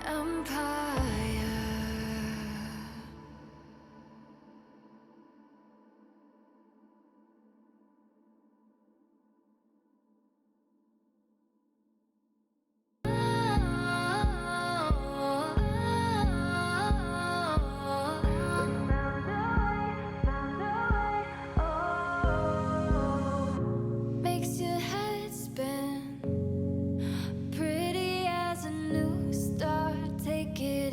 empire. Makes your head spin, pretty as a new star. Take it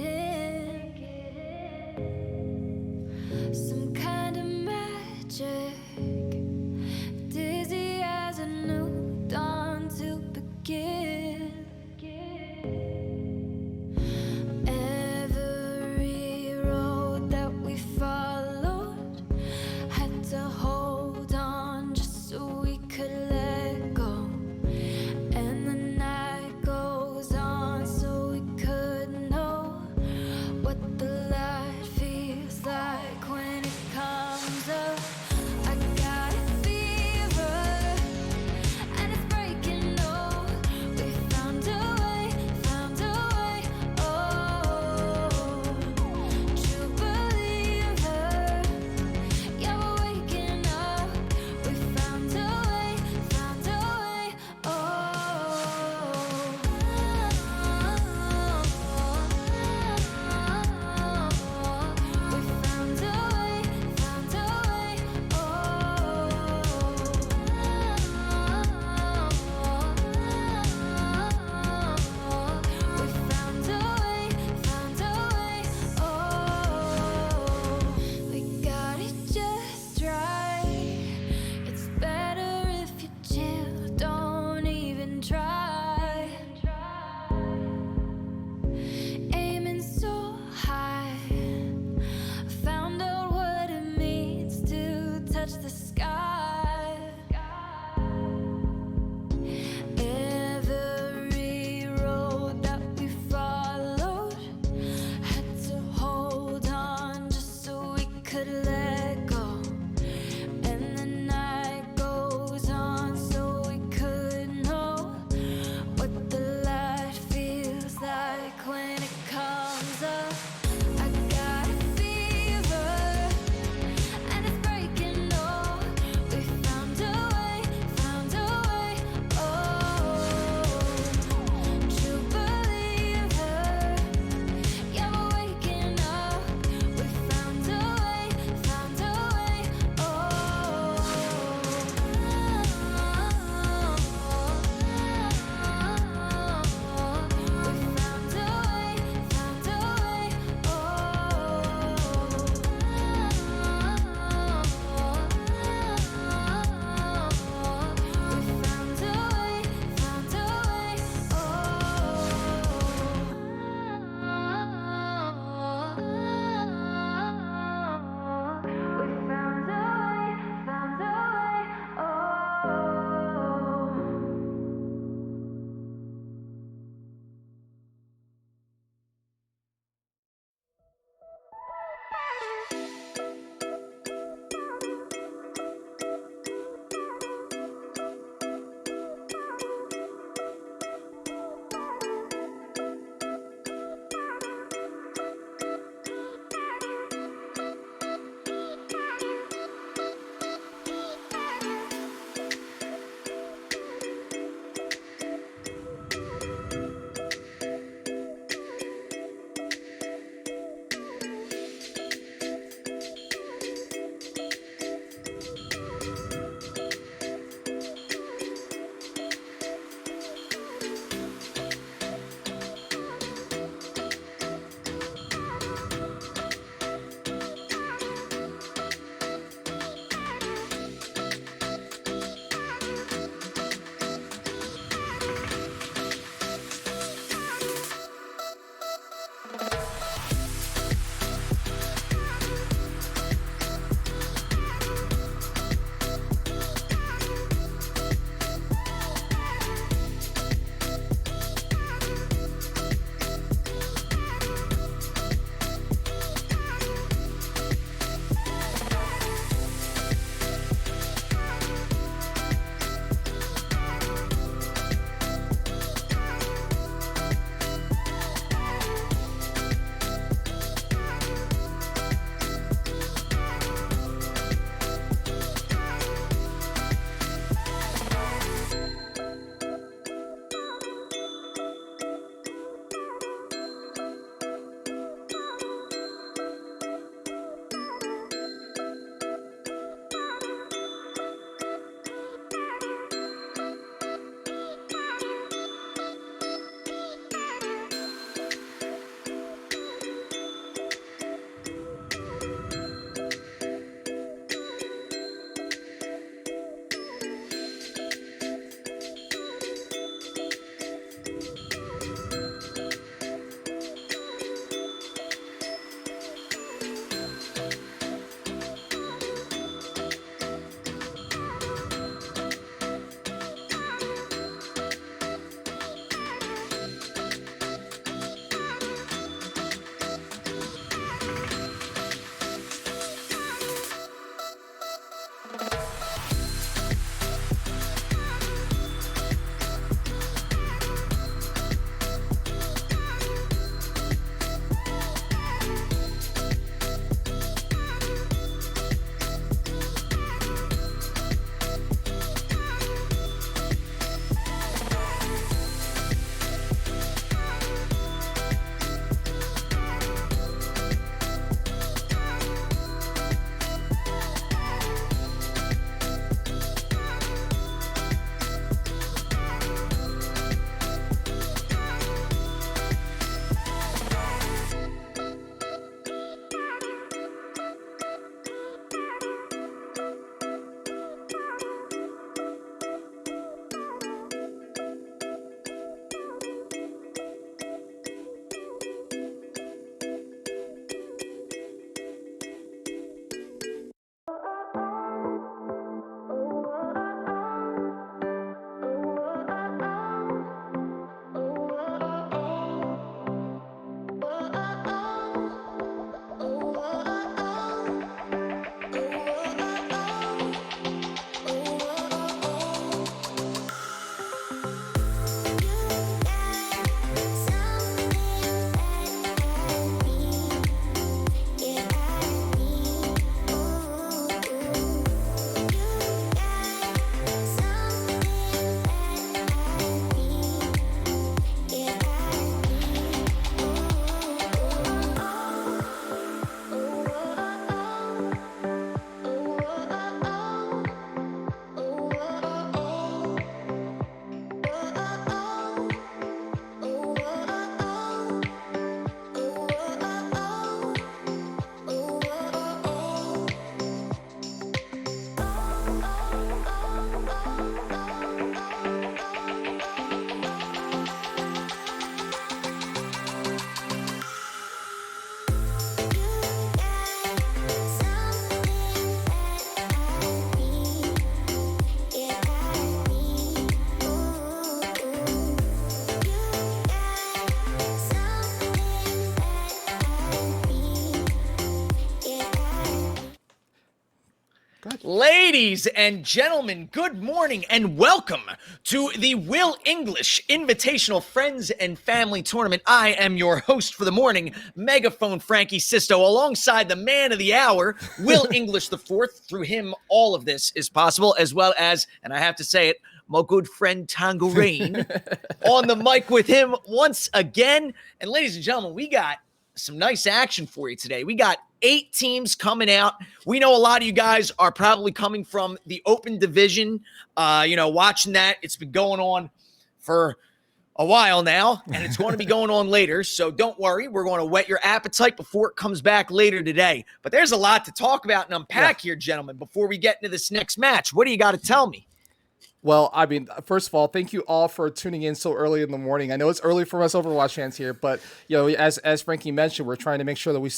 Ladies and gentlemen, good morning and welcome to the Will English Invitational Friends and Family Tournament. I am your host for the morning, Megaphone Frankie Sisto, alongside the man of the hour, Will English IV. Through him, all of this is possible, as well as, and I have to say it, my good friend Tangerine on the mic with him once again. And ladies and gentlemen, we got some nice action for you today. We got 8 teams coming out. We know a lot of you guys are probably coming from the open division, watching that. It's been going on for a while now, and it's going to be going on later. So don't worry. We're going to whet your appetite before it comes back later today. But there's a lot to talk about and unpack here, gentlemen, before we get into this next match. What do you got to tell me? Well, I mean, first of all, thank you all for tuning in so early in the morning. I know it's early for us Overwatch fans here, but as Frankie mentioned, we're trying to make sure that we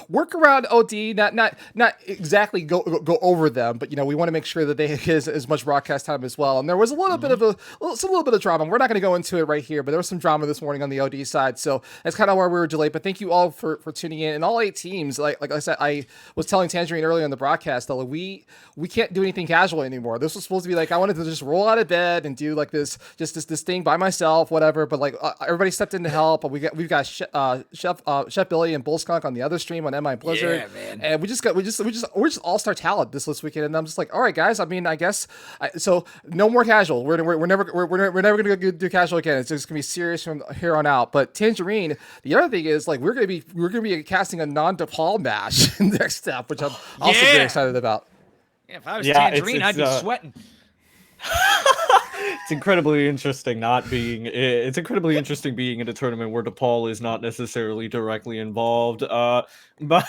work around OD, not exactly go over them, but we want to make sure that they get as much broadcast time as well. And there was a little bit of drama. We're not going to go into it right here, but there was some drama this morning on the OD side, so that's kind of why we were delayed. But thank you all for tuning in, and all 8 teams. Like I said, I was telling Tangerine earlier on the broadcast that we can't do anything casual anymore. This was supposed to be like I wanted to just roll out of bed and do like this thing by myself, whatever. But like everybody stepped in to help. We've got Chef Billy and Bull Skunk on the other stream on MI Blizzard, and we're just all-star talent this weekend. And I'm just like, all right, guys. I mean, I guess so. No more casual. We're never gonna do casual again. It's just gonna be serious from here on out. But Tangerine, the other thing is like we're gonna be casting a non-DePaul match next step, which I'm also very excited about. Yeah, if I was Tangerine, I'd be sweating. It's incredibly interesting being in a tournament where DePaul is not necessarily directly involved. But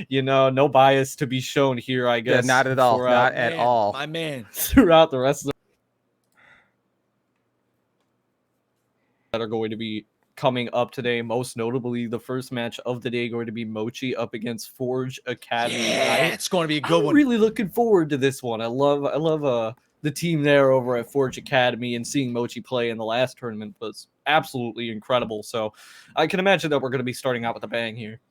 no bias to be shown here, I guess. Yeah, not at all. Not at all. My man. Throughout the rest of that are going to be coming up today, most notably the first match of the day going to be Mochi up against Forge Academy. Yeah, it's going to be a good one. I'm really looking forward to this one. I love the team there over at Forge Academy, and seeing Mochi play in the last tournament was absolutely incredible. So I can imagine that we're going to be starting out with a bang here.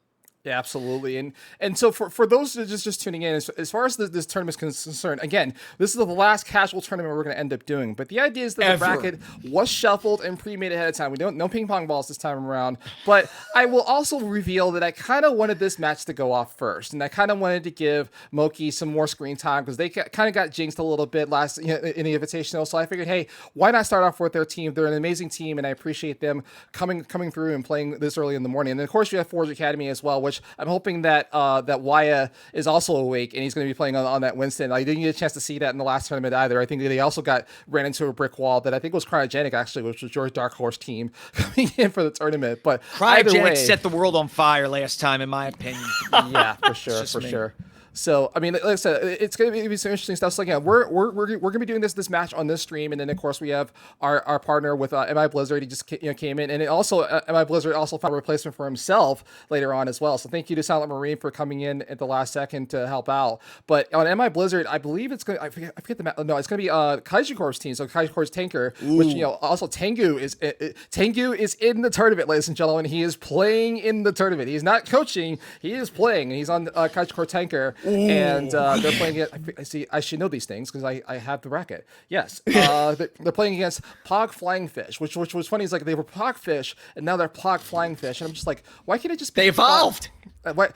Yeah, absolutely. And so for those just tuning in, as far as this tournament is concerned, again, this is the last casual tournament we're going to end up doing. But the idea is that the bracket was shuffled and pre-made ahead of time. We don't no ping pong balls this time around. But I will also reveal that I kind of wanted this match to go off first, and I kind of wanted to give Moki some more screen time because they kind of got jinxed a little bit last in the Invitational. So I figured, hey, why not start off with their team? They're an amazing team, and I appreciate them coming through and playing this early in the morning. And then, of course, we have Forge Academy as well, which I'm hoping that Waya is also awake and he's going to be playing on that Winston. I didn't get a chance to see that in the last tournament either. I think they also ran into a brick wall that I think was Cryogenic, actually, which was George Dark Horse team coming in for the tournament. But Cryogenic set the world on fire last time, in my opinion. Yeah, for sure. So, I mean, like I said, it's going to be some interesting stuff. So, again, we're going to be doing this match on this stream, and then of course we have our partner with MI Blizzard. He just came in, and it also MI Blizzard also found a replacement for himself later on as well. So, thank you to Silent Marine for coming in at the last second to help out. But on MI Blizzard, I believe it's going to I forget the match. No, it's going to be Kaiju Corps team. So Kaiju Corps Tanker, which also Tengu is in the tournament, ladies and gentlemen. He is playing in the tournament. He's not coaching. He is playing. He's on Kaiju Corps Tanker. And they're playing it. I should know these things because I have the racket. Yes, they're playing against Pog Flying Fish, which was funny. Is like they were Pog Fish, and now they're Pog Flying Fish, and I'm just like, why can't it just be? They evolved. What?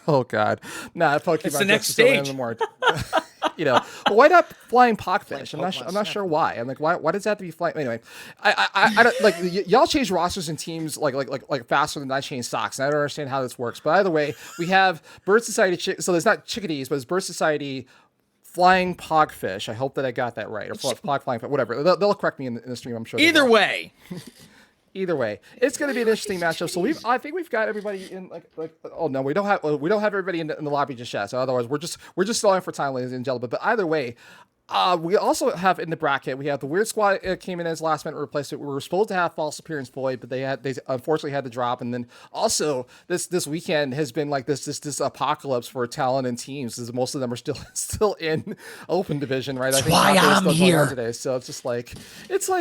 Oh God, nah. Pokemon. It's the next stage. Why not flying Pogfish? I'm not sure why. I'm like, why does that have to be flying? Anyway, I don't like y'all change rosters and teams like faster than I change stocks, and I don't understand how this works. But either way, we have Bird Society. So there's not chickadees, but it's Bird Society flying Pogfish. I hope that I got that right, or Pog flying, whatever. They'll correct me in the stream. I'm sure. Either way. Either way, it's going to be an interesting matchup. So I think we've got everybody in like. Oh no, we don't have everybody in the lobby just yet. So otherwise, we're just stalling for time, ladies and gentlemen. But either way, We also have in the bracket, we have the Weird Squad came in as last minute replacement. We were supposed to have False Appearance Void, but they unfortunately had to drop. And then also this weekend has been like this apocalypse for talent and teams, as most of them are still in open division, right? That's why I'm here today. So it's just like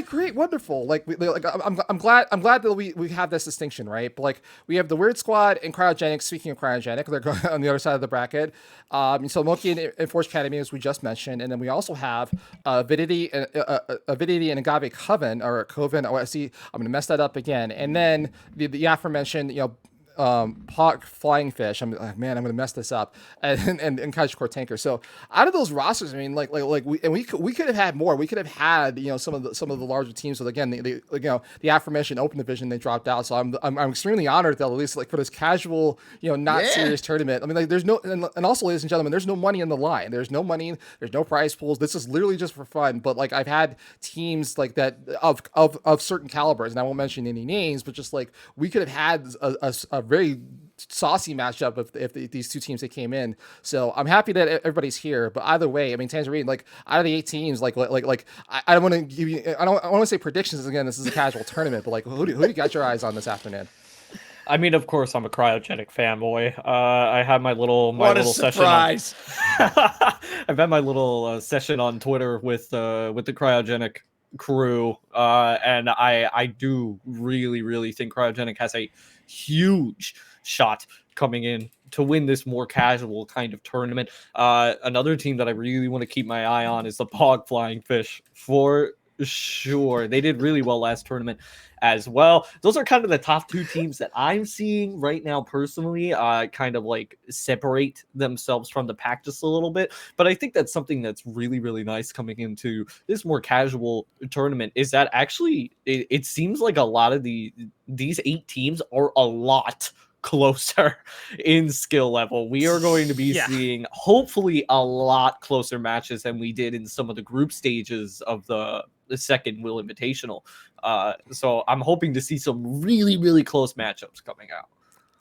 great, wonderful. I'm glad that we have this distinction, right? But like we have the Weird Squad and Cryogenic. Speaking of Cryogenic, they're going on the other side of the bracket. So Moki and Forge Academy, as we just mentioned, and then we also have Avidity and Agave Coven or Coven. Oh, I see. I'm gonna mess that up again. And then the aforementioned, Pog Flying Fish. I'm gonna mess this up. And Kaiju Core Tanker. So out of those rosters, I mean, we could have had more. We could have had some of the larger teams. But again, the aforementioned Open Division, they dropped out. So I'm extremely honored that at least for this casual, not serious tournament. I mean, there's no and also, ladies and gentlemen, there's no money on the line. There's no money. There's no prize pools. This is literally just for fun. But I've had teams like that of certain calibers, and I won't mention any names, but just we could have had a very saucy matchup if these two teams that came in. So I'm happy that everybody's here. But either way, I mean, Tangerine, out of the 8 teams, I don't want to give you, I don't want to say predictions again. This is a casual tournament, but who do you got your eyes on this afternoon? I mean, of course, I'm a Cryogenic fanboy. I had my little surprise. Session. I've had my little session on Twitter with the Cryogenic crew, and I do really think Cryogenic has a huge shot coming in to win this more casual kind of tournament. Another team that I really want to keep my eye on is the Pog Flying Fish, for sure. They did really well last tournament as well. Those are kind of the top 2 teams that I'm seeing right now personally, kind of separate themselves from the pack just a little bit. But I think that's something that's really nice coming into this more casual tournament, is that actually it seems like a lot of these 8 teams are a lot closer in skill level. We are going to be seeing hopefully a lot closer matches than we did in some of the group stages of the second Will Invitational. So I'm hoping to see some really close matchups coming out.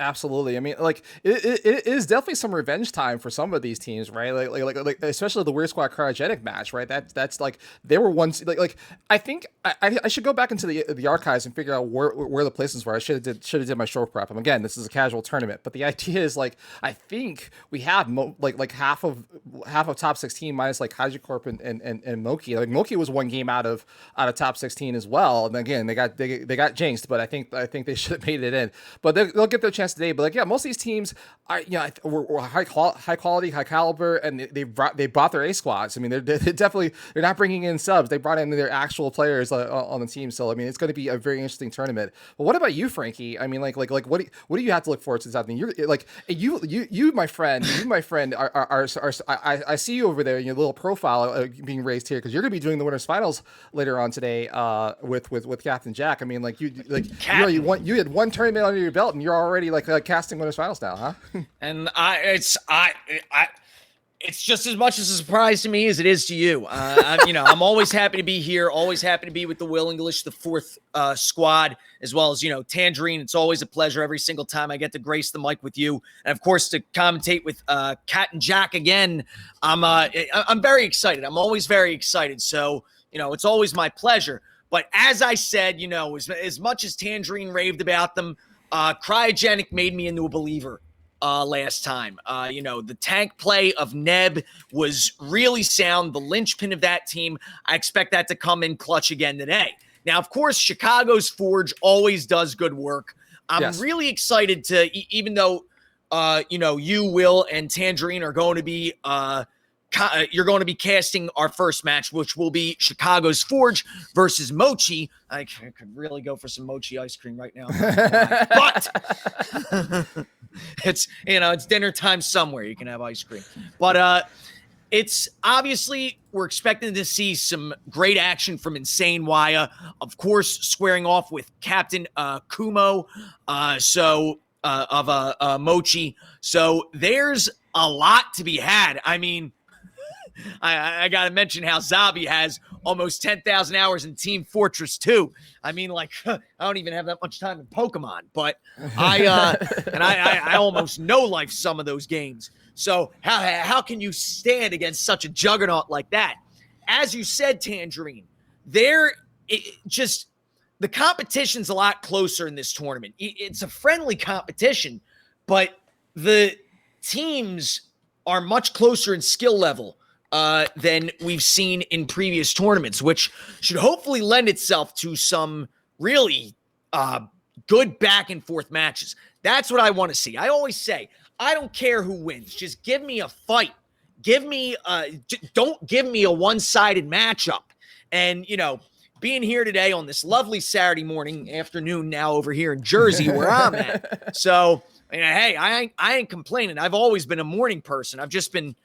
Absolutely. I mean, it is definitely some revenge time for some of these teams, right? Like especially the Weird Squad Cryogenic match, right? That's they were once I think I should go back into the archives and figure out where the places were. I should have did my show prep. And again, this is a casual tournament, but the idea is I think we have half of top 16 minus Kaiju Corp and Moki. Moki was one game out of top 16 as well. And again, they got jinxed, but I think they should have made it in. But they'll get their chance today. But most of these teams are were high quality, high caliber, and they brought their A squads. I mean, they're not bringing in subs. They brought in their actual players on the team. So I mean, it's going to be a very interesting tournament. But what about you, Frankie? I mean, what do you have to look forward to this afternoon? You're you my friend, I see you over there in your little profile being raised here because you're going to be doing the winners finals later on today with Captain Jack. I mean, you had one tournament under your belt and you're already casting winners finals now, huh? And it's just as much as a surprise to me as it is to you. I'm always happy to be here, always happy to be with the Will English, the 4th squad, as well as, Tangerine. It's always a pleasure every single time I get to grace the mic with you. And of course, to commentate with Cat and Jack again. I'm very excited. I'm always very excited. So, it's always my pleasure. But as I said, as much as Tangerine raved about them, Cryogenic made me into a believer last time. The tank play of Neb was really sound, the linchpin of that team. I expect that to come in clutch again today. Now, of course, Chicago's Forge always does good work. I'm really excited to, even though, you, Will, and Tangerine are going to be you're going to be casting our first match, which will be Chicago's Forge versus Mochi. I could really go for some Mochi ice cream right now. But it's dinner time somewhere. You can have ice cream. But it's obviously we're expecting to see some great action from Insane Waya. Of course, squaring off with Captain Kumo. Of Mochi. So there's a lot to be had. I mean, I got to mention how Zabi has almost 10,000 hours in Team Fortress 2. I mean, I don't even have that much time in Pokemon, but I almost know life some of those games. So how can you stand against such a juggernaut like that? as you said, Tangerine, just the competition's a lot closer in this tournament. It's a friendly competition, but the teams are much closer in skill level than we've seen in previous tournaments, which should hopefully lend itself to some really good back and forth matches. That's what I want to see. I always say, I don't care who wins. Just give me a fight. Don't give me a one-sided matchup. And, being here today on this lovely Saturday morning, afternoon now over here in Jersey where I'm at. So, hey, I ain't complaining. I've always been a morning person. I've just been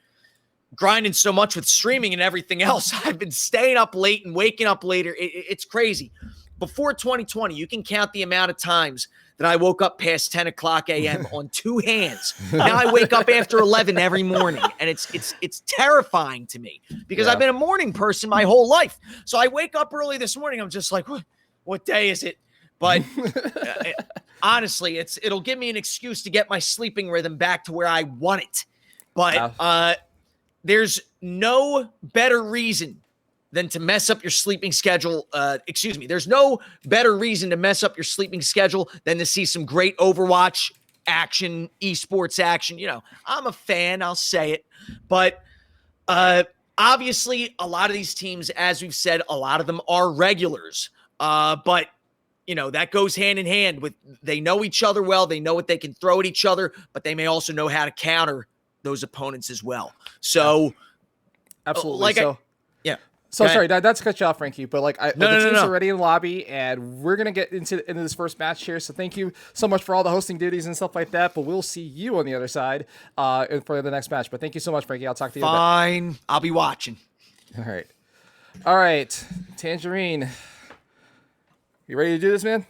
grinding so much with streaming and everything else. I've been staying up late and waking up later. It's crazy. Before 2020, you can count the amount of times that I woke up past 10 o'clock a.m. on two hands. Now I wake up after 11 every morning, and it's terrifying to me because I've been a morning person my whole life. So I wake up early this morning. I'm just like, what day is it? But honestly, it'll give me an excuse to get my sleeping rhythm back to where I want it. But there's no better reason than to mess up your sleeping schedule. There's no better reason to mess up your sleeping schedule than to see some great Overwatch action, esports action. I'm a fan, I'll say it. But obviously, a lot of these teams, as we've said, a lot of them are regulars. But that goes hand in hand with they know each other well. They know what they can throw at each other, but they may also know how to counter those opponents as well. So, absolutely. So sorry, that's cut you off, Frankie. But the teams are ready in the lobby, and we're gonna get into this first match here. So thank you so much for all the hosting duties and stuff like that. But we'll see you on the other side for the next match. But thank you so much, Frankie. I'll talk to you. Fine, I'll be watching. All right, Tangerine, you ready to do this, man?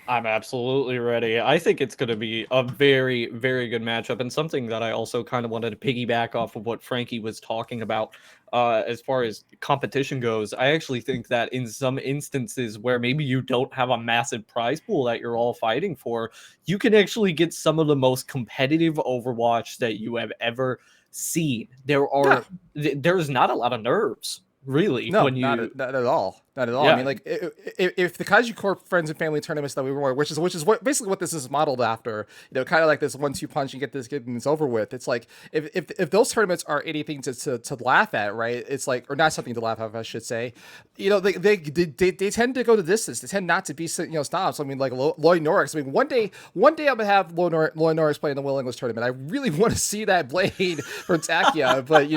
I'm absolutely ready. I think it's going to be a very, very good matchup, and something that I also kind of wanted to piggyback off of what Frankie was talking about as far as competition goes. I actually think that in some instances where maybe you don't have a massive prize pool that you're all fighting for, you can actually get some of the most competitive Overwatch that you have ever seen. There's not a lot of nerves. Really? No, not at all. Not at all. Yeah. I mean, if the Kaiju Corp Friends and Family tournaments that we were, which is basically what this is modeled after, kind of like this 1-2 punch and getting this over with. It's like if those tournaments are anything to laugh at, right? It's like, or not something to laugh at, I should say. They tend to go the distance. They tend not to be snobs. I mean, like Lloyd Norris. I mean, one day I'm gonna have Lloyd Norris play in the Will English tournament. I really want to see that blade for Takia, but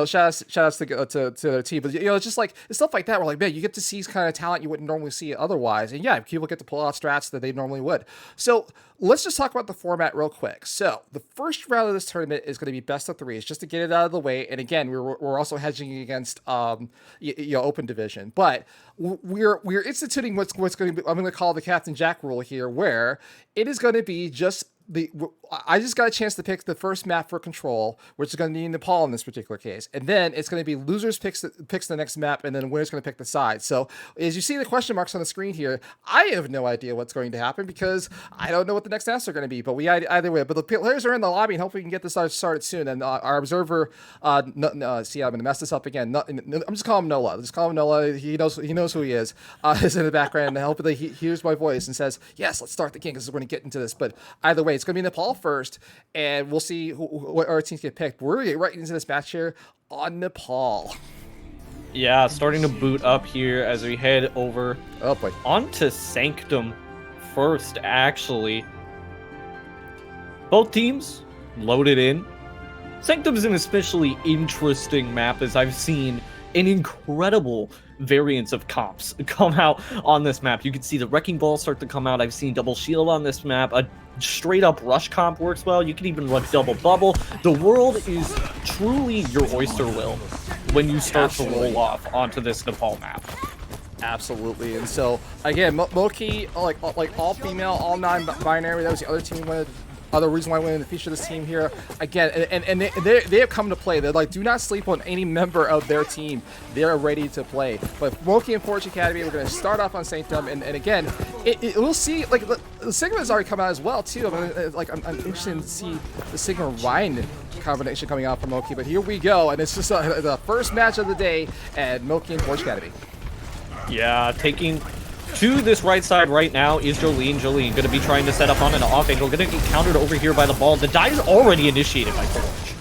shout outs to the team. But it's just like it's stuff like that. Where like, man, you get to see kind of talent you wouldn't normally see otherwise, and people get to pull out strats that they normally would. So let's just talk about the format real quick. So the first round of this tournament is going to be best of threes, just to get it out of the way. And again, we're also hedging against open division, but we're instituting what's going to be, I'm going to call the Captain Jack rule here, where it is going to be just I just got a chance to pick the first map for Control, which is going to be Nepal in this particular case. And then it's going to be losers picks the next map, and then winner's going to pick the side. So as you see the question marks on the screen here, I have no idea what's going to happen because I don't know what the next maps are going to be. But either way, but the players are in the lobby, and hopefully we can get this started soon. And our observer, I'm going to mess this up again. I'm just calling him Nola. Just call him Nola. He knows who he is. Is in the background, and hopefully he hears my voice and says, "Yes, let's start the game because we're going to get into this." But either way, it's going to be Nepal first, and we'll see what our teams get picked. We're getting right into this match here on Nepal. Yeah, starting to boot up here as we head over onto Sanctum first, actually. Both teams loaded in. Sanctum is an especially interesting map, as I've seen an incredible variance of comps come out on this map. You can see the Wrecking Ball start to come out. I've seen Double Shield on this map. A straight up Rush comp works well. You can even run Double Bubble. The world is truly your oyster, Will, when you start to roll off onto this Nepal map. Absolutely. And so again, Moki, like all female, all non-binary. That was the other team we wanted other reason why I wanted to feature this team here again. And they have come to play. They're like, do not sleep on any member of their team. They're ready to play. But Moki and Forge Academy, we're going to start off on Sanctum, and again, we'll see. Like the Sigma has already come out as well too. I mean, like I'm interested to see the Sigma Ryan combination coming out from Moki. But here we go, and it's just the first match of the day at Moki and Forge Academy. Yeah, taking to this right side right now is Jolene. Jolene going to be trying to set up on an off angle. Going to get countered over here by the ball. The die is already initiated by Forge.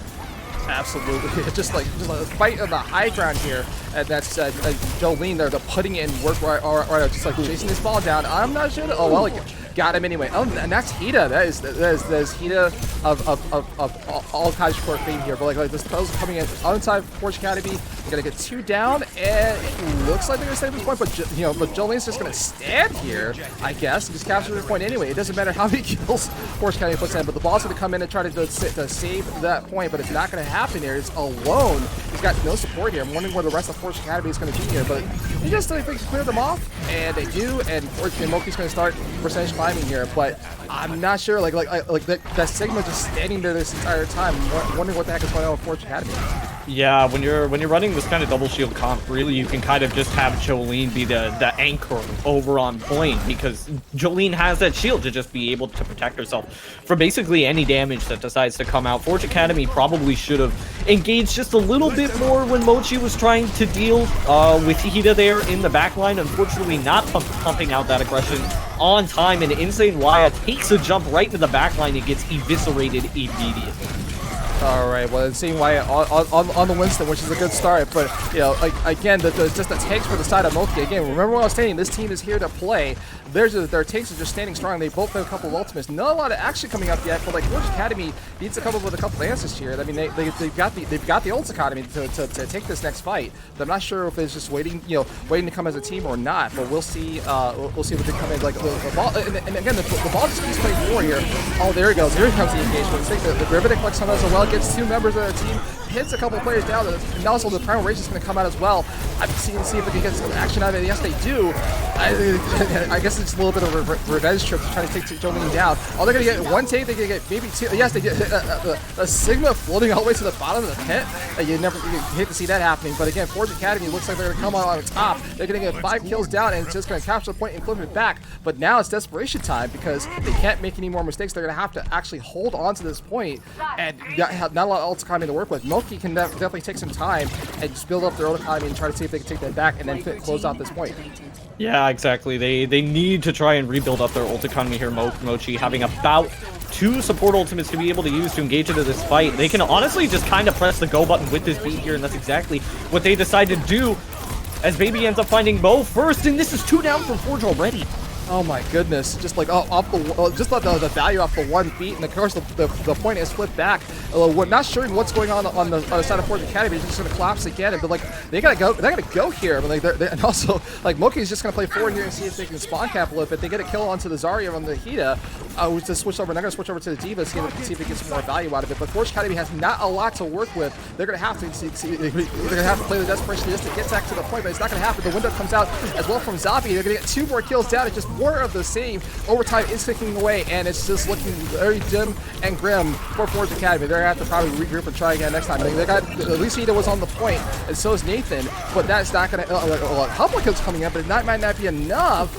Absolutely, just like a fight on the high ground here, and that's Jolene. They're putting in work right, just like chasing this ball down. I'm not sure. Oh well, got him anyway. Oh, and that's Hida. That is Hida of all kinds of short fame here. But like this throws coming in outside Forge Academy. They're gonna get 2 down, and it looks like they're gonna save this point. But Jolene's just gonna stand here, I guess, and just capture the point anyway. It doesn't matter how many kills Forge Academy puts in, but the ball's gonna come in and try to save that point. But it's not gonna happen here. It's alone. He's got no support here. I'm wondering where the rest of Forge Academy is gonna be here, but he just thinks clear them off, and they do. And Moki's gonna start percentage climbing here, but I'm not sure. Like that Sigma just standing there this entire time, wondering what the heck is going on with Forge Academy. Yeah, when you're running this kind of double shield comp, really you can kind of just have Jolene be the anchor over on point, because Jolene has that shield to just be able to protect herself from basically any damage that decides to come out. Forge Academy probably should have engaged just a little bit more when Mochi was trying to deal with Hida there in the backline. Unfortunately, not pumping out that aggression on time, and Insane Waya takes a jump right into the backline and gets eviscerated immediately. All right, well, Insane Wyatt on the Winston, which is a good start, but, like, again, just the takes for the side of Moki. Again, remember what I was saying, this team is here to play. Their takes are just standing strong. They both have a couple of ultimates. Not a lot of action coming up yet, but, like, Forge Academy needs to come up with a couple of answers here. I mean, they've got the Ult Academy to take this next fight, but I'm not sure if it's just waiting to come as a team or not, but we'll see. We'll see what they come in. Like, the ball, and again, the ball just keeps playing forward here. Oh, there he goes. Here comes the engagement. The Riveting collects some as well. Gets 2 members of the team, hits a couple of players down, and also the Primal Rage is going to come out as well. I'm see if they can get some action out of it. Yes, they do. I guess it's a little bit of a revenge trip to try to take Jolene down. Oh, they're going to get 1 take. They're going to get maybe 2. Yes, they get a Sigma floating all the way to the bottom of the pit. You hate to see that happening. But again, Forge Academy looks like they're going to come out on top. They're going to get 5 kills down and just going to capture the point and flip it back. But now it's desperation time because they can't make any more mistakes. They're going to have to actually hold on to this point and not a lot of ult economy to work with. Moki can definitely take some time and just build up their ult economy and try to see if they can take that back and then close out this point. Yeah, exactly. They need to try and rebuild up their ult economy here. Mochi having about 2 support ultimates to be able to use to engage into this fight. They can honestly just kind of press the go button with this beat here, and that's exactly what they decide to do, as Baby ends up finding Mo first, and this is 2 down for Forge already. Oh my goodness! Just like off the value off the 1 beat, and of course the point is flipped back. We're not sure what's going on the other side of Forge Academy. They're just going to collapse again, but like they gotta go here. But like and also like Moki's just going to play forward here and see if they can spawn cap a little bit. They get a kill onto the Zarya on the Hida. We just switch over. They're going to switch over to the D.Va, see if they get some more value out of it. But Forge Academy has not a lot to work with. They're going to have to they're going to have to play the desperation just to get back to the point, but it's not going to happen. The window comes out as well from Zabi. They're going to get 2 more kills down. It's just more of the same. Overtime is ticking away, and it's just looking very dim and grim for Forge Academy. They're going to have to probably regroup and try again next time. They got, at least Hida was on the point, and so is Nathan, but that's not going to... a couple of kills coming up, but it might not be enough.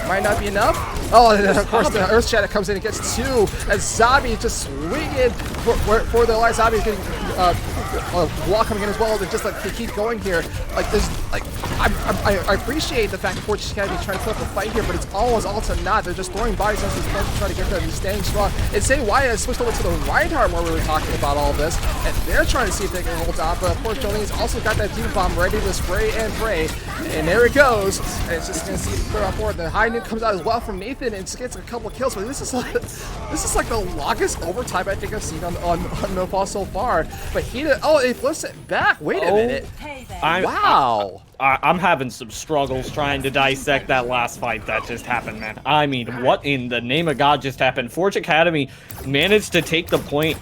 Might not be enough. Oh, and of course, the Earth Shadow comes in and gets 2, as Zabi just swinging for the light. Zabi is getting a block coming in as well. They just like they keep going here. Like this, like I appreciate the fact that Forge Academy is trying to put up a fight here, but it's always all to not. They're just throwing bodies into this point to try to get them and staying strong. And say Wyatt has switched over to the Reinhardt where we were talking about all this, and they're trying to see if they can hold on. But of course, Jolene's also got that deep bomb ready to spray and pray. And there it goes. And it's just gonna see it clear on forward. The high nuke comes out as well from Nathan and gets a couple of kills. But this is like the longest overtime I think I've seen on No Fall so far. But he flips it back. Wait a minute. Wow. I'm having some struggles trying to dissect that last fight that just happened, man. I mean, what in the name of God just happened? Forge Academy managed to take the point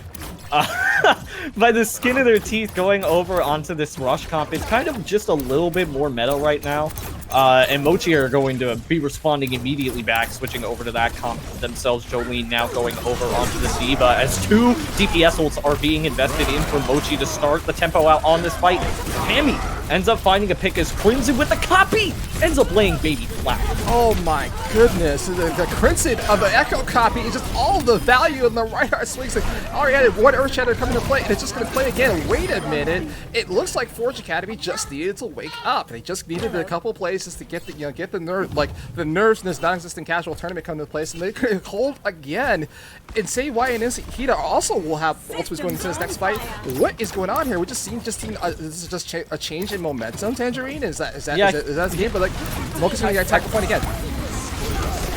by the skin of their teeth going over onto this rush comp. It's kind of just a little bit more meta right now. And Mochi are going to be responding immediately back, switching over to that comp themselves. Jolene now going over onto the Diva as 2 DPS ults are being invested in for Mochi to start the tempo out on this fight. Hammy ends up finding a pick as Crimson with the copy ends up laying baby flat. Oh my goodness, the Crimson of the Echo copy is just all the value in the right arm swings. Like, already had one Earth Shatter coming to play, and it's just going to play again. Wait a minute, it looks like Forge Academy just needed to wake up. They just needed a couple plays just to get the get the nerve, like the nerves in this non-existent casual tournament come into place, and they could hold again. And say why an instant Hida also will have ultimates going into this next fight. What is going on here? We just seen this is just a change in momentum. Tangerine, is that the game? But like, Mocha's gonna get attack the point again.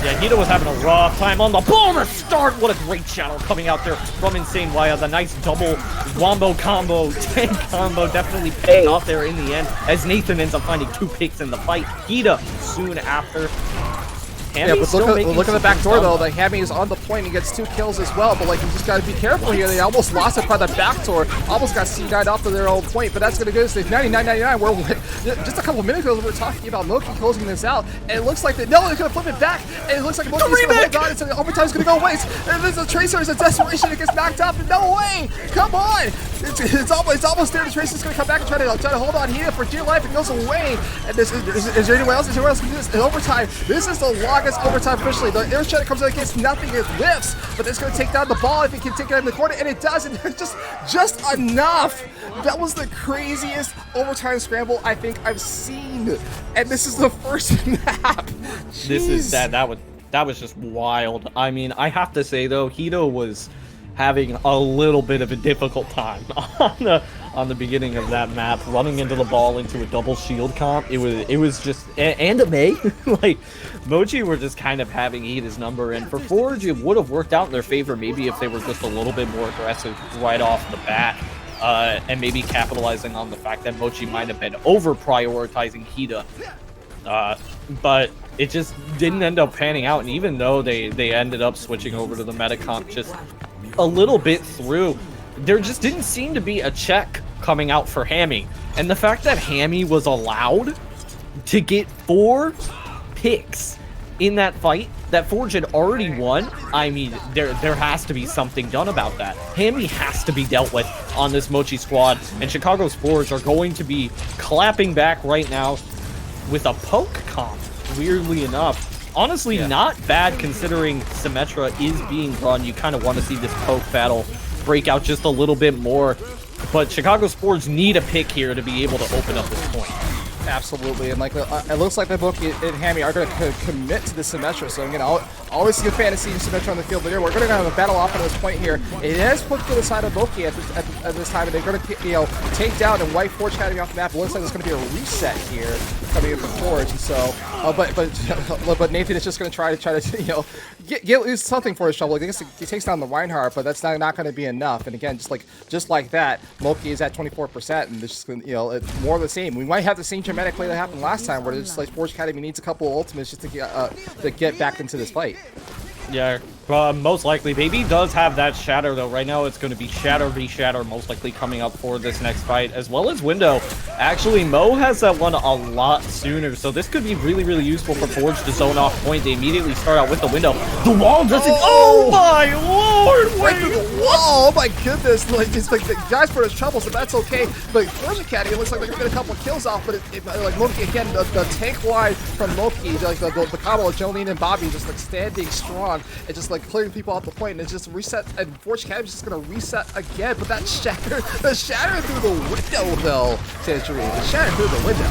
Yeah, Hida was having a rough time on the bomber start. What a great shadow coming out there from Insane Waya. The nice double wombo combo, tank combo, definitely paying off there in the end as Nathan ends up finding 2 picks in the fight. Hida soon after. Yeah, but look at the back door though. Like, Hammy is on the point and gets 2 kills as well. But like, you just gotta be careful here. They almost lost it by the back door. Almost got C9 off of their own point. But that's gonna go to 99.99. Where just a couple minutes ago we were talking about Moki closing this out, and it looks like they're gonna flip it back, and it looks like Moki's gonna hold on. And so the overtime's gonna go waste. And there's a Tracer, is a desperation. It gets knocked out. No way! Come on! It's almost there. The Tracer's gonna come back and try to hold on here for dear life. It goes away. And is there anyone else? Is there anyone else who can do this in overtime? This is the longest overtime officially. The Air Shadow comes out against nothing. It whiffs, but it's going to take down the ball if it can take it in the corner, and it does. And just enough. That was the craziest overtime scramble I think I've seen, and this is the first map. Jeez. This is that was just wild. I mean, I have to say though, Hida was having a little bit of a difficult time on the beginning of that map, running into the ball into a double shield comp. It was just and a May like Mochi were just kind of having Hida's number, and for Forge it would have worked out in their favor maybe if they were just a little bit more aggressive right off the bat, and maybe capitalizing on the fact that Mochi might have been over prioritizing Hida. But it just didn't end up panning out, and even though they ended up switching over to the meta comp just a little bit through, there just didn't seem to be a check coming out for Hammy. And the fact that Hammy was allowed to get 4 picks in that fight that Forge had already won, I mean, there has to be something done about that. Hammy has to be dealt with on this Mochi squad, and Chicago's Forge are going to be clapping back right now with a poke comp, weirdly enough. Honestly, not bad considering Symmetra is being run. You kind of want to see this poke battle break out just a little bit more. But Chicago Sports need a pick here to be able to open up this point. Absolutely, and like it looks like the Moki and Hammy are going to commit to the Symmetra. So again, always see a fantasy Symmetra on the field, but here we're going to have a battle off on this point here. It has put to the side of Moki at this time, and they're going to take down and wipe Forge Academy off the map. It looks like there's going to be a reset here coming in for Forge, and so but Nathan is just going to try to get something for his trouble. I guess he takes down the Reinhardt, but that's not going to be enough. And again, just like that, Moki is at 24%, and it's just it's more of the same. We might have the same dramatic play that happened last time, where it's just like Forge Academy needs a couple of ultimates just to get back into this fight. Yeah, most likely. Baby does have that Shatter, though. Right now, it's going to be Shatter v Shatter, most likely coming up for this next fight, as well as Window. Actually, Mo has that one a lot sooner, so this could be really, really useful for Forge to zone off point. They immediately start out with the Window. The wall doesn't... Oh, my lord! Right through the wall! Oh, my goodness! Like, it's like the guys put us trouble, so that's okay. But Forge Academy, it looks like they're going to get a couple of kills off, but like Moki, again, the tank wide from Moki, like the combo of Jolene and Bobby just like standing strong and just like clearing people off the point, and it's just reset, and Forge Academy is just going to reset again. But that shatter, the shatter through the window, though, Tangerine, the shatter through the window.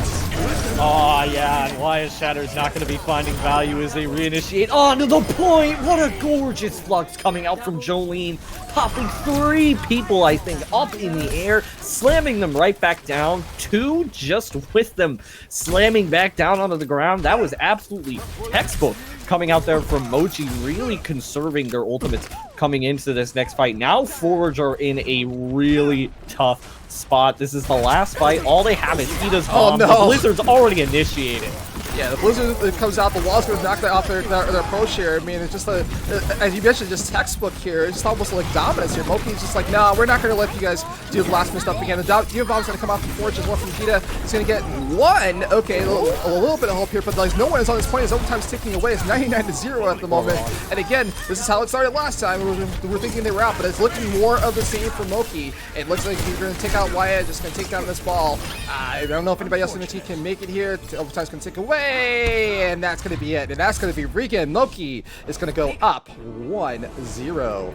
Oh, yeah, and Wyatt Shatter's not going to be finding value as they reinitiate onto the point. What a gorgeous flux coming out from Jolene, popping 3 people, I think, up in the air, slamming them right back down. 2 just with them slamming back down onto the ground. That was absolutely textbook coming out there from Mochi, really conserving their ultimates coming into this next fight. Now Forge are in a really tough spot. This is the last fight. All they have is Hida's bomb. Oh, no. The Blizzard's already initiated. Yeah, the Blizzard that comes out, the wall's going to knock that off their approach here. I mean, it's just as you mentioned, just textbook here. It's just almost like dominance here. Moki's just like, no, we're not going to let you guys do the last minute stuff again. The Diva Bomb's going to come off the Forge as well from Vegeta. He's going to get one. Okay, a little bit of hope here, but like no one is on this point. His overtime's ticking away. It's 99-0 at the moment. And again, this is how it started last time. We're thinking they were out, but it's looking more of the same for Moki. It looks like you're going to take out Wyatt, just going to take down this ball. I don't know if anybody else in the team can make it here. Overtime's going to tick away. And that's going to be it. And that's going to be Regan. Moki is going to go up 1-0.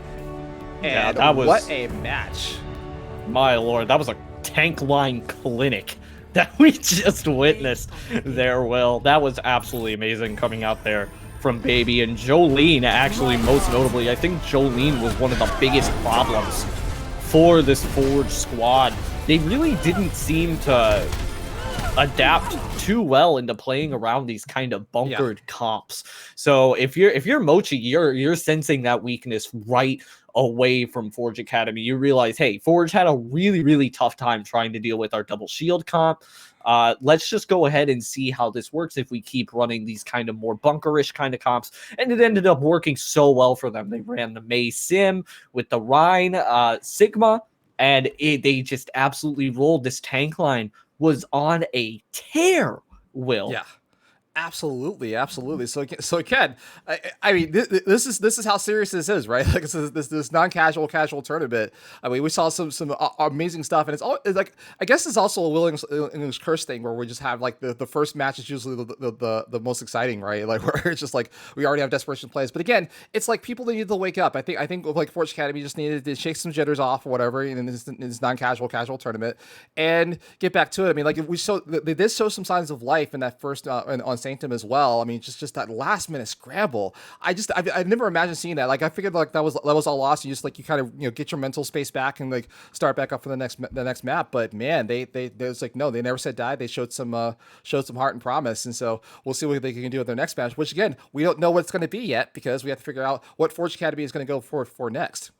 And that was, what a match. My lord, that was a tank line clinic that we just witnessed there, Will. That was absolutely amazing coming out there from Baby. And Jolene, actually, most notably, I think Jolene was one of the biggest problems for this Forge squad. They really didn't seem to adapt too well into playing around these kind of bunkered comps. So if you're Mochi, you're sensing that weakness right away from Forge Academy. You realize, hey, Forge had a really, really tough time trying to deal with our double shield comp. Let's just go ahead and see how this works if we keep running these kind of more bunkerish kind of comps. And it ended up working so well for them. They ran the Mei Sim with the Rhine Sigma, and they just absolutely rolled. This tank line was on a tear, Will. Yeah. Absolutely. So again, I mean, this is how serious this is, right? Like this non-casual casual tournament. I mean, we saw some amazing stuff, and it's like, I guess it's also a Will English curse thing where we just have like the first match is usually the most exciting, right? Like where it's just like we already have desperation plays, but again, it's like people that need to wake up. I think like Forge Academy just needed to shake some jitters off or whatever in this non-casual casual tournament and get back to it. I mean, like they did show some signs of life in that first on Sanctum as well. I mean, just that last minute scramble. I never imagined seeing that. Like I figured like that was all lost. You just like you kind of get your mental space back and like start back up for the next map. But man, they was like no, they never said die. They showed some heart and promise. And so we'll see what they can do with their next match. Which again, we don't know what it's going to be yet because we have to figure out what Forge Academy is going to go for next.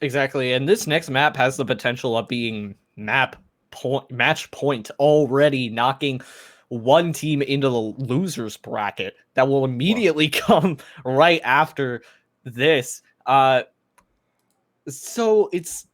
Exactly, and this next map has the potential of being match point already, knocking one team into the losers bracket that will immediately come right after this. So it's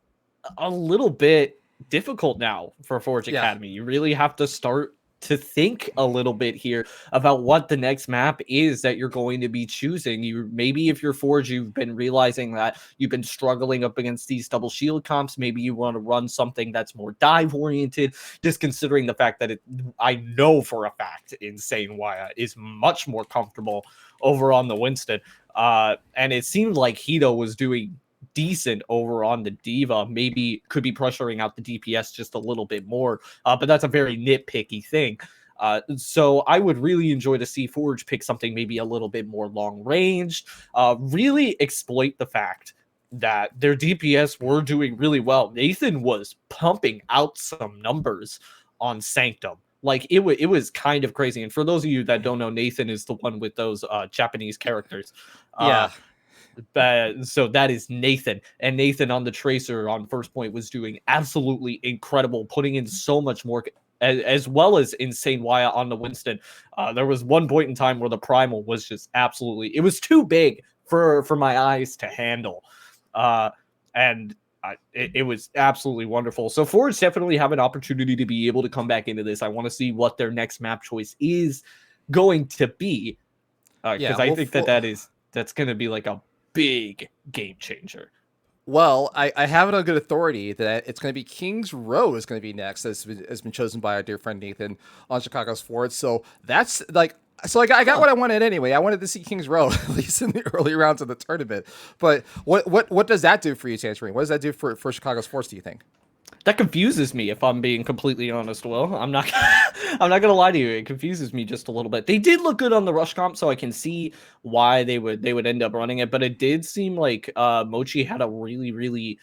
a little bit difficult now for Forge Academy. You really have to start to think a little bit here about what the next map is that you're going to be choosing. Maybe if you're Forge, you've been realizing that you've been struggling up against these double shield comps. Maybe you want to run something that's more dive oriented, just considering the fact that I know for a fact Insane Waya is much more comfortable over on the Winston. And it seemed like Hito was doing decent over on the Diva, maybe could be pressuring out the DPS just a little bit more, but that's a very nitpicky thing. So I would really enjoy to see Forge pick something maybe a little bit more long range, really exploit the fact that their DPS were doing really well. Nathan was pumping out some numbers on Sanctum. Like it was kind of crazy. And for those of you that don't know, Nathan is the one with those Japanese characters. So that is Nathan, and Nathan on the Tracer on first point was doing absolutely incredible, putting in so much more, as well as Insane Waya on the Winston. There was one point in time where the Primal was just absolutely, it was too big for my eyes to handle, and it was absolutely wonderful. So Forge definitely have an opportunity to be able to come back into this. I want to see what their next map choice is going to be, because I think that's going to be like a big game changer. Well, I have it on good authority that it's going to be Kings Row is going to be next, has been chosen by our dear friend Nathan on Chicago's Forge. So that's like, so I got what I wanted anyway. I wanted to see Kings Row at least in the early rounds of the tournament. But what does that do for you, Tangerine? What does that do for Chicago's Forge, do you think? That confuses me, if I'm being completely honest, Will. I'm not gonna lie to you. It confuses me just a little bit. They did look good on the rush comp, so I can see why they would end up running it. But it did seem like Mochi had a really, really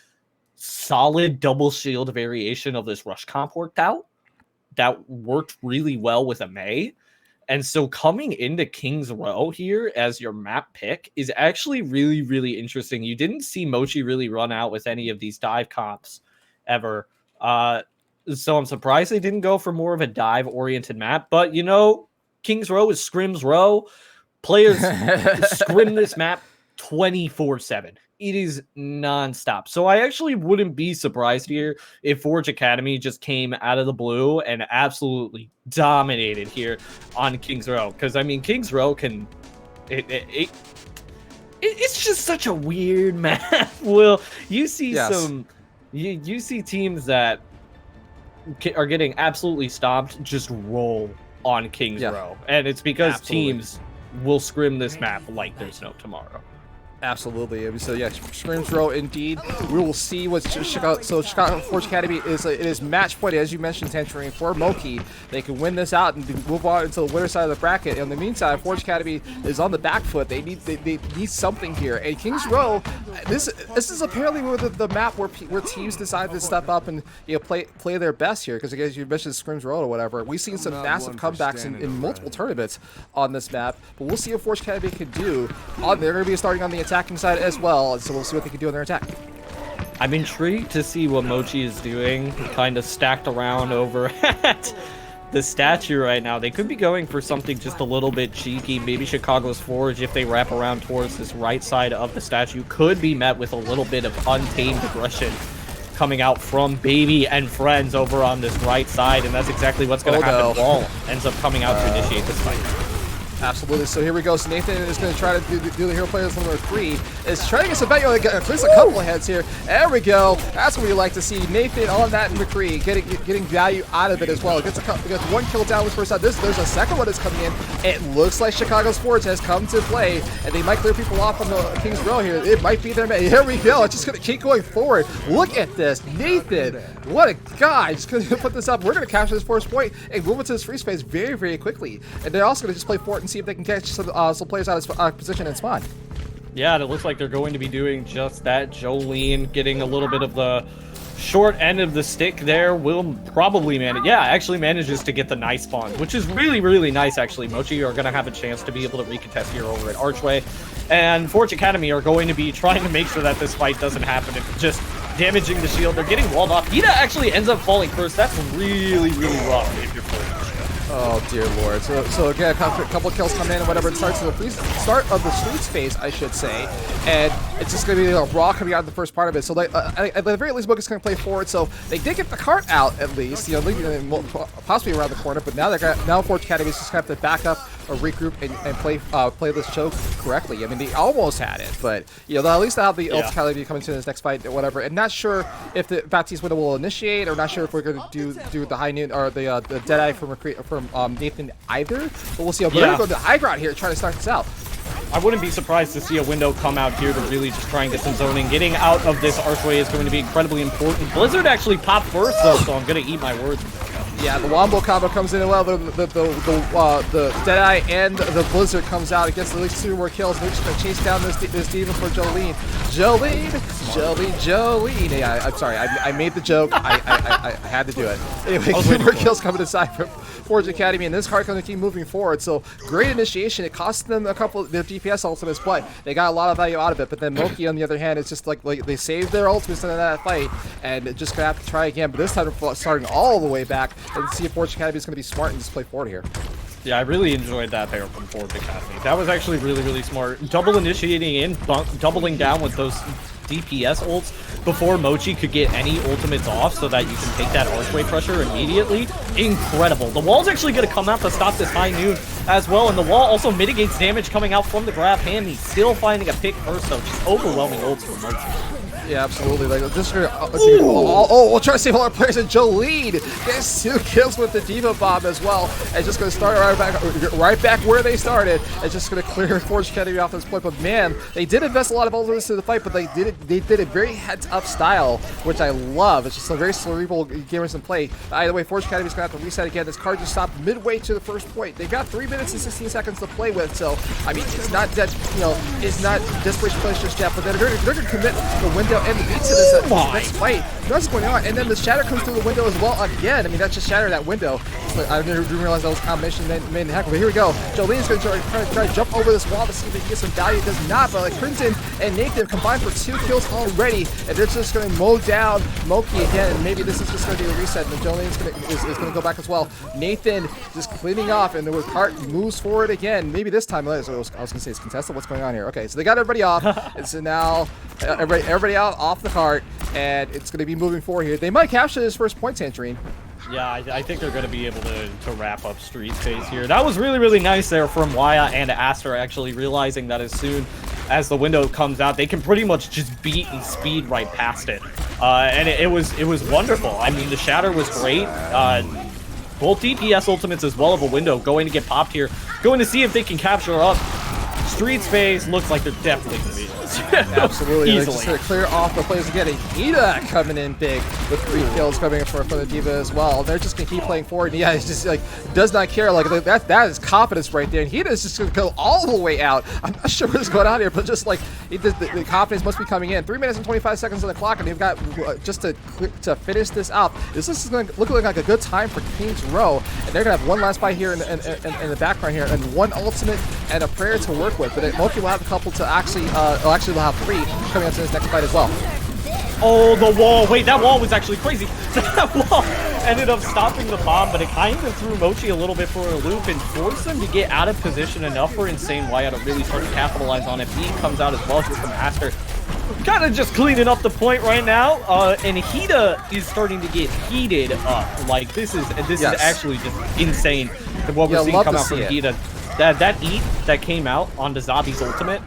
solid double shield variation of this rush comp worked out. That worked really well with a Mei. And so coming into Kings Row here as your map pick is actually really, really interesting. You didn't see Mochi really run out with any of these dive comps ever. So I'm surprised they didn't go for more of a dive oriented map, but Kings Row is Scrims Row. Players scrim this map 24/7. It is nonstop. So I actually wouldn't be surprised here if Forge Academy just came out of the blue and absolutely dominated here on Kings Row. Because I mean, Kings Row can it's just such a weird map. Will you see you see teams that are getting absolutely stomped just roll on Kings Row, and it's because teams will scrim this map like there's no tomorrow. Absolutely. So yeah, Scrims Row indeed. We will see what Chicago. So Chicago Forge Academy is match point, as you mentioned, Tangerine, for Moki. They can win this out and move on into the winner side of the bracket. In the meantime, Forge Academy is on the back foot. They need something here. And Kings Row, this is apparently where the map where teams decide to step up and play their best here. Because as you mentioned, Scrims Row or whatever, we've seen some massive comebacks in multiple tournaments on this map. But we'll see what Forge Academy can do. They're going to be starting on the attacking side as well, so we'll see what they can do in their attack. I'm intrigued to see what Mochi is doing, kind of stacked around over at the statue right now. They could be going for something just a little bit cheeky. Maybe Chicago's Forge, if they wrap around towards this right side of the statue, could be met with a little bit of untamed aggression coming out from Baby and friends over on this right side, and that's exactly what's going to happen. Wall ends up coming out to initiate this fight. Absolutely. So here we go. So Nathan is going to try to do the hero players number 3. Is trying to get some value. At least a couple of heads here. There we go. That's what we like to see. Nathan on that McCree getting value out of it as well. Gets one kill down with first time. There's a second one that's coming in. It looks like Chicago's Forge has come to play, and they might clear people off on the Kings Row here. It might be their man. Here we go. It's just going to keep going forward. Look at this. Nathan, what a guy. Just going to put this up. We're going to capture this first point and move into this free space very, very quickly. And they're also going to just play for it and see if they can catch some players out of position and spawn. Yeah, it looks like they're going to be doing just that. Jolene getting a little bit of the short end of the stick there. Will probably manage. Yeah, actually manages to get the nice spawn, which is really, really nice, actually. Mochi are going to have a chance to be able to recontest here over at Archway. And Forge Academy are going to be trying to make sure that this fight doesn't happen. It's just damaging the shield. They're getting walled off. Ida actually ends up falling first. That's really, really rough if you're Forge. Oh dear lord. So again, a couple of kills come in and whatever. It starts at the start of the streets phase, I should say, and it's just going to be raw coming out of the first part of it. So at the very least, Moki's going to play forward. So they did get the cart out at least, possibly around the corner. But now Forge Academy is just going to have to back up or regroup and play this choke correctly. I mean, they almost had it, but they'll at least have the ult Academy coming to this next fight or whatever. And not sure if the Baptiste window will initiate, or not sure if we're going to do the high noon or the Deadeye from Nathan either. But we'll see. We're going to go to the high ground here, trying to start this out. I wouldn't be surprised to see a window come out here to really just try and get some zoning. Getting out of this archway is going to be incredibly important. Blizzard actually popped first though, so I'm going to eat my words. Yeah, the Wombo combo comes in well. The Deadeye and the Blizzard comes out. It gets at least 2 more kills. They're just going to chase down this demon for Jolene. Jolene. Yeah, I'm sorry. I made the joke. I had to do it. Anyway, 2 more kills coming aside from Forge Academy, and this card going to keep moving forward. So great initiation. It cost them a couple of their DPS ultimates, but they got a lot of value out of it. But then Moki, on the other hand, it's just like they saved their ultimates in that fight, and it just going to have to try again. But this time, starting all the way back, and see if Forge Academy is going to be smart and just play forward here. Yeah, I really enjoyed that there from Forge Academy. That was actually really, really smart. Double initiating in, doubling down with those DPS ults before Mochi could get any ultimates off so that you can take that archway pressure immediately. Incredible. The wall's actually going to come out to stop this high noon as well, and the wall also mitigates damage coming out from the grab hand. He's still finding a pick first, though. Just overwhelming ults for Mochi. Yeah, absolutely. Like just we'll try to save all our players. And Jolene gets 2 kills with the Diva Bomb as well. And just going to start right back where they started. And just going to clear Forge Academy off this point. But man, they did invest a lot of ultimates in the fight, but they did it very heads-up style, which I love. It's just a very cerebral gamers in play. Either way, Forge Academy is going to have to reset again. This card just stopped midway to the first point. They've got 3 minutes and 16 seconds to play with. So I mean, it's not that it's not desperation plays just yet. But then they're going to commit the window and the beat to this next fight. What's going on? And then the shatter comes through the window as well again. I mean, that just shattered that window. Like, I didn't realize that was a combination made in heck. But here we go. Jolene's going to try to jump over this wall to see if he can get some value. It does not, but like Crimson and Nathan combined for 2 kills already. And they're just going to mow down Moki again. And maybe this is just going to be a reset. And Jolene's going to go back as well. Nathan just cleaning off, and with Cart moves forward again. Maybe this time, I was going to say it's contested. What's going on here? Okay, so they got everybody off. And so now everybody out off the cart, and it's going to be moving forward here. They might capture this first point, Tangerine. Yeah, I think they're going to be able to wrap up Street Space here. That was really, really nice there from Waya and Aster, actually realizing that as soon as the window comes out, they can pretty much just beat and speed right past it. And it was wonderful. I mean, the Shatter was great. Both DPS ultimates as well of a window going to get popped here. Going to see if they can capture up. Street Space looks like they're definitely going to be absolutely easily. They're just going to clear off the players again. Hida coming in big with 3 kills coming in for the D.Va as well. They're just going to keep playing forward. And yeah, it's just like does not care. Like that is confidence right there. And Hida is just going to go all the way out. I'm not sure what's going on here, but just like the confidence must be coming in. 3 minutes and 25 seconds on the clock, and they've got just to finish this out. This is going to look like a good time for Kings Row, and they're going to have one last fight here in the background here, and one ultimate and a prayer to work with. But Moki will have a couple to actually will have 3 coming up to this next fight as well. Oh, the wall. Wait, that wall was actually crazy. That wall ended up stopping the bomb, but it kind of threw Mochi a little bit for a loop and forced them to get out of position enough for Insane Waya to really start to capitalize on it. B comes out as well here from Aster. Kind of just cleaning up the point right now, and Hida is starting to get heated up. Like, this is actually just insane what we're seeing come out from Hida. That eat that came out onto Zabi's ultimate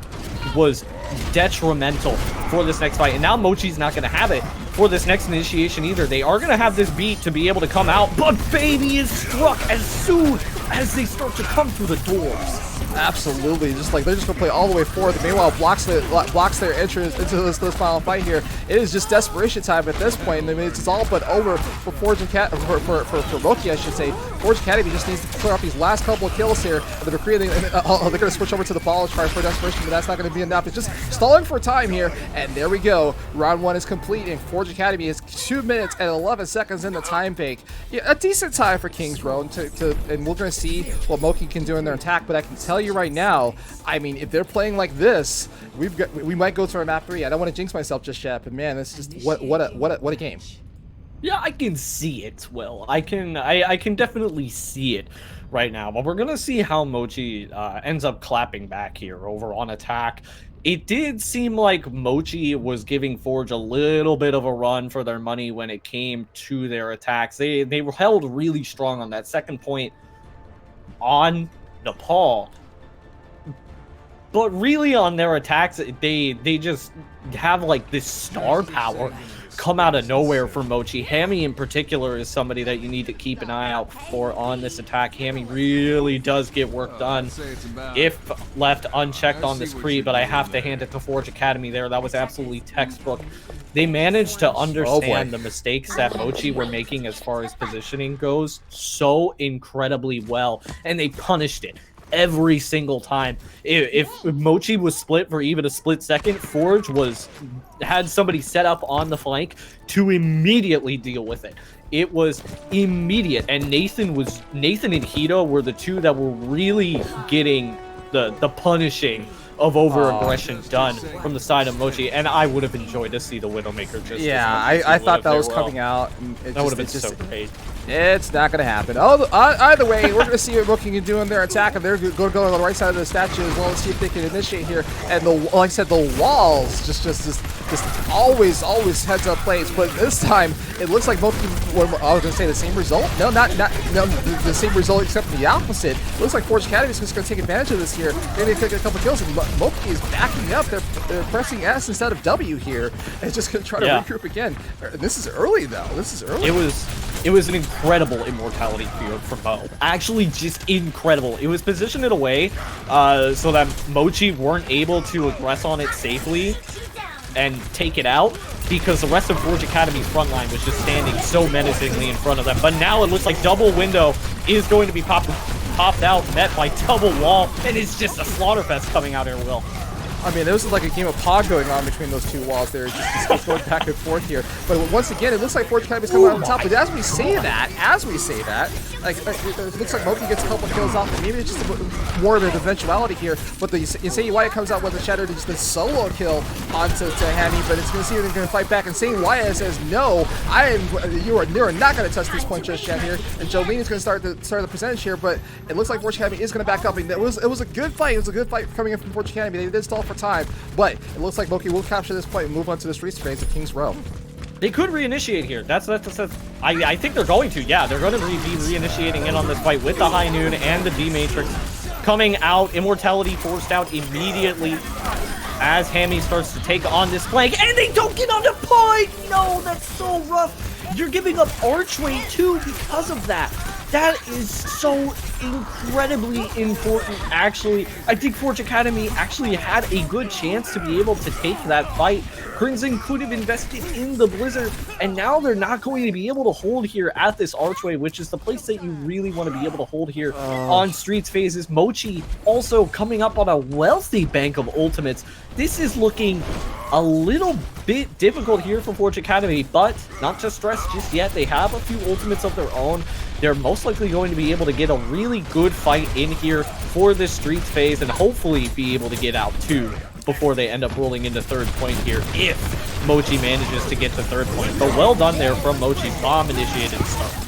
was detrimental for this next fight, and now Mochi's not going to have it for this next initiation either. They are going to have this beat to be able to come out, but Baby is struck as soon as they start to come through the doors. Absolutely, just like they're just gonna play all the way forward. And meanwhile, blocks their entrance into this final fight here. It is just desperation time at this point. I mean, it's all but over for Forge and for Moki, I should say. Forge Academy just needs to clear up these last couple of kills here. The McCree, they're gonna switch over to the ball and try for desperation, but that's not gonna be enough. It's just stalling for time here, and there we go. Round 1 is complete, and Forge Academy is 2 minutes and 11 seconds in the time bank. Yeah, a decent time for Kings Row, and we're gonna see what Moki can do in their attack. But I can tell you right now, I mean, if they're playing like this, we might go to our map 3. I don't want to jinx myself just yet, but man, it's just what a game. Yeah, I can see it. Well, I can definitely see it right now. But we're gonna see how Mochi ends up clapping back here over on attack. It did seem like Mochi was giving Forge a little bit of a run for their money when it came to their attacks. They were held really strong on that second point on Nepal. But really on their attacks, they just have like this star power come out of nowhere for Mochi. Hammy in particular is somebody that you need to keep an eye out for on this attack. Hammy really does get work done if left unchecked on this creep, but I have to hand it to Forge Academy there. That was absolutely textbook. They managed to understand the mistakes that Mochi were making as far as positioning goes so incredibly well, and they punished it every single time. If Mochi was split for even a split second, Forge had somebody set up on the flank to immediately deal with it. It was immediate, and Nathan and Hida were the two that were really getting the punishing of over-aggression done from the side of Mochi, and I would have enjoyed to see the Widowmaker just I thought that was coming out. That would have been so great. It's not going to happen. Either way, we're going to see what Moki can do in their attack, and they're going to go on the right side of the statue as well and see if they can initiate here. And like I said, the walls just always heads up plays, but this time it looks like Moki. I was going to say the same result. No, not the same result, except the opposite. It looks like Forge Academy is just going to take advantage of this here. Maybe they get a couple kills, and Moki is backing up. They're pressing S instead of W here, and just going to try to regroup again. This is early though. This is early. It was an incredible immortality field from Mo. Actually, just incredible. It was positioned in a way so that Mochi weren't able to aggress on it safely and take it out, because the rest of Forge Academy's front line was just standing so menacingly in front of them. But now it looks like double window is going to be popped out, met by double wall, and it's just a slaughterfest coming out here, Will. I mean, this is like a game of Pog going on between those two walls there. Just going back and forth here. But once again, it looks like Forge Academy is coming out on top. But as we say that, like it looks like Moki gets a couple kills off. And maybe it's just more of an eventuality here. But the Insane Wyatt comes out with a Shatter, just the solo kill onto Hammy. But it's going to see if they're going to fight back. Insane Wyatt says, "No, you are not going to touch this point just yet here." And Jolene is going to start the percentage here. But it looks like Forge Academy is going to back up. And it was a good fight. It was a good fight coming in from Forge Academy. They did stall for time, but it looks like Moki will capture this point and move on to the streets phase of King's Row. They could reinitiate here. I think they're going to. Yeah, they're going to be reinitiating in on this fight with the High Noon and the D-Matrix coming out. Immortality forced out immediately as Hammy starts to take on this flank, and they don't get on the point! No, that's so rough. You're giving up Archway too because of that. That is so incredibly important, actually. I think Forge Academy actually had a good chance to be able to take that fight. Crimson could have invested in the Blizzard, and now they're not going to be able to hold here at this Archway, which is the place that you really want to be able to hold here on Streets phases. Mochi also coming up on a wealthy bank of ultimates. This is looking a little bit difficult here for Forge Academy, but not to stress just yet. They have a few ultimates of their own. They're most likely going to be able to get a really good fight in here for this Streets phase and hopefully be able to get out too before they end up rolling into third point here if Mochi manages to get to third point. But well done there from Mochi. Bomb initiated start.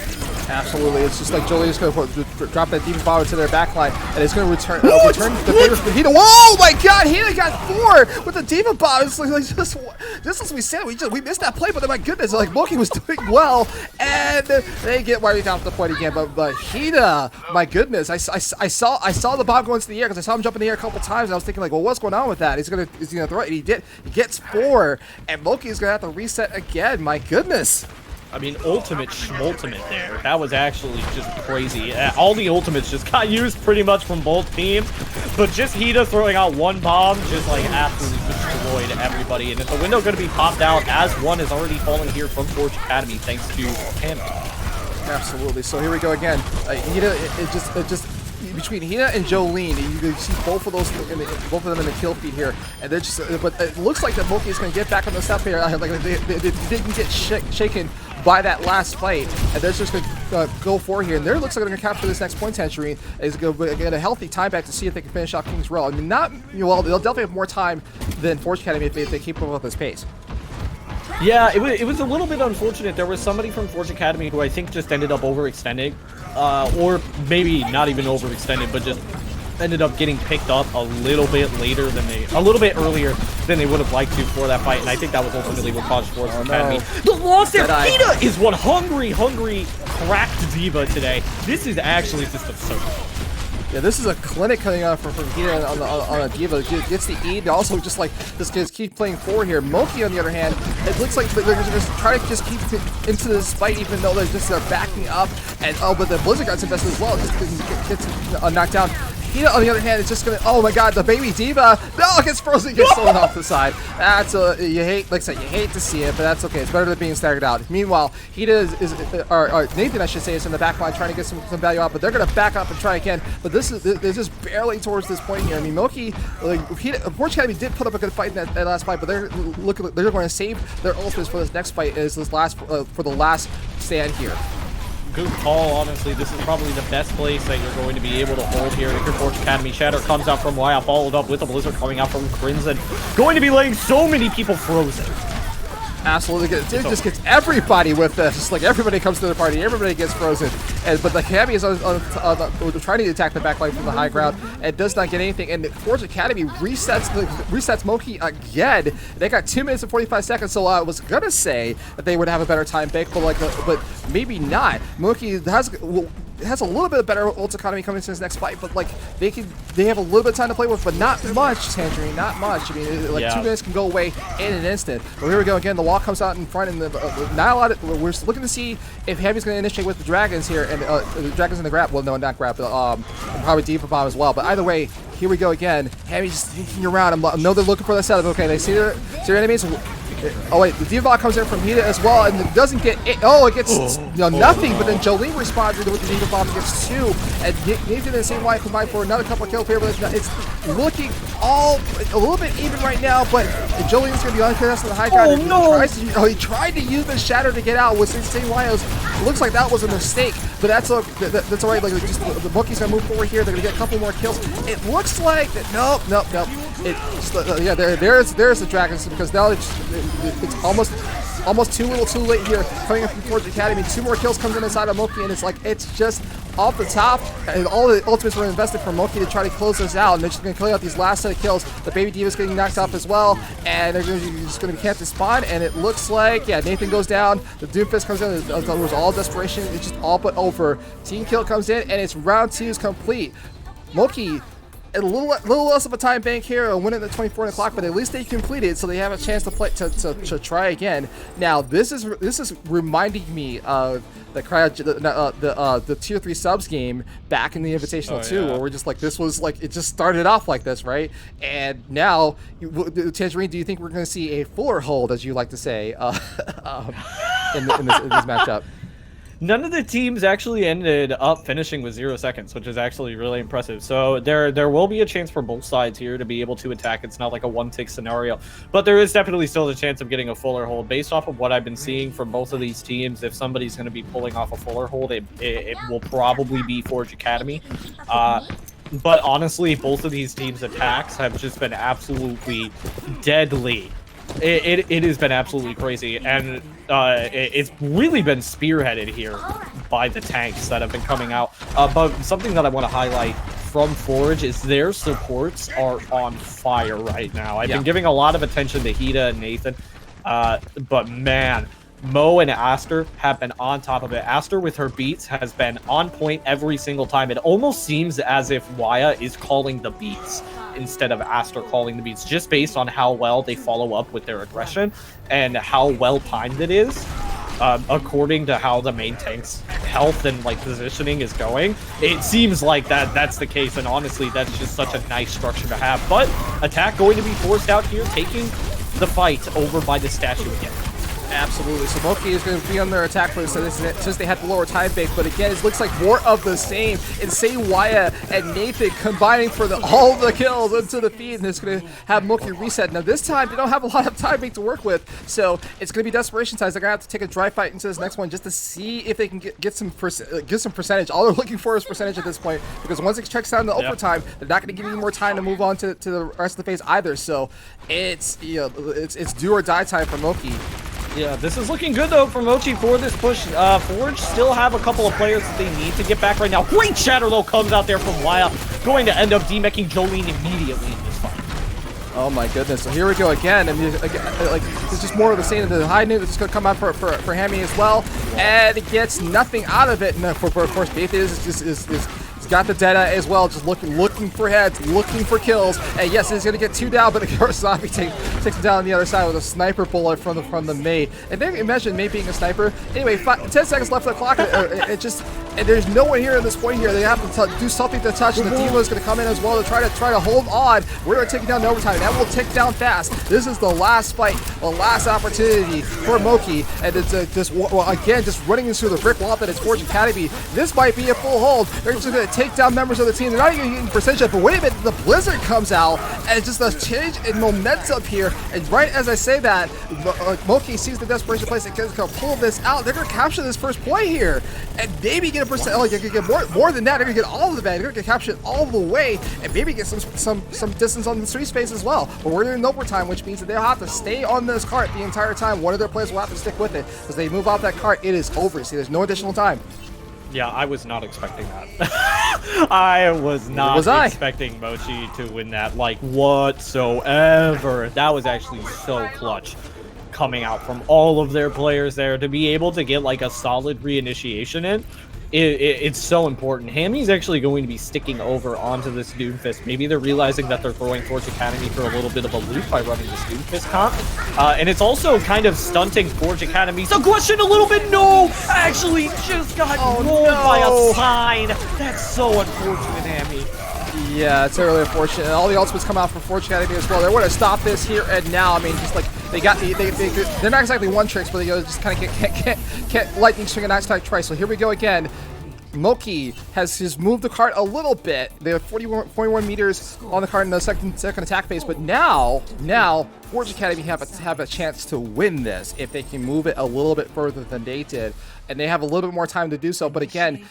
Absolutely, it's just like Jolie's going to drop that Demon Bomb into their backline, and it's going to return the favor for Hina. Whoa, my God, Hina got 4 with the Demon Bomb. It's like just as we said, we missed that play, but my goodness, like Moki was doing well, and they get wiped off the point again. But Hina, my goodness, I saw the bomb go into the air because I saw him jump in the air a couple times, and I was thinking like, well, what's going on with that? He's gonna throw it. And he gets 4, and Moki is gonna have to reset again. My goodness. I mean, ultimate schmultimate there. That was actually just crazy. All the ultimates just got used pretty much from both teams, but just Hina throwing out one bomb just like absolutely destroyed everybody. And is the window going to be popped out as one is already falling here from Forge Academy thanks to Hammy? Absolutely. So here we go again. Hina, it just between Hina and Jolene, you see both of them in the kill feed here, and they're just. But it looks like that Moki is going to get back on the stuff here. Like they didn't get shaken by that last fight, and they're just going to go for here. And there looks like they're going to capture this next point entry. Is going to get a healthy time back to see if they can finish off King's Row. I mean, well, they'll definitely have more time than Forge Academy if they keep up with this pace. Yeah, it was a little bit unfortunate. There was somebody from Forge Academy who I think just ended up overextending, or maybe not even overextended, but just ended up getting picked up a little bit earlier than they would have liked to for that fight, and I think that was ultimately what caused Forge Academy. The loss there. Hina is one hungry, cracked diva today. This is actually just absurd. Yeah, this is a clinic coming out from Hina on a diva. Gets the E, but also just like this kids keep playing forward here. Moki, on the other hand, it looks like they're just trying to just keep into this fight, even though they're backing up. And but the Blizzard got invested as well. Just gets knocked down. Hina, on the other hand, is just gonna. Oh my God, the baby diva! No, it gets frozen, gets thrown off the side. That's you hate, like I said, you hate to see it, but that's okay. It's better than being staggered out. Meanwhile, Hina or Nathan, I should say, is in the back line trying to get some value out, but they're gonna back up and try again. But this is just barely towards this point here. I mean, Moki, like Forge Academy did put up a good fight in that last fight, but they're going to save their ultimates for this next fight. Is this last for the last stand here. Good call, honestly. This is probably the best place that you're going to be able to hold here. If your Forge Academy Shatter comes out from Wyatt, followed up with a Blizzard coming out from Crimson. Going to be letting so many people frozen. Absolutely, it just gets everybody with this. Just like everybody comes to the party, everybody gets frozen. But the Hammy is trying to attack the backline from the high ground and does not get anything. And the Forge Academy resets Moki again. They got 2 minutes and 45 seconds. So I was gonna say that they would have a better time back, but maybe not. Moki has a little bit of better ult economy coming into this next fight, but like they have a little bit of time to play with, but not much, Tangerine, not much. I mean, 2 minutes can go away in an instant. But here we go again. The wall comes out in front, and not a lot of, we're looking to see if Hammy's going to initiate with the dragons here, and the dragons in the grab. Well, no, not grab, but probably Diva Bomb as well. But either way, here we go again. Hammy's just thinking around. I know they're looking for the setup. Okay, they see their enemies. Oh wait, the Diva comes in from Hida as well, and it doesn't get it. Oh, it gets nothing, but then Jolene responds with the Diva Bomb and gets 2. And Nathan and St. Wyatt combined for another couple of kills here, but it's looking all a little bit even right now, but Jolene's going to be uncontested on the high ground. He tried to use the Shatter to get out with St. Wyatt. Looks like that was a mistake, but that's all right. Like, just the Monkey's going to move forward here. They're going to get a couple more kills. It looks like that. Nope. Yeah, there's the Dragons, because now it's almost too little too late here coming in from Forge Academy. 2 more kills comes in inside of Moki, and it's like it's just off the top, and all the ultimates were invested for Moki to try to close this out, and they're just going to clear out these last set of kills. The Baby Diva's getting knocked off as well, and they're just going to be camped to spawn, and it looks like, yeah, Nathan goes down, the Doomfist comes in, it was all desperation, it's just all but over. Team kill comes in, and it's round 2 is complete. Moki, a little less of a time bank here, a win at the 24 o'clock, but at least they completed, so they have a chance to play to try again. Now this is reminding me of the tier 3 subs game back in the Invitational 2, where we're just like, this was like, it just started off like this, right? And now, Tangerine, do you think we're going to see a fuller hold, as you like to say, in this matchup? None of the teams actually ended up finishing with 0 seconds, which is actually really impressive. So there will be a chance for both sides here to be able to attack. It's not like a one-tick scenario, but there is definitely still the chance of getting a fuller hold. Based off of what I've been seeing from both of these teams, if somebody's going to be pulling off a fuller hold, it will probably be Forge Academy. But honestly, both of these teams' attacks have just been absolutely deadly. It has been absolutely crazy, and it's really been spearheaded here by the tanks that have been coming out. But something that I want to highlight from Forge is their supports are on fire right now. I've been giving a lot of attention to Hida and Nathan, but man, Mo and Aster have been on top of it. Aster with her beats has been on point every single time. It almost seems as if Waya is calling the beats instead of Aster calling the beats, just based on how well they follow up with their aggression and how well timed it is. According to how the main tank's health and like positioning is going, it seems like that's the case, and honestly that's just such a nice structure to have. But attack going to be forced out here, taking the fight over by the statue again. Absolutely. So Moki is going to be on their attack for this since they had the lower time bank, but again, it looks like more of the same. Insane Waya and Nathan combining for all the kills into the feed, and it's going to have Moki reset. Now this time, they don't have a lot of time bank to work with, so it's going to be desperation times. They're going to have to take a dry fight into this next one just to see if they can get some percentage. All they're looking for is percentage at this point, because once it checks down the overtime, they're not going to give you more time to move on to the rest of the phase either. So it's it's do or die time for Moki. Yeah, this is looking good though for Mochi for this push. Forge still have a couple of players that they need to get back right now. Great shatter though comes out there from Waya, going to end up demecking Jolene immediately in this fight. Oh my goodness! So here we go again, and like it's just more of the same. The high note is just gonna come out for Hammy as well, and it gets nothing out of it. And for of course, Faith is got the Dead-Eye as well, just looking for heads, looking for kills. And yes, he's gonna get 2 down, but Zombie takes him down on the other side with a sniper bullet from the Mei. And then imagine Mei being a sniper. Anyway, 10 seconds left on the clock. And there's no one here at this point here. They have to do something to touch, and the Diva is going to come in as well to try to hold on. We're going to take it down in overtime. That will tick down fast. This is the last fight, the last opportunity for Moki, and it's just running into the brick wall that is Forge Academy. This might be a full hold. They're just going to take down members of the team. They're not even getting percentage yet, but wait a minute, the Blizzard comes out, and it's just a change in momentum here. And right as I say that, Moki sees the desperation place and can pull this out. They're going to capture this first play here, and maybe get a percent. Like, they can get more than that. They're gonna get all of the bad. They're gonna capture it all the way, and maybe get some distance on the street space as well. But we're in overtime, which means that they'll have to stay on this cart the entire time. One of their players will have to stick with it. As they move off that cart, it is over. See, there's no additional time. Yeah, I was not expecting that. I was not expecting Mochi to win that, like, whatsoever. That was actually so clutch coming out from all of their players there to be able to get like a solid reinitiation in. It's so important. Hammy's actually going to be sticking over onto this Doomfist. Maybe they're realizing that they're throwing Forge Academy for a little bit of a loop by running this Doomfist comp. And it's also kind of stunting Forge Academy's aggression a little bit. No! Actually just got rolled by a sign. That's so unfortunate, Hammy. Yeah, it's really unfortunate. And all the ultimates come out from Forge Academy as well. They want to stop this here and now. I mean, just like they're not exactly one tricks, but they just kind of get lightning swing and ice strike twice. So here we go again. Moki has moved the cart a little bit. They have 41 meters on the cart in the second attack phase, but now Forge Academy have a chance to win this if they can move it a little bit further than they did, and they have a little bit more time to do so. But again,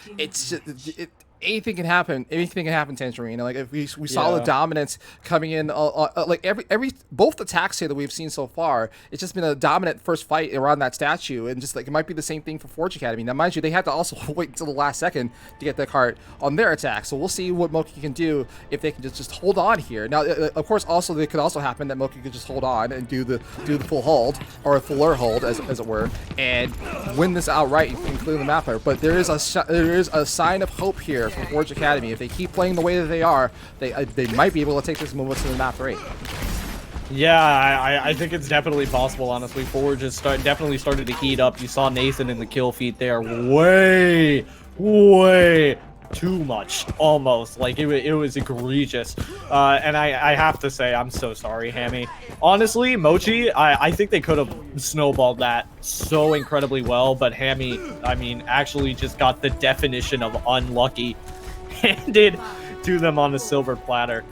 anything can happen. Anything can happen, Tangerine. Like if we saw the dominance coming in, like every both attacks here that we've seen so far, it's just been a dominant first fight around that statue, and just like it might be the same thing for Forge Academy. Now, mind you, they had to also wait until the last second to get the cart on their attack. So we'll see what Moki can do if they can just hold on here. Now, of course, also it could also happen that Moki could just hold on and do the full hold or a fuller hold, as it were, and win this outright and clear the map there. But there is a sign of hope here from Forge Academy. If they keep playing the way that they are, they might be able to take this move to the map 3. Yeah, I think it's definitely possible, honestly. Forge has definitely started to heat up. You saw Nathan in the kill feed there. Way too much, almost. Like, it was egregious. And I have to say, I'm so sorry, Hammy. Honestly, Mochi, I think they could have snowballed that so incredibly well, but Hammy, I mean, actually just got the definition of unlucky handed to them on the silver platter.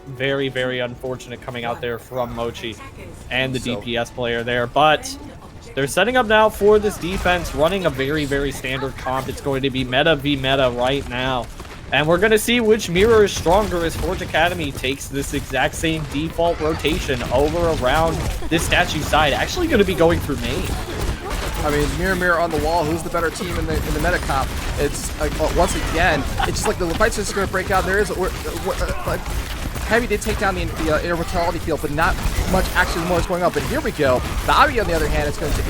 Very, very unfortunate coming out there from Mochi and the DPS player there, but they're setting up now for this defense, running a very, very standard comp. It's going to be meta v meta right now, and we're going to see which mirror is stronger as Forge Academy takes this exact same default rotation over around this statue side. Actually going to be going through main. I mean, mirror on the wall. Who's the better team in the meta comp? It's like once again, it's just like the fights are just going to break out. There is Heavy did take down the inner mortality field, but not much actually more is going on. But here we go. Navi, on the other hand, is going to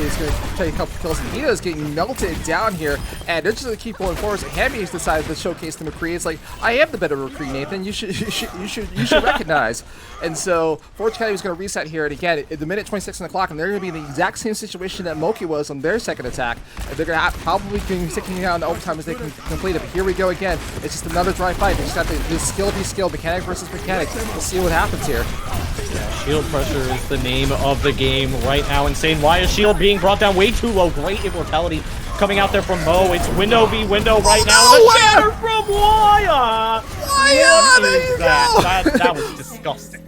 take a couple kills. Nita is getting melted down here, and they're just going to keep going forward. So Heavy has decided to showcase the McCree. It's like, I am the better McCree, Nathan. You should recognize. And so Forge Academy is going to reset here, and again, at the minute 26 on the clock, and they're going to be in the exact same situation that Moki was on their second attack. And they're going to probably be sticking around overtime as they can complete it. But here we go again. It's just another dry fight. They just have the skill v skill, mechanic versus mechanic. We'll see what happens here. Yeah, shield pressure is the name of the game right now. Insane. Why is shield being brought down way too low? Great immortality coming out there from Mo. It's window v window right now. The shatter from Waya. Waya, there you go. That was disgusting.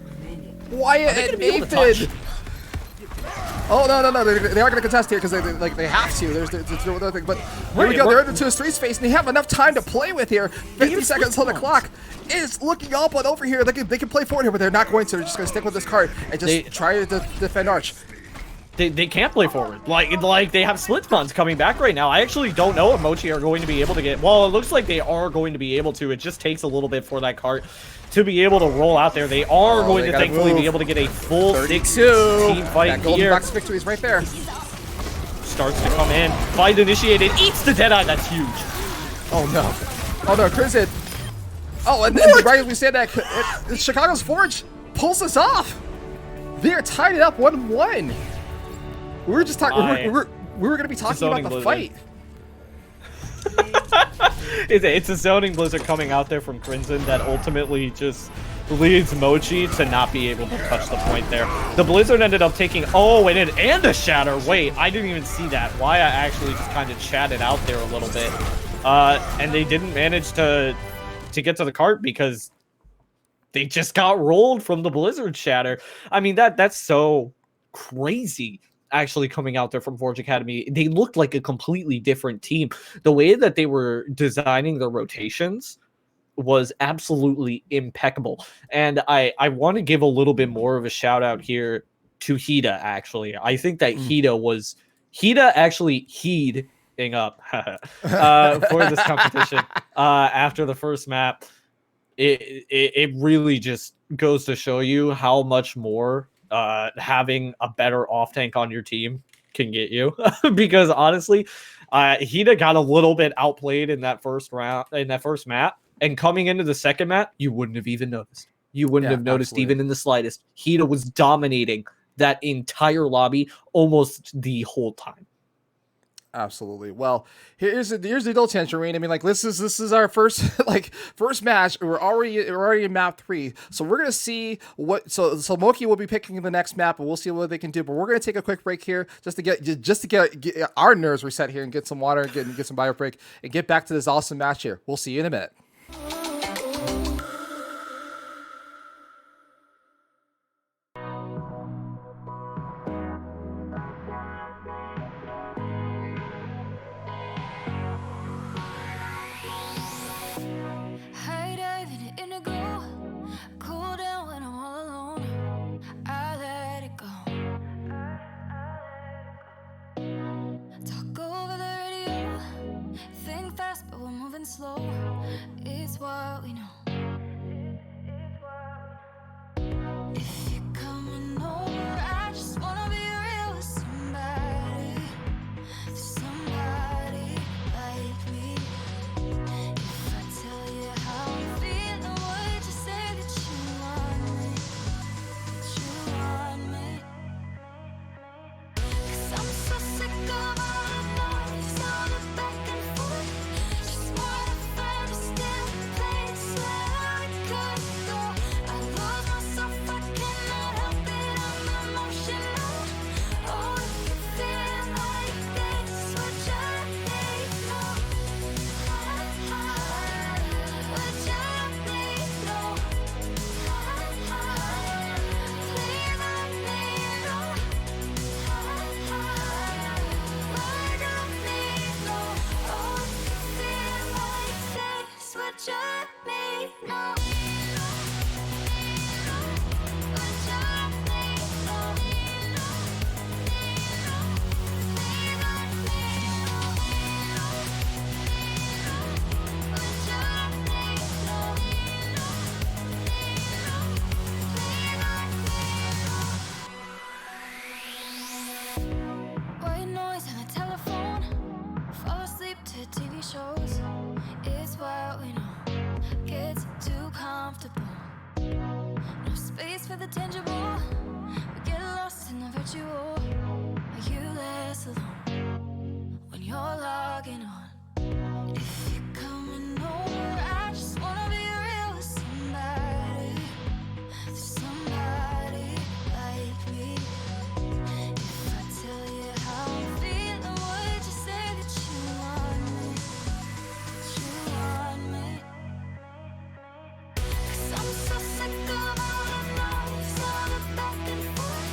Waya and Nathan. Oh, no. They are going to contest here because they have to. There's no other thing. But here we go. They're into a street space, and they have enough time to play with here. 50 seconds on the clock. Is looking all but over here. They can play forward here, but they're not going to. They're just going to stick with this card and just try to defend Arch. They can't play forward. Like they have split guns coming back right now. I actually don't know if Mochi are going to be able to get. Well, it looks like they are going to be able to. It just takes a little bit for that cart to be able to roll out there. They are going to thankfully be able to get a full 6-2 team fight that golden here. box victory is right there. Starts to come in. Fight initiated. Eats the Deadeye. That's huge. Oh no, Crimson. Oh, and right as we said that, Chicago's Forge pulls us off. They are tied it up 1-1. We were just talking. We were going to be talking about the fight. It's a zoning blizzard coming out there from Crimson that ultimately just leads Mochi to not be able to touch the point there. The blizzard ended up taking and a shatter. Wait, I didn't even see that. Why I actually just kind of chatted out there a little bit, and they didn't manage to get to the cart because they just got rolled from the blizzard shatter. I mean that's so crazy. Actually coming out there from Forge Academy, they looked like a completely different team. The way that they were designing their rotations was absolutely impeccable. And I want to give a little bit more of a shout out here to Hida, actually. I think that Hida actually heating up for this competition after the first map. It really just goes to show you how much more having a better off tank on your team can get you. Because honestly, Hida got a little bit outplayed in that first map, and coming into the second map, you wouldn't have even noticed. You wouldn't have noticed even in the slightest. Hida was dominating that entire lobby almost the whole time. Absolutely. Well, here's the deal, Tangerine. I mean, like this is our first first match. We're already in map 3, so we're gonna see what. So Moki will be picking the next map, and we'll see what they can do. But we're gonna take a quick break here just to get our nerves reset here and get some water, get some bio break, and get back to this awesome match here. We'll see you in a minute. High dive in the indigo, cool down when I'm all alone. I let it go. Talk over the radio, think fast but we're moving slow. It's what we know. If you're coming over, I just wanna be real with somebody, somebody like me. If I tell you how I'm feeling, would you say that you want me? That you want me? 'Cause I'm so sick of all the noise, all the back and forth. Just wanna find a still place where I could go. I lose myself, I cannot help it, I'm emotional. Oh, if you feel like this, would you let me know? Would you let me know? Please let me know. Would you let me know? Oh, if you feel like this, would you let me know? Would you let me know? Please let me know. Would you let me know? Please let me know. White noise on the telephone, fall asleep to TV shows. It's what we know, gets too comfortable. No space for the tangible, we get lost in the virtual. Are you less alone when you're logging on? If you're coming over, I just wanna be real with somebody, somebody like me. If I tell you how I'm feeling, would you say that you want me? That you want me? 'Cause I'm so sick of all the noise, all the back and forth.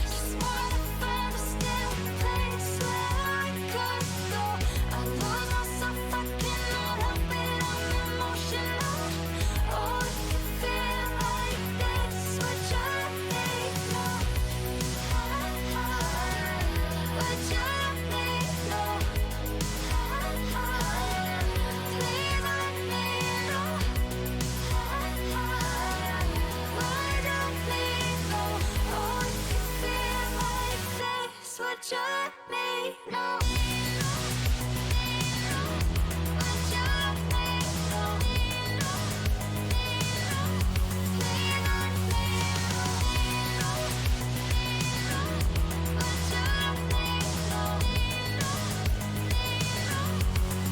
Just wanna find a still place where I could go. I lose myself, I cannot help it, I'm emotional. Oh, if you feel like this, would you let me know? Would you let me know? Please let me know. Would you let me know? Oh, if you feel like this, would you let me know? Would you let me know? Please let me know. Would you let me know?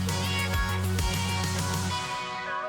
Please let me know.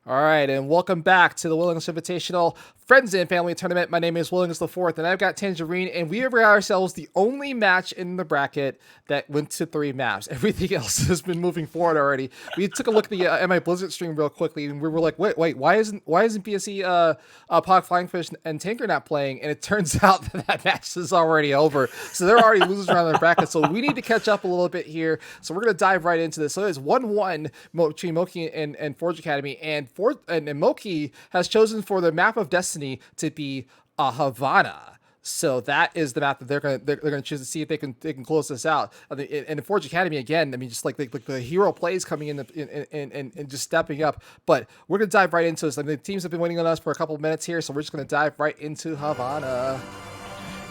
All right, and welcome back to the Will English Invitational Friends and Family Tournament. My name is Will English IV, and I've got Tangerine, and we have got ourselves the only match in the bracket that went to 3 maps. Everything else has been moving forward already. We took a look at the MI Blizzard stream real quickly, and we were like, wait, why isn't BSE, Pog Flying Fish and Tinker not playing? And it turns out that match is already over. So they're already losers around their bracket. So we need to catch up a little bit here. So we're going to dive right into this. So it's 1-1 between Moki and Forge Academy, and Moki has chosen for the map of destiny to be Havana. So that is the map that they're gonna choose to see if they can close this out. And the Forge Academy again, I mean, just like the hero plays coming in and just stepping up. But we're gonna dive right into this. I mean, the teams have been waiting on us for a couple of minutes here, so we're just gonna dive right into Havana.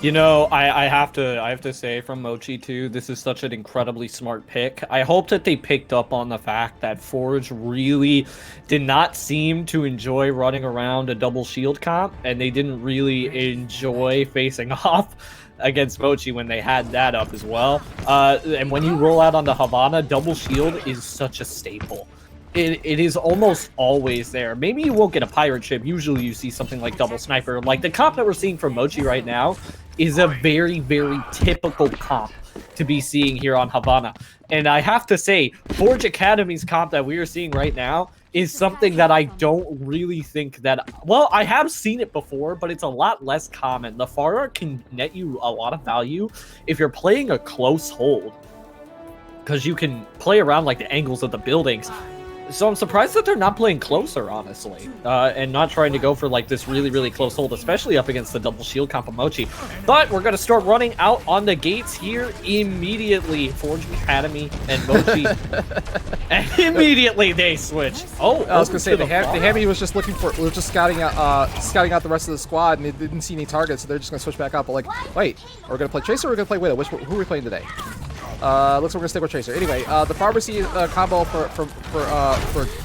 You know, I have to say from Mochi too, this is such an incredibly smart pick. I hope that they picked up on the fact that Forge really did not seem to enjoy running around a double shield comp, and they didn't really enjoy facing off against Mochi when they had that up as well. And when you roll out on the Havana, double shield is such a staple. It is almost always there. Maybe you won't get a pirate ship. Usually you see something like double sniper. Like the comp that we're seeing from Mochi right now is a very, very typical comp to be seeing here on Havana. And I have to say, Forge Academy's comp that we are seeing right now is something that I don't really think that... Well, I have seen it before, but it's a lot less common. The Pharah can net you a lot of value if you're playing a close hold, because you can play around like the angles of the buildings. So I'm surprised that they're not playing closer, honestly, and not trying to go for like this really, really close hold, especially up against the double shield comp of Mochi. But we're going to start running out on the gates here immediately. Forge Academy and Mochi, and immediately they switch. Oh, I was going to say the Hammy was just just scouting out the rest of the squad, and it didn't see any targets, so they're just going to switch back up. But like, wait, are we going to play Tracer or are we going to play Widow? Who are we playing today? Looks like we're gonna stick with Tracer. Anyway, the Pharmacy combo for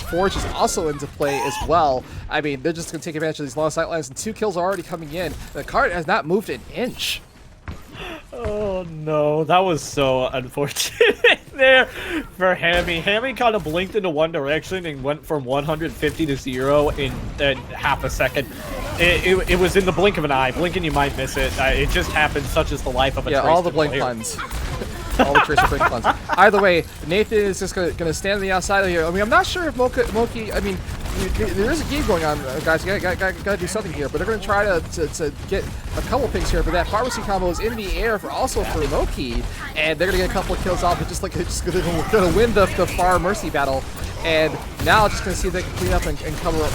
Forge is also into play as well. I mean, they're just gonna take advantage of these long sightlines, and 2 kills are already coming in. The card has not moved an inch. Oh no, that was so unfortunate there for Hammy. Hammy kind of blinked into one direction and went from 150 to 0 in half a second. It was in the blink of an eye. Blink and you might miss it. It just happened. Such is the life of a Tracer all the blink player. puns. All the Tracer blink puns. Either way, Nathan is just gonna stand on the outside of here. I mean, I'm not sure if Moki. I mean, there is a game going on, guys. You gotta do something here. But they're gonna try to get a couple picks here. But that Pharmacy combo is in the air for Moki, and they're gonna get a couple of kills off. But just gonna win the Far Mercy battle. And now just gonna see if they can clean up and cover,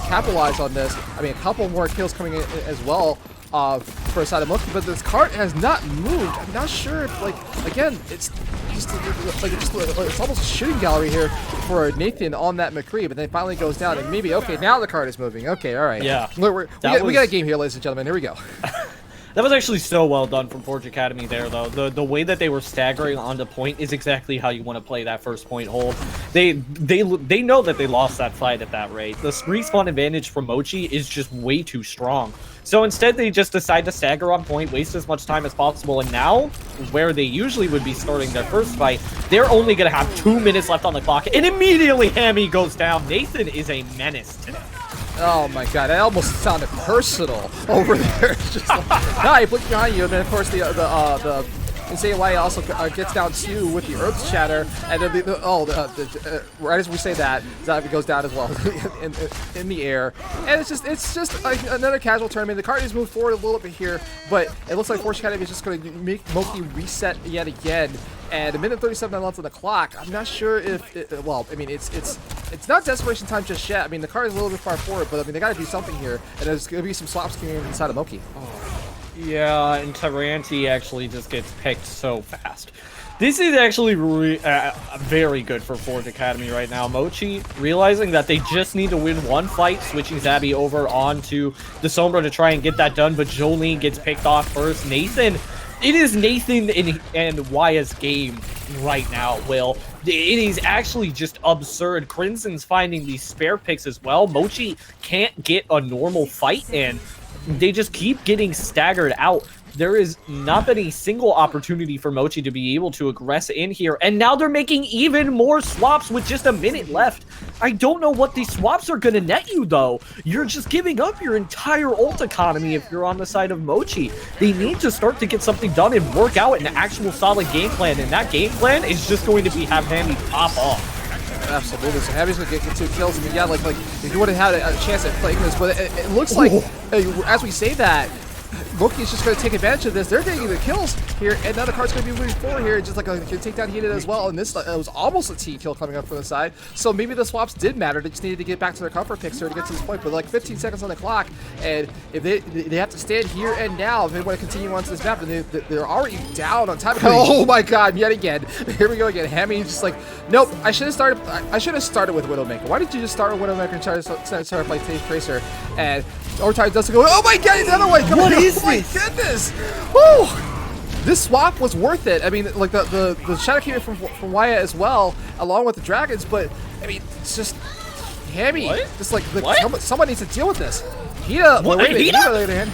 capitalize on this. I mean, a couple more kills coming in as well. For a side of Moki, but this cart has not moved. I'm not sure if, like, again, it's just it's almost a shooting gallery here for Nathan on that McCree, but then it finally goes down, and maybe, okay, now the cart is moving. Okay, all right. Yeah. We got a game here, ladies and gentlemen. Here we go. That was actually so well done from Forge Academy there, though. The way that they were staggering onto point is exactly how you want to play that first point hold. They know that they lost that fight at that rate. The respawn advantage from Mochi is just way too strong. So instead, they just decide to stagger on point, waste as much time as possible, and now, where they usually would be starting their first fight, they're only going to have 2 minutes left on the clock, and immediately Hammy goes down. Nathan is a menace today. Oh my god, that almost sounded personal over there. It's just like, no, he blinked behind you, and then of course the Insane Y also gets down 2 with the Earth Shatter, and then right as we say that, Zavi goes down as well in the air, and it's just like another casual tournament. The card has moved forward a little bit here, but it looks like Forge Academy is just going to make Moki reset yet again. And a minute 37 left on the clock. I'm not sure if it's not desperation time just yet. I mean, the card is a little bit far forward, but I mean they got to do something here, and there's going to be some slaps coming in inside of Moki. Oh. Yeah, and Taranti actually just gets picked so fast. This is actually very good for Forge Academy right now. Mochi realizing that they just need to win one fight, switching Zabby over onto the Sombra to try and get that done, but Jolene gets picked off first. Nathan, it is Nathan and Waya's game right now, Will. It is actually just absurd. Crimson's finding these spare picks as well. Mochi can't get a normal fight in. They just keep getting staggered out. there is not been a single opportunity for Mochi to be able to aggress in here, and now they're making even more swaps with just a minute left. I don't know what these swaps are going to net you, though. You're just giving up your entire ult economy if you're on the side of Mochi. They need to start to get something done and work out an actual solid game plan, and that game plan is just going to be have Hammy pop off. Absolutely. So Hammy's gonna get 2 kills. I mean, yeah, like if you would have had a chance at playing this, but it looks like as we say that, Moki is just going to take advantage of this. They're getting the kills here, and now the card's going to be moving forward here, just like a take down Heated as well. And this was almost a T kill coming up from the side. So maybe the swaps did matter. They just needed to get back to their comfort picks here to get to this point. But like 15 seconds on the clock, and if they have to stand here and now if they want to continue onto this map, and they're already down on time. Oh my God! Yet again, here we go again. Hammy just like, nope. I should have started. I should have started with Widowmaker. Why did you just start with Widowmaker and try to play Phase Tracer? And overtime doesn't go. Oh my God! Another one. What is this? Oh my goodness! Woo! This swap was worth it. I mean, like the shadow came in from Wyatt as well, along with the dragons. But I mean, it's just Hammy. Just like someone needs to deal with this. Hida, wait a minute, Hida on the other hand,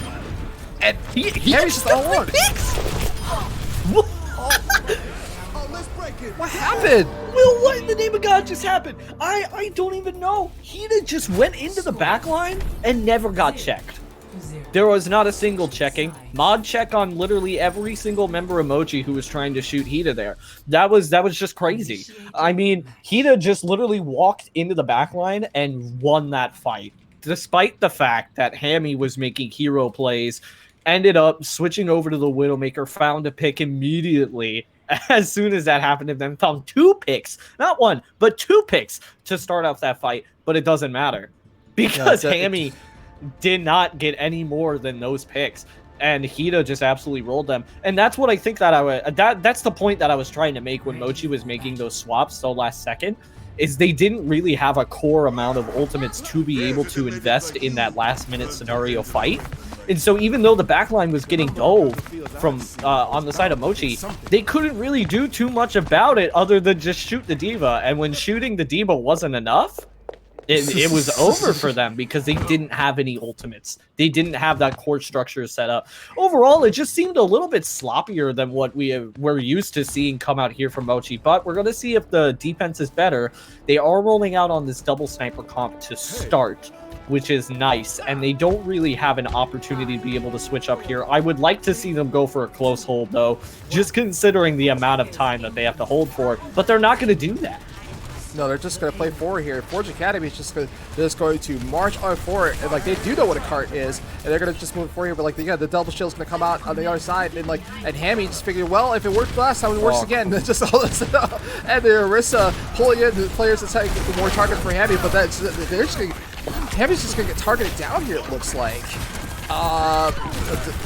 and Hammy's just all alone. What happened? Will, what in the name of God just happened? I don't even know. Hida just went into the back line and never got checked. There was not a single checking. Mod check on literally every single member emoji who was trying to shoot Hida there. That was just crazy. I mean, Hida just literally walked into the back line and won that fight. Despite the fact that Hammy was making hero plays, ended up switching over to the Widowmaker, found a pick immediately. As soon as that happened, and then found 2 picks, not 1, but 2 picks to start off that fight. But it doesn't matter because Hammy did not get any more than those picks, and Hida just absolutely rolled them. And that's what I think that that's the point that I was trying to make when Mochi was making those swaps so last second, is they didn't really have a core amount of ultimates to be able to invest in that last minute scenario fight. And so even though the backline was getting dove from on the side of Mochi, they couldn't really do too much about it other than just shoot the D.Va. And when shooting the D.Va wasn't enough, it was over for them because they didn't have any ultimates. They didn't have that core structure set up. Overall, it just seemed a little bit sloppier than what we're used to seeing come out here from Mochi. But we're going to see if the defense is better. They are rolling out on this double sniper comp to start, which is nice, and they don't really have an opportunity to be able to switch up here. I would like to see them go for a close hold, though, just considering the amount of time that they have to hold for, but they're not going to do that. No, they're just going to play forward here. Forge Academy is just going to march on forward, and like they do know what a cart is, and they're going to just move forward here. But like the double shield's going to come out on the other side, and Hammy just figured, well, if it worked last time, it works again. Just all this, and the Orisa pulling in the players to take more target for Hammy, but they're just going. Hammy's just going to get targeted down here. It looks like.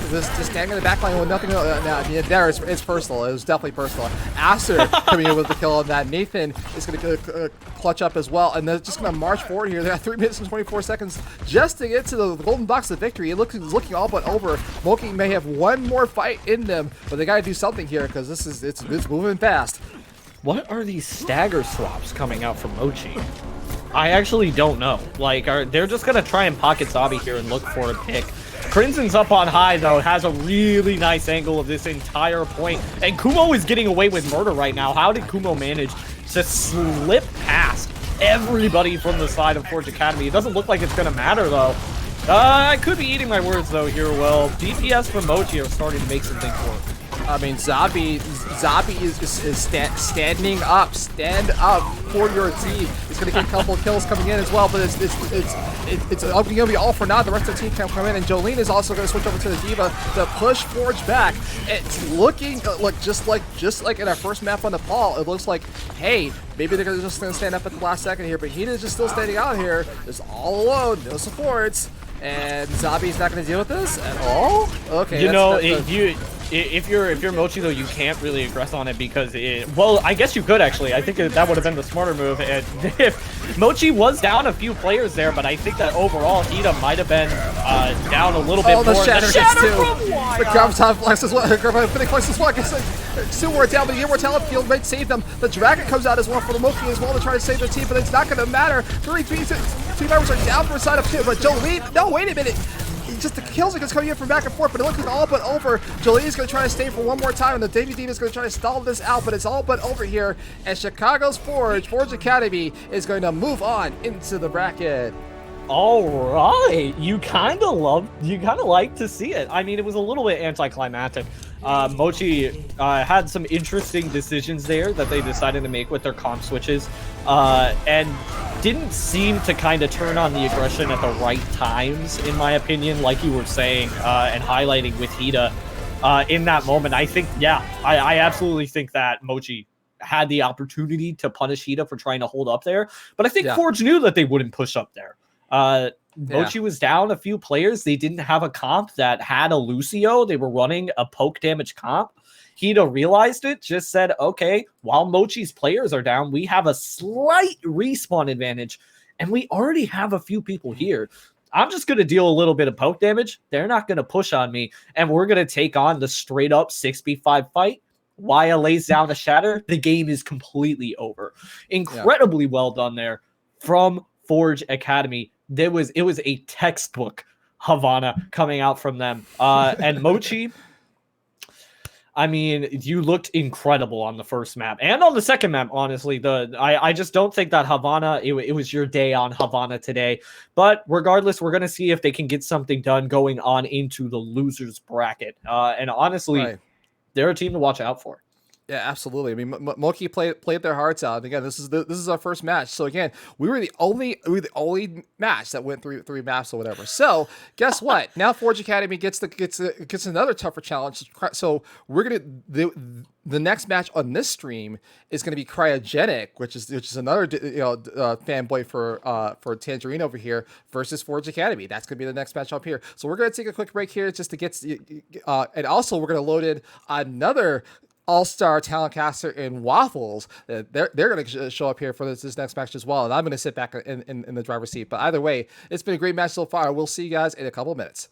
This standing in the back line with nothing. There it's personal. It was definitely personal. Aster coming in with the kill on that. Nathan is going to clutch up as well, and they're just going to march forward here. They have 3 minutes and 24 seconds just to get to the golden box of victory. It looks looking all but over. Moki may have one more fight in them, but they got to do something here because it's moving fast. What are these stagger swaps coming out from Mochi? I actually don't know. Like, they're just going to try and pocket Zombie here and look for a pick. Crimson's up on high, though, has a really nice angle of this entire point. And Kumo is getting away with murder right now. How did Kumo manage to slip past everybody from the side of Forge Academy? It doesn't look like it's going to matter, though. I could be eating my words, though, here, Will. DPS from Mochi are starting to make some things work. I mean, Zabi is standing up. Stand up for your team. He's gonna get a couple of kills coming in as well, but it's gonna be all for naught. The rest of the team can come in, and Jolene is also gonna switch over to the D.Va to push Forge back. It's looking just like in our first map on Nepal. It looks like, hey, maybe they're just gonna stand up at the last second here, but Hida is just still standing out here, just all alone, no supports, and Zabi's not gonna deal with this at all. Okay, you know, if you're Mochi, though, you can't really aggress on it because well, I guess you could actually. I think that would have been the smarter move. And if Mochi was down a few players there, but I think that overall Hida might have been down a little bit more. The shatter too. The Graviton Flex as well. Graviton Flex as well. I guess 2 more down, but the Immortality Field might save them. The Dragon comes out as well for the Mochi as well to try to save their team, but it's not going to matter. 3 members are down for a side of 2, but Jolene, no, wait a minute. just the kills are just coming in from back and forth, but it looks like all but over. Jolene's going to try to stay for one more time, and the Davy Dean is going to try to stall this out, but it's all but over here. And Chicago's Forge Academy, is going to move on into the bracket. All right, you kind of like to see it. I mean, it was a little bit anticlimactic. Mochi had some interesting decisions there that they decided to make with their comp switches, and didn't seem to kind of turn on the aggression at the right times, in my opinion, like you were saying, and highlighting with Hida in that moment. I think, yeah, I absolutely think that Mochi had the opportunity to punish Hida for trying to hold up there, but I think Forge knew that they wouldn't push up there. Mochi was down a few players. They didn't have a comp that had a Lucio. They were running a poke damage comp. Hida realized it, just said, okay, while Mochi's players are down, we have a slight respawn advantage, and we already have a few people here. I'm just going to deal a little bit of poke damage. They're not going to push on me, and we're going to take on the straight-up 6v5 fight. Waya lays down a shatter. The game is completely over. Incredibly well done there from Forge Academy. It was a textbook Havana coming out from them. And Mochi, I mean, you looked incredible on the first map and on the second map, honestly. I just don't think that Havana, it was your day on Havana today. But regardless, we're going to see if they can get something done going on into the losers bracket. And honestly, they're a team to watch out for. Yeah, absolutely. I mean, Mochi played their hearts out. And again, this is our first match. So again, we were the only match that went through 3 maps or whatever. So guess what? Now Forge Academy gets another tougher challenge. So we're gonna the next match on this stream is gonna be Cryogenic, which is another fanboy for Tangerine over here versus Forge Academy. That's gonna be the next match up here. So we're gonna take a quick break here just to get and also we're gonna load in another all-star talent caster in Waffles. They're going to show up here for this next match as well, and I'm going to sit back in the driver's seat. But either way, it's been a great match so far. We'll see you guys in a couple of minutes.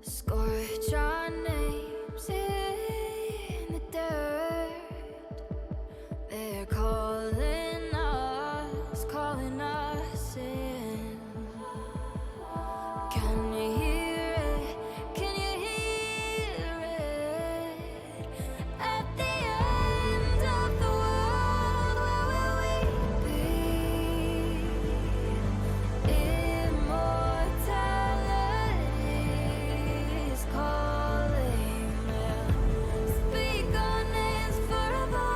Scorch our names in the dirt. They're calling us in. Can you hear it? Can you hear it? At the end of the world, where will we be? Immortality is calling. Speak our names forever.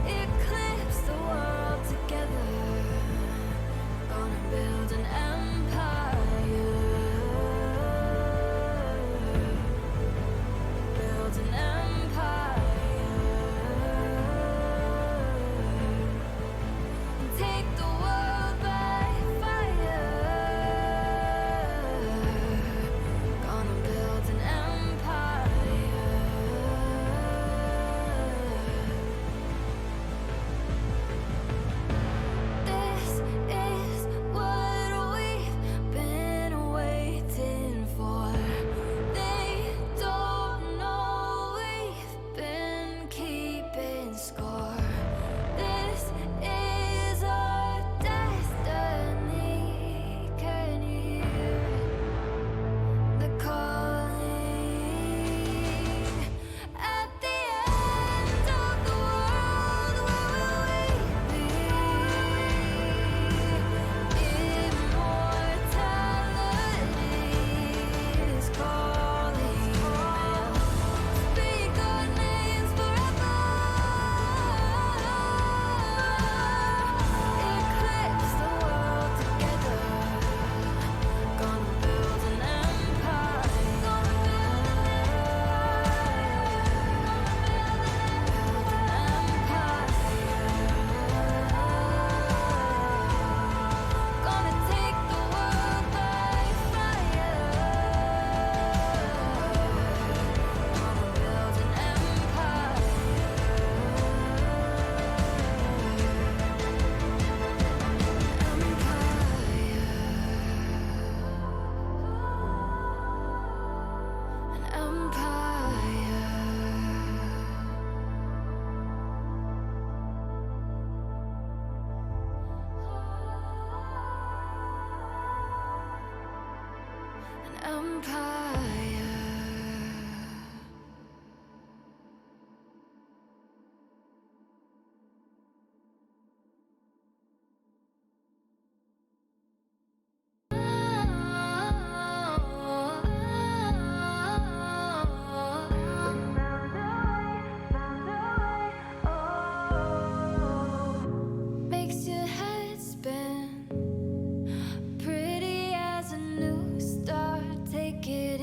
Eclipse the world together. Gonna build an empire. Build an empire. Take the world by fire. Gonna build an empire. This is what we've been waiting for. They don't know we've been keeping score. This is our destiny. Can you hear the calling? At the end of the world, where will we be? Immortality is calling. Speak our names forever. Eclipse the world together. Gonna build an empire. Gonna build an empire. Gonna take the world by fire. Gonna build an empire. An empire. An empire. Makes your head spin. Pretty as a new star. Take it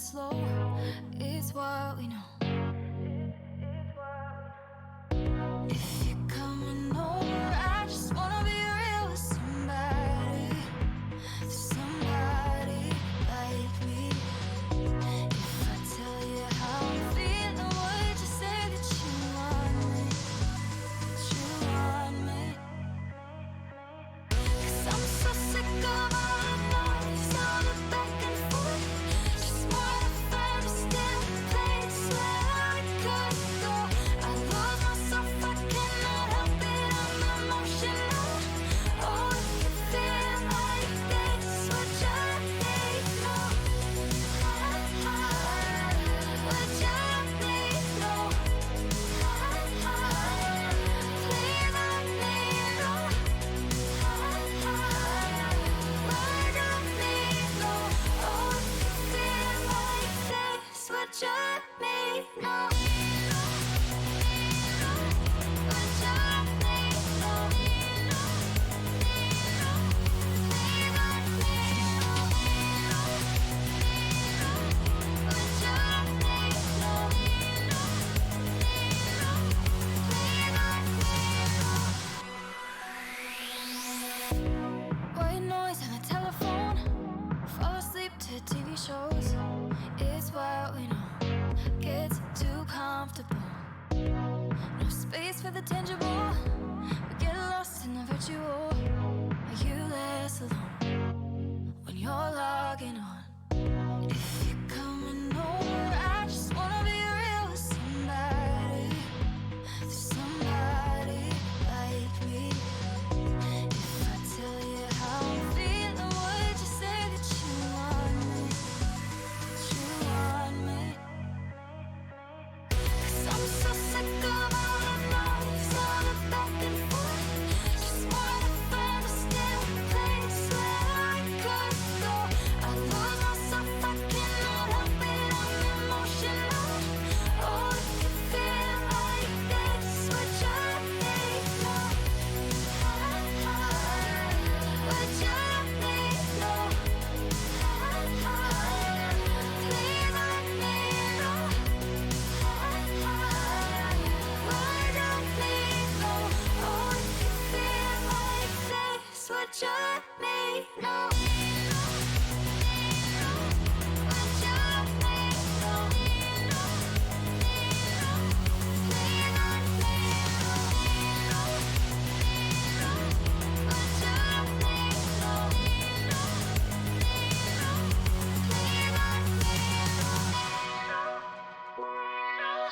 slow. It's what we know. If you're coming over, I just wanna be real with somebody, somebody like me. If I tell you how I'm feeling, would you say that you want me? That you want me? 'Cause I'm so sick of all the noise, all the back and forth. Just wanna find a still place where I could go. I lose myself, I cannot help it, I'm emotional. Oh, if you feel like this, would you let me know? Would you let me know? Please let me know. Would you let me know? Oh, if you feel like this, would you let me know? Would you let me know? Please let me know. Would you let me know? Please let me know. White noise on the telephone. Fall asleep to TV shows. It's what we know. Gets too comfortable. No space for the tangible. We get lost in the virtual. Are you less alone when you're logging on? If you're coming over, I just wanna be real with somebody, somebody like me. If I tell you how I'm feeling, would you say that you want me? That you want me? 'Cause I'm so sick of all the noise, all the back and forth. Just wanna find a still place where I could go. I lose myself, I cannot help it, I'm emotional. Oh, if you feel like this, would you let me know? Would you let me know? Please let me know. Would you let me know? Oh, if you feel like this, would you let me know? Would you let me know? Please let me know. Would you let me know? Please let me know.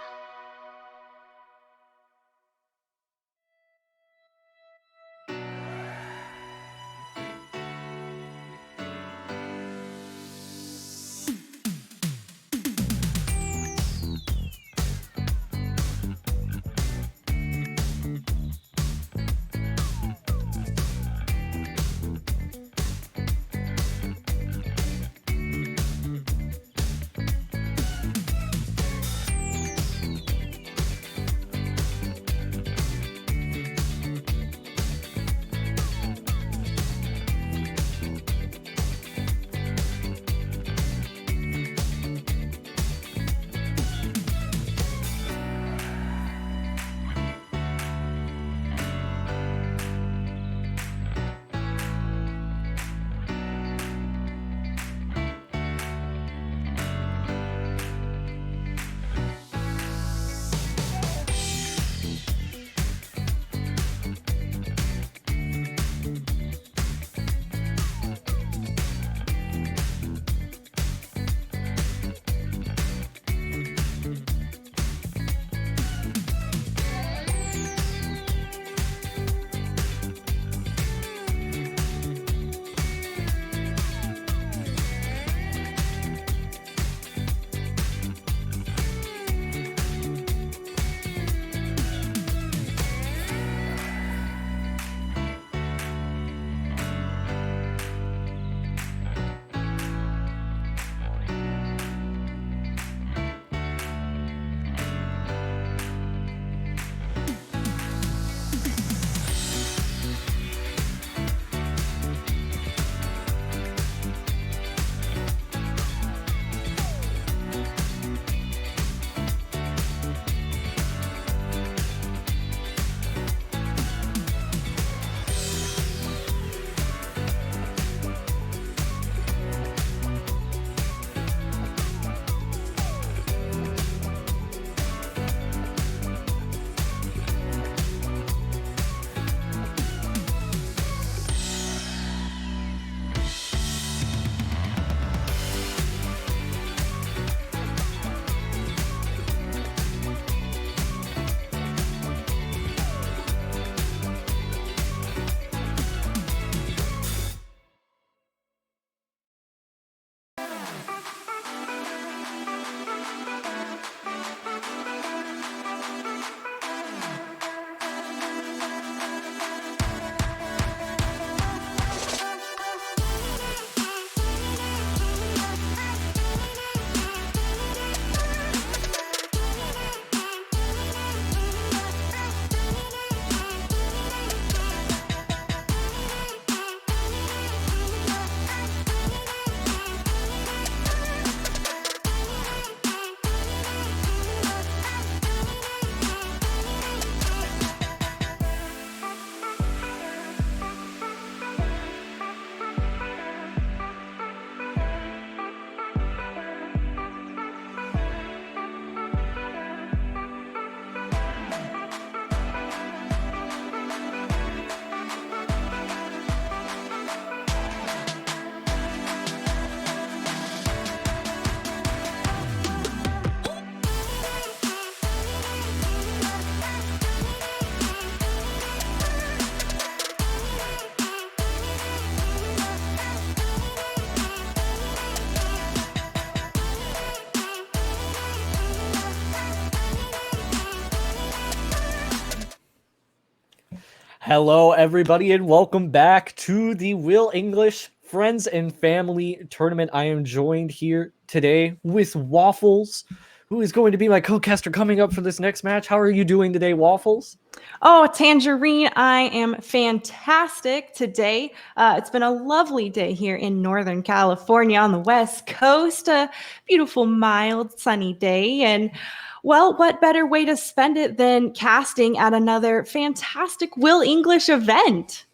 Hello, everybody, and welcome back to the Will English Friends and Family Tournament. I am joined here today with Waffles, who is going to be my co-caster coming up for this next match. How are you doing today, Waffles? Oh, Tangerine, I am fantastic today. It's been a lovely day here in Northern California on the West Coast. A beautiful, mild, sunny day. And, well, what better way to spend it than casting at another fantastic Will English event?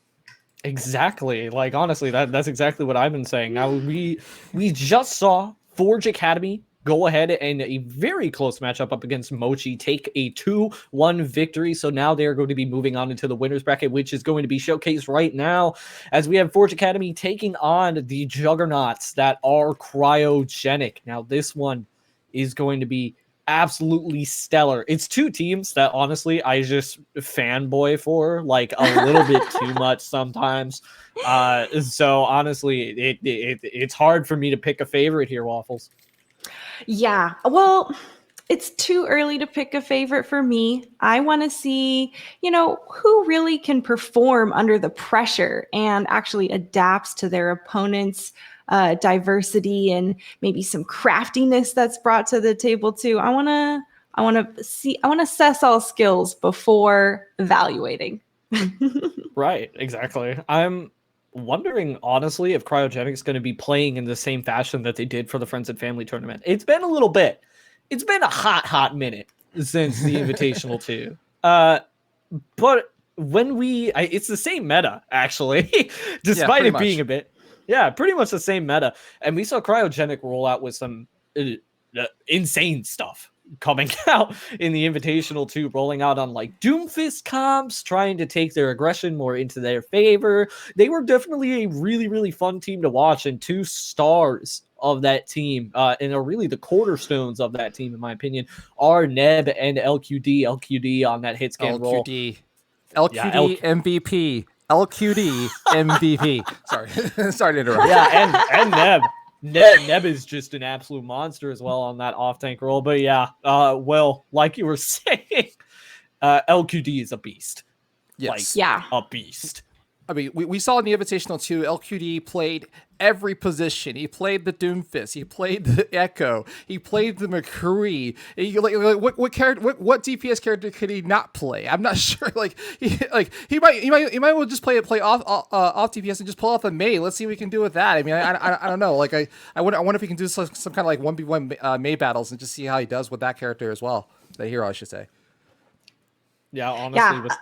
Exactly. Like, honestly, that's exactly what I've been saying. Now, we just saw Forge Academy go ahead and a very close matchup up against Mochi take a 2-1 victory. So now they're going to be moving on into the winners bracket, which is going to be showcased right now as we have Forge Academy taking on the juggernauts that are Cryogenic. Now, this one is going to be absolutely stellar. It's two teams that honestly I just fanboy for like a little bit too much sometimes. So honestly, it's hard for me to pick a favorite here, Waffles. Yeah, well, it's too early to pick a favorite for me. I want to see, who really can perform under the pressure and actually adapts to their opponents' diversity and maybe some craftiness that's brought to the table too. I want to assess all skills before evaluating. Right, exactly. I'm wondering, honestly, if Cryogenic's going to be playing in the same fashion that they did for the Friends and Family Tournament. It's been a little bit. It's been a hot minute since the Invitational 2. But when it's the same meta, actually, despite it being a bit. Yeah, pretty much the same meta. And we saw Cryogenic roll out with some insane stuff coming out in the Invitational 2, rolling out on like Doomfist comps, trying to take their aggression more into their favor. They were definitely a really, really fun team to watch, and 2 stars of that team, and are really the cornerstones of that team, in my opinion, are Neb and LQD. LQD on that hit scan roll. LQD MVP. LQD MVP. Sorry to interrupt. Yeah, and Neb. Neb is just an absolute monster as well on that off-tank roll. But yeah, well, like you were saying, LQD is a beast. Yes. A beast. I mean, we saw in the Invitational 2, LQD played every position. He played the Doomfist. He played the Echo. He played the McCree. What DPS character could he not play? I'm not sure. He might well just play off DPS and just pull off the Mei. Let's see what we can do with that. I mean, I don't know. Like I wonder if he can do some kind of like 1v1 Mei battles and just see how he does with that character as well. The hero, I should say. Yeah, honestly, with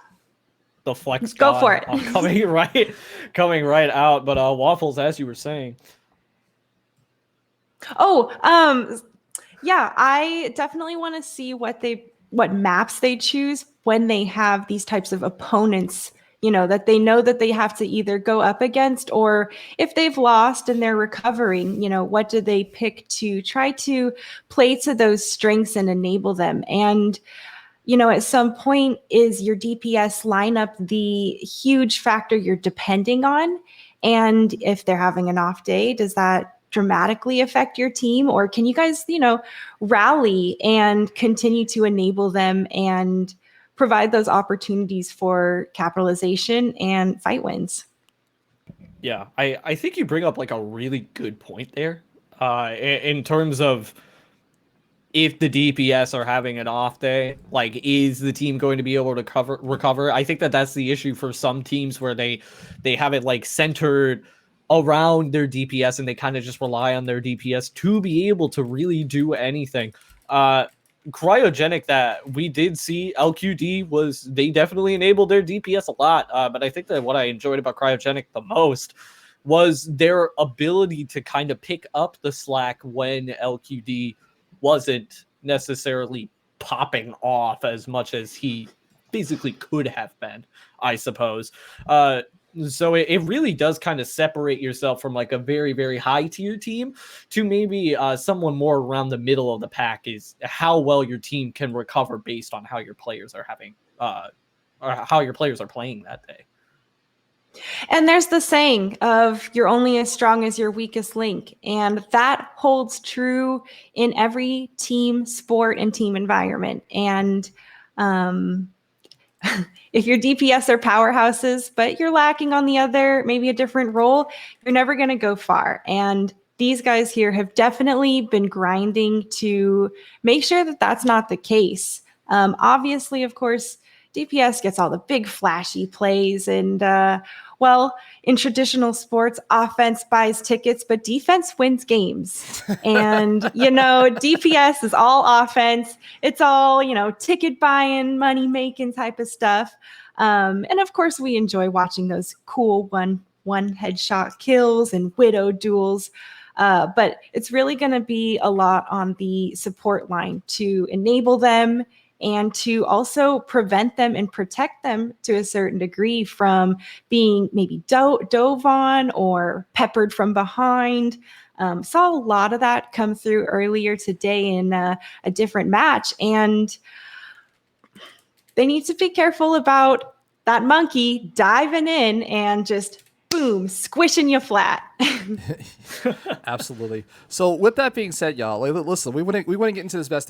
the flex go for it. coming right out. But Waffles, as you were saying. Yeah, I definitely want to see what maps they choose when they have these types of opponents, that they know that they have to either go up against, or if they've lost and they're recovering, what do they pick to try to play to those strengths and enable them. And at some point, is your DPS lineup the huge factor you're depending on? And if they're having an off day, does that dramatically affect your team? Or can you guys, rally and continue to enable them and provide those opportunities for capitalization and fight wins? Yeah, I think you bring up like a really good point there in terms of if the DPS are having an off day, like, is the team going to be able to recover? I think that's the issue for some teams where they have it like centered around their DPS and they kind of just rely on their DPS to be able to really do anything. Cryogenic, that we did see, LQD they definitely enabled their DPS a lot. But I think that what I enjoyed about Cryogenic the most was their ability to kind of pick up the slack when LQD wasn't necessarily popping off as much as he physically could have been, I suppose. So it really does kind of separate yourself from like a very, very high tier team to maybe someone more around the middle of the pack, is how well your team can recover based on how your players are having or how your players are playing that day. And there's the saying of you're only as strong as your weakest link. And that holds true in every team sport and team environment. And if your DPS are powerhouses, but you're lacking on the other, maybe a different role, you're never going to go far. And these guys here have definitely been grinding to make sure that that's not the case. Obviously, of course, DPS gets all the big flashy plays and, well, in traditional sports, offense buys tickets, but defense wins games. And, DPS is all offense. It's all, ticket buying, money making type of stuff. And of course, we enjoy watching those cool one headshot kills and widow duels. But it's really going to be a lot on the support line to enable them and to also prevent them and protect them to a certain degree from being maybe dove on or peppered from behind. Saw a lot of that come through earlier today in a different match. And they need to be careful about that monkey diving in and just boom, squishing you flat. Absolutely. So with that being said, y'all, listen, we want to get into this best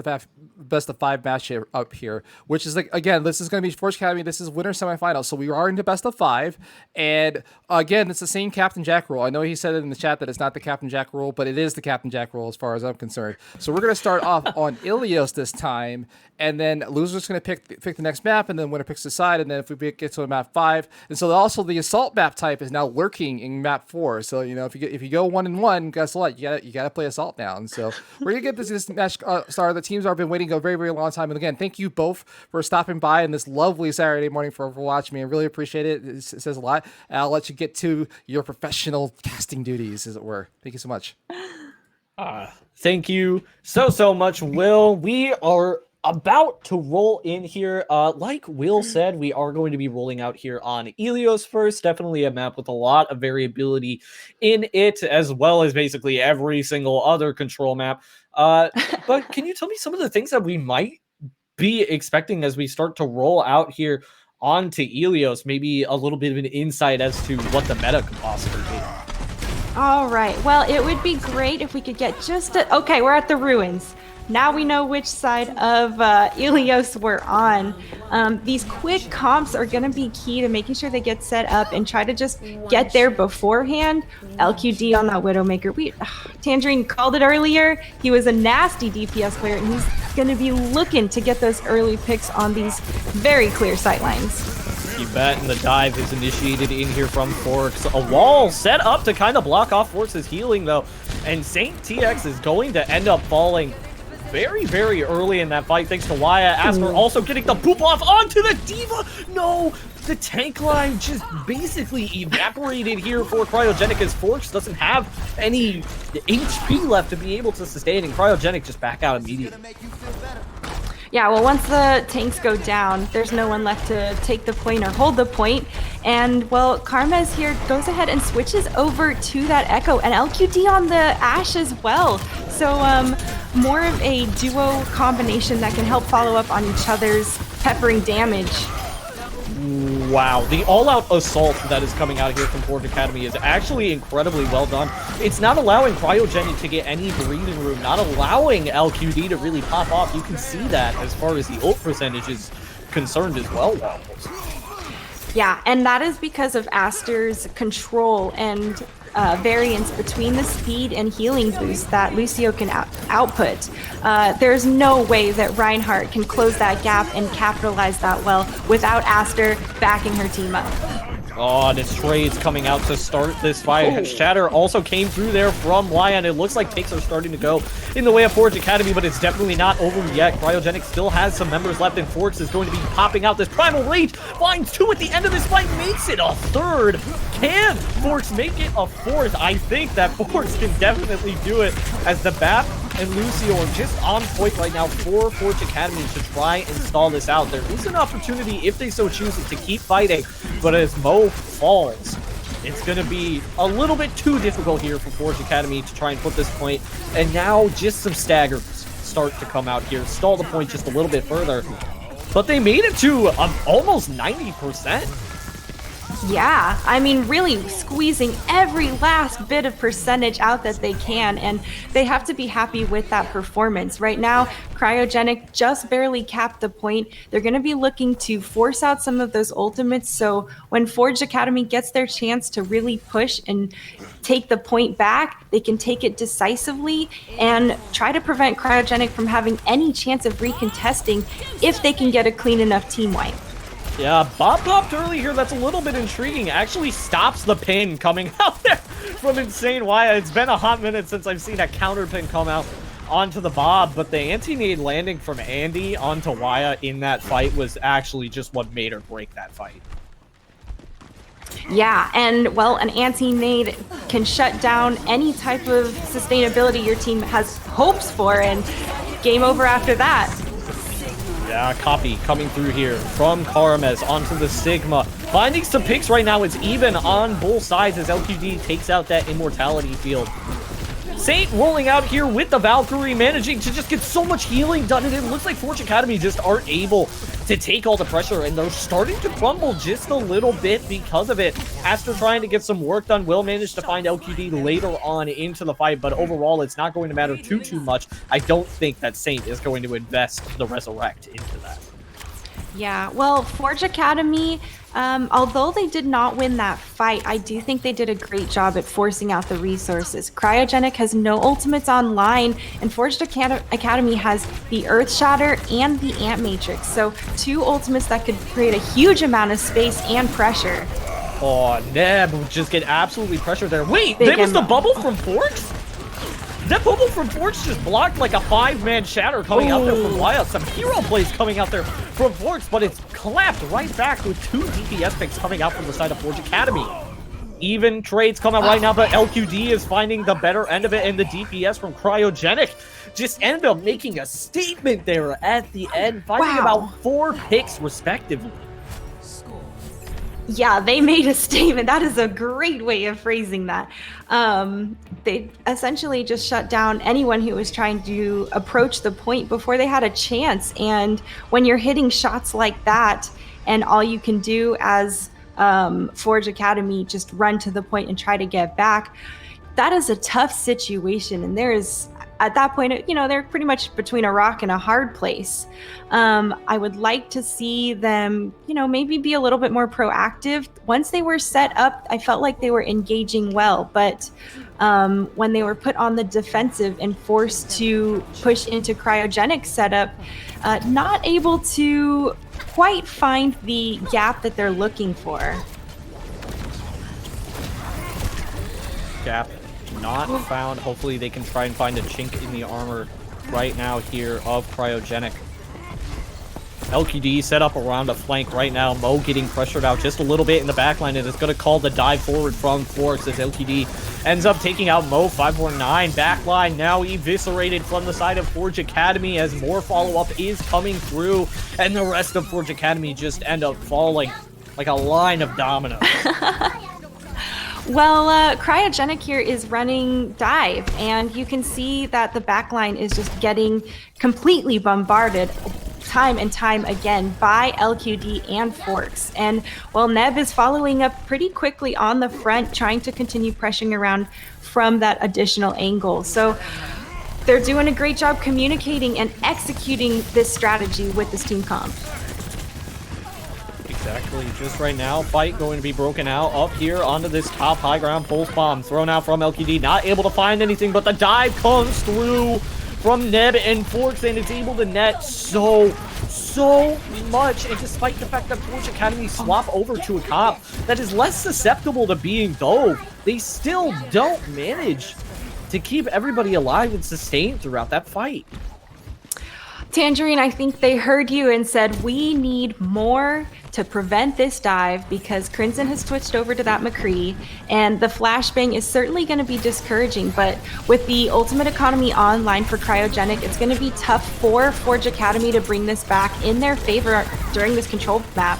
of five match up here, which is again, this is going to be Forge Academy. This is winner semifinal, so we are into best of 5, and again, it's the same Captain Jack rule. I know he said it in the chat that it's not the Captain Jack rule, but it is the Captain Jack rule as far as I'm concerned. So we're going to start off on Ilios this time, and then loser's going to pick the next map, and then winner picks the side, and then if we get to a map 5, and so also the assault map type is now lurking in map 4. So if you go 1-1, guess what? You gotta play assault now. And so we're gonna get this match started. The teams have been waiting a very, very long time. And again, thank you both for stopping by on this lovely Saturday morning for watching me. I really appreciate it. It says a lot. And I'll let you get to your professional casting duties, as it were. Thank you so much. Thank you so much, Will. We are about to roll in here. Like Will said, we are going to be rolling out here on Ilios first. Definitely a map with a lot of variability in it, as well as basically every single other control map. But can you tell me some of the things that we might be expecting as we start to roll out here onto Ilios? Maybe a little bit of an insight as to what the meta could possibly be. All right. Well, it would be great if we could get okay, we're at the ruins. Now we know which side of Ilios we're on. These quick comps are going to be key to making sure they get set up and try to just get there beforehand. LQD on that Widowmaker. Tangerine called it earlier. He was a nasty DPS player, and he's going to be looking to get those early picks on these very clear sightlines. You bet, and the dive is initiated in here from Forks. A wall set up to kind of block off Forks' healing, though. And Saint TX is going to end up falling very, very early in that fight, thanks to Waya. Asper also getting the poop off onto the D.Va. No, the tank line just basically evaporated here for Cryogenic, as Forks doesn't have any HP left to be able to sustain, and Cryogenic just back out immediately. Yeah, well, once the tanks go down, there's no one left to take the point or hold the point. And, well, Karmaz here goes ahead and switches over to that Echo, and LQD on the Ashe as well. So, more of a duo combination that can help follow up on each other's peppering damage. Wow, the all-out assault that is coming out here from Forge Academy is actually incredibly well done. It's not allowing Cryogenic to get any breathing room, not allowing LQD to really pop off. You can see that as far as the ult percentage is concerned as well, Waffles. Yeah, and that is because of Aster's control and variance between the speed and healing boost that Lucio can output. There's no way that Reinhardt can close that gap and capitalize that well without Aster backing her team up. Oh, and it's trades coming out to start this fight. Shatter also came through there from Lion. It looks like takes are starting to go in the way of Forge Academy, but it's definitely not over yet. Cryogenic still has some members left, and Forks is going to be popping out this Primal Rage. Finds 2 at the end of this fight, makes it a 3rd. Can Forks make it a 4th? I think that Forks can definitely do it, as the BAP and Lucio are just on point right now for Forge Academy to try and stall this out. There is an opportunity, if they so choose it, to keep fighting, but as Mo falls, it's going to be a little bit too difficult here for Forge Academy to try and put this point. And now just some staggers start to come out here, stall the point just a little bit further. But they made it to almost 90%. Yeah, I mean, really squeezing every last bit of percentage out that they can, and they have to be happy with that performance. Right now, Cryogenic just barely capped the point. They're going to be looking to force out some of those ultimates, so when Forge Academy gets their chance to really push and take the point back, they can take it decisively and try to prevent Cryogenic from having any chance of recontesting if they can get a clean enough team wipe. Yeah, Bob popped early here. That's a little bit intriguing. Actually stops the pin coming out there from Insane Waya. It's been a hot minute since I've seen a counter pin come out onto the Bob, but the anti-nade landing from Andy onto Waya in that fight was actually just what made or break that fight. Yeah, and well, an anti-nade can shut down any type of sustainability your team has hopes for, and game over after that. Yeah, copy coming through here from Karames onto the Sigma. Finding some picks right now. It's even on both sides as LQD takes out that immortality field. Saint rolling out here with the Valkyrie, managing to just get so much healing done, and it looks like Forge Academy just aren't able to take all the pressure, and they're starting to crumble just a little bit because of it. After trying to get some work done, will manage to find LQD later on into the fight, but overall it's not going to matter too much. I don't think that Saint is going to invest the Resurrect into that. Yeah, well, Forge Academy, although they did not win that fight, I do think they did a great job at forcing out the resources. Cryogenic has no ultimates online, and Forged Academy has the Earth Shatter and the Ant Matrix. So 2 ultimates that could create a huge amount of space and pressure. Oh, Neb would just get absolutely pressured there. Wait, Big there was the ammo. bubble from Forks? That bubble from Forks just blocked like a 5-man shatter coming out there from Wyatt. Some hero plays coming out there from Forks, but it's clapped right back with 2 DPS picks coming out from the side of Forge Academy. Even trades come out right now, but LQD is finding the better end of it, and the DPS from Cryogenic just ended up making a statement there at the end, finding about 4 picks respectively. Yeah, they made a statement. That is a great way of phrasing that. They essentially just shut down anyone who was trying to approach the point before they had a chance. And when you're hitting shots like that, and all you can do as Forge Academy just run to the point and try to get back, that is a tough situation. And there is, at that point, you know, they're pretty much between a rock and a hard place. I would like to see them, you know, maybe be a little bit more proactive. Once they were set up, I felt like they were engaging well, but when they were put on the defensive and forced to push into Cryogenic setup, not able to quite find the gap that they're looking for. Gap not found. Hopefully they can try and find a chink in the armor right now here of Cryogenic. LQD set up around a flank right now. Mo getting pressured out just a little bit in the backline, and it's going to call the dive forward from Forks as LQD ends up taking out Mo. 549 backline now eviscerated from the side of Forge Academy as more follow-up is coming through, and the rest of Forge Academy just end up falling like a line of dominoes. Well, Cryogenic here is running dive, and you can see that the backline is just getting completely bombarded time and time again by LQD and Forks. And well, Neb is following up pretty quickly on the front, trying to continue pressuring around from that additional angle. So they're doing a great job communicating and executing this strategy with this team comp. Exactly, just right now, fight going to be broken out up here onto this top high ground. Pulse bomb thrown out from LQD, not able to find anything, but the dive comes through from Neb and Forks, and it's able to net so much. And despite the fact that Forge Academy swap over to a comp that is less susceptible to being dove, they still don't manage to keep everybody alive and sustained throughout that fight. Tangerine, I think they heard you and said, we need more to prevent this dive because Crimson has switched over to that McCree, and the flashbang is certainly going to be discouraging, but with the Ultimate Economy online for Cryogenic, it's going to be tough for Forge Academy to bring this back in their favor during this control map.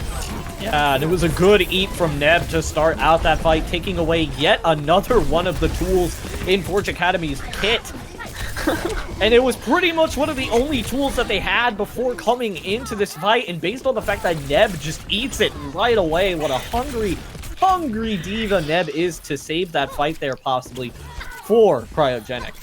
Yeah, and it was a good eat from Neb to start out that fight, taking away yet another one of the tools in Forge Academy's kit. And it was pretty much one of the only tools that they had before coming into this fight, and based on the fact that Neb just eats it right away, what a hungry hungry diva Neb is to save that fight there possibly for Cryogenic.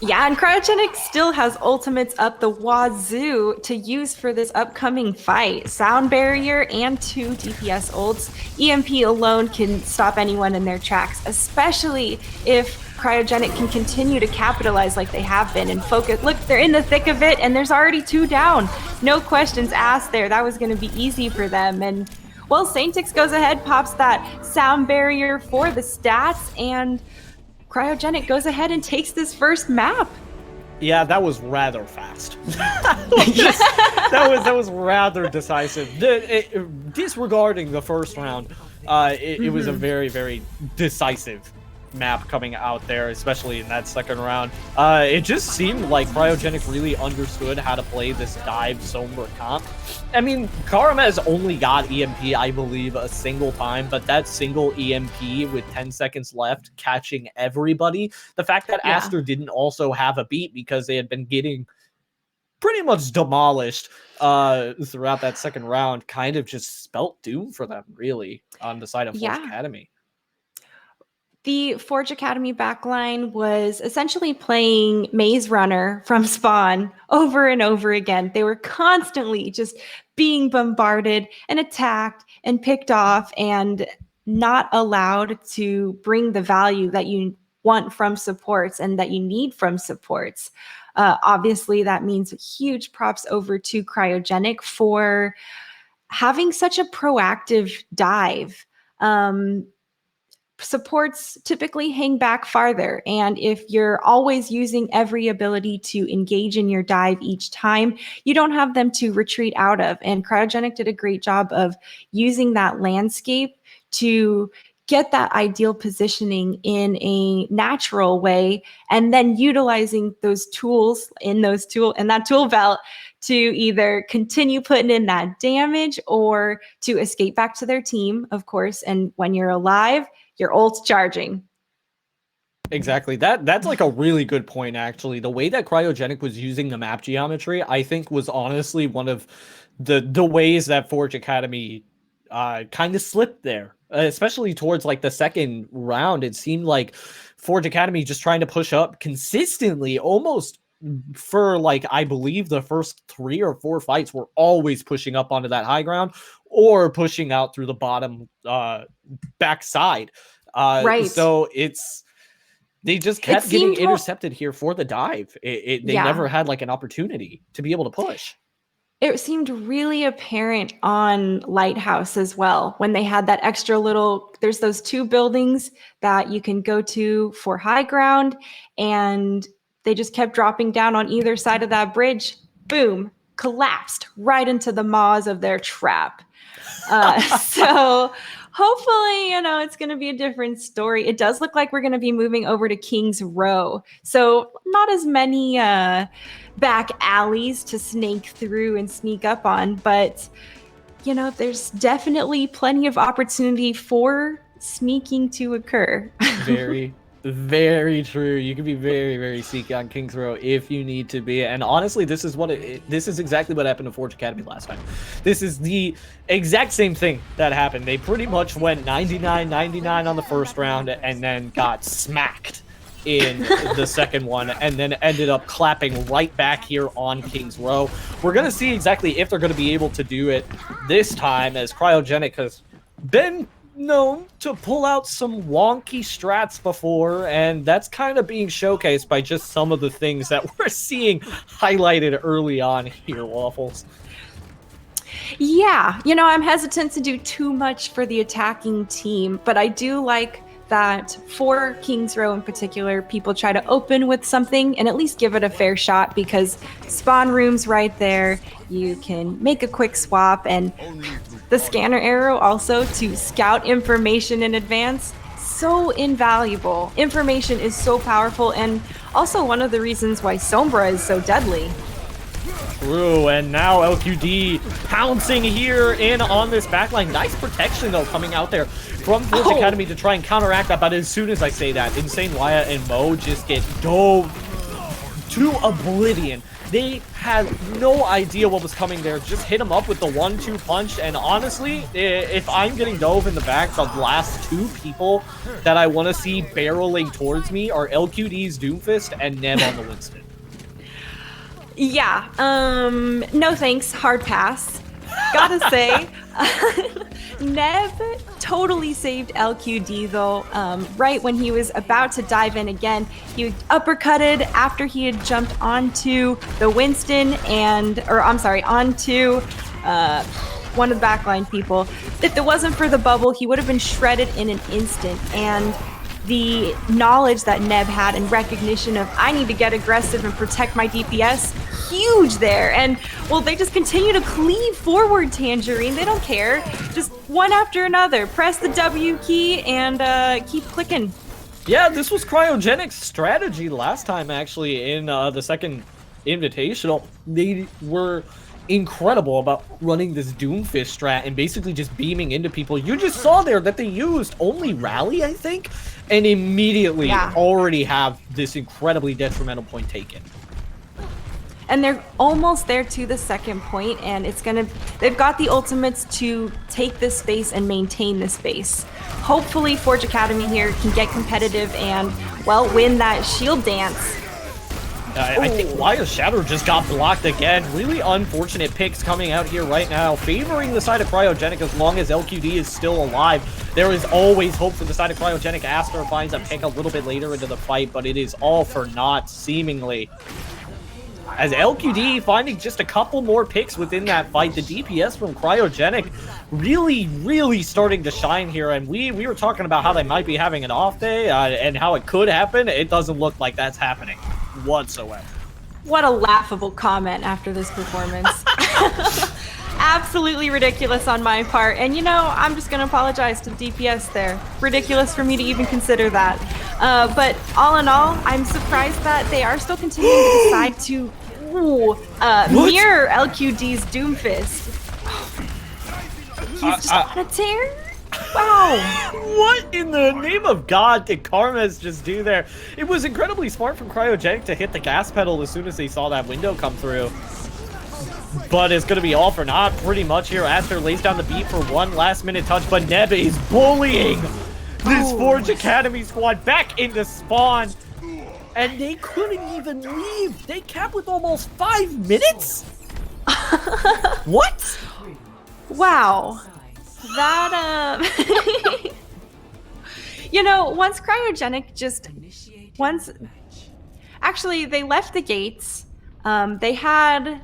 Yeah, and Cryogenic still has ultimates up the wazoo to use for this upcoming fight. Sound barrier and 2 DPS ults. EMP alone can stop anyone in their tracks, especially if Cryogenic can continue to capitalize like they have been and focus. Look, they're in the thick of it, and there's already 2 down. No questions asked there. That was going to be easy for them. And, well, Saintix goes ahead, pops that sound barrier for the stats, and Cryogenic goes ahead and takes this first map. Yeah, that was rather fast. that was rather decisive. Disregarding the first round, it was a very, very decisive map coming out there, especially in that second round. It just seemed like Cryogenic really understood how to play this dive Sombra comp. I mean, Karma has only got EMP, I believe, a single time, but that single EMP with 10 seconds left catching everybody, the fact that Aster didn't also have a beat because they had been getting pretty much demolished throughout that second round kind of just spelt doom for them, really, on the side of Forge Academy. The Forge Academy backline was essentially playing Maze Runner from Spawn over and over again. They were constantly just being bombarded and attacked and picked off and not allowed to bring the value that you want from supports and that you need from supports. Obviously, that means huge props over to Cryogenic for having such a proactive dive. Supports typically hang back farther, and if you're always using every ability to engage in your dive each time, you don't have them to retreat out of. And Cryogenic did a great job of using that landscape to get that ideal positioning in a natural way, and then utilizing those tools in that tool belt to either continue putting in that damage or to escape back to their team, of course. And when you're alive, your ult's charging. Exactly. That's like a really good point, actually. The way that Cryogenic was using the map geometry, I think, was honestly one of the ways that Forge Academy kind of slipped there, especially towards like the second round. It seemed like Forge Academy just trying to push up consistently, almost for like, I believe the first 3 or 4 fights were always pushing up onto that high ground or pushing out through the bottom backside. Right. So they just kept getting intercepted here for the dive. They never had like an opportunity to be able to push. It seemed really apparent on Lighthouse as well when they had that extra there's those 2 buildings that you can go to for high ground, and they just kept dropping down on either side of that bridge. Boom, collapsed right into the maws of their trap. So hopefully, it's going to be a different story. It does look like we're going to be moving over to King's Row. So not as many back alleys to snake through and sneak up on, but, there's definitely plenty of opportunity for sneaking to occur. Very, very true. You can be very, very sneaky on King's Row if you need to be. And honestly, this is exactly what happened to Forge Academy last time. This is the exact same thing that happened. They pretty much went 99-99 on the first round and then got smacked in the second one, and then ended up clapping right back here on King's Row. We're going to see exactly if they're going to be able to do it this time, as Cryogenic has been known to pull out some wonky strats before, and that's kind of being showcased by just some of the things that we're seeing highlighted early on here, Waffles. Yeah, I'm hesitant to do too much for the attacking team, but I do like that for King's Row in particular, people try to open with something and at least give it a fair shot, because spawn room's right there. You can make a quick swap, and the scanner arrow also to scout information in advance. So invaluable. Information is so powerful, and also one of the reasons why Sombra is so deadly. True, and now LQD pouncing here in on this backline. Nice protection, though, coming out there from Forge Academy to try and counteract that. But as soon as I say that, Insane Waya and Mo just get dove to oblivion. They had no idea what was coming there. Just hit him up with the 1-2 punch. And honestly, if I'm getting dove in the back, the last two people that I want to see barreling towards me are LQD's Doomfist and Neb on the Winston. Yeah, no thanks, hard pass. Gotta say, Neb totally saved LQD though. Right when he was about to dive in again, he uppercutted after he had jumped onto the Winston onto one of the backline people. If it wasn't for the bubble, he would have been shredded in an instant. And the knowledge that Neb had and recognition of, I need to get aggressive and protect my DPS, huge there. And well, they just continue to cleave forward, Tangerine. They don't care. Just one after another. Press the W key and keep clicking. Yeah, this was Cryogenic's strategy last time, actually, in the second Invitational. They were incredible about running this Doomfist strat and basically just beaming into people. You just saw there that they used only Rally, I think, and immediately already have this incredibly detrimental point taken. And they're almost there to the second point, and they've got the ultimates to take this space and maintain this space. Hopefully Forge Academy here can get competitive and, well, win that shield dance. I think Wild Shadow just got blocked again. Really unfortunate picks coming out here right now, favoring the side of Cryogenic as long as LQD is still alive. There is always hope for the side of Cryogenic. Aster finds a pick a little bit later into the fight, but it is all for naught, seemingly. As LQD finding just a couple more picks within that fight, the DPS from Cryogenic really starting to shine here. And we were talking about how they might be having an off day and how it could happen. It doesn't look like that's happening whatsoever. What a laughable comment after this performance. Absolutely ridiculous on my part. And you know, I'm just going to apologize to the DPS there. Ridiculous for me to even consider that. But all in all, I'm surprised that they are still continuing to decide to mirror LQD's Doomfist. He's just on a tear? Wow. What in the name of God did Karmaz just do there? It was incredibly smart from Cryogenic to hit the gas pedal as soon as they saw that window come through. But it's going to be all for naught pretty much here. Aster lays down the beat for one last-minute touch, but Neb is bullying this Forge Academy squad back into spawn. And they couldn't even leave. They capped with almost 5 minutes? What? Wow. That, you know, once Cryogenic actually, they left the gates. They had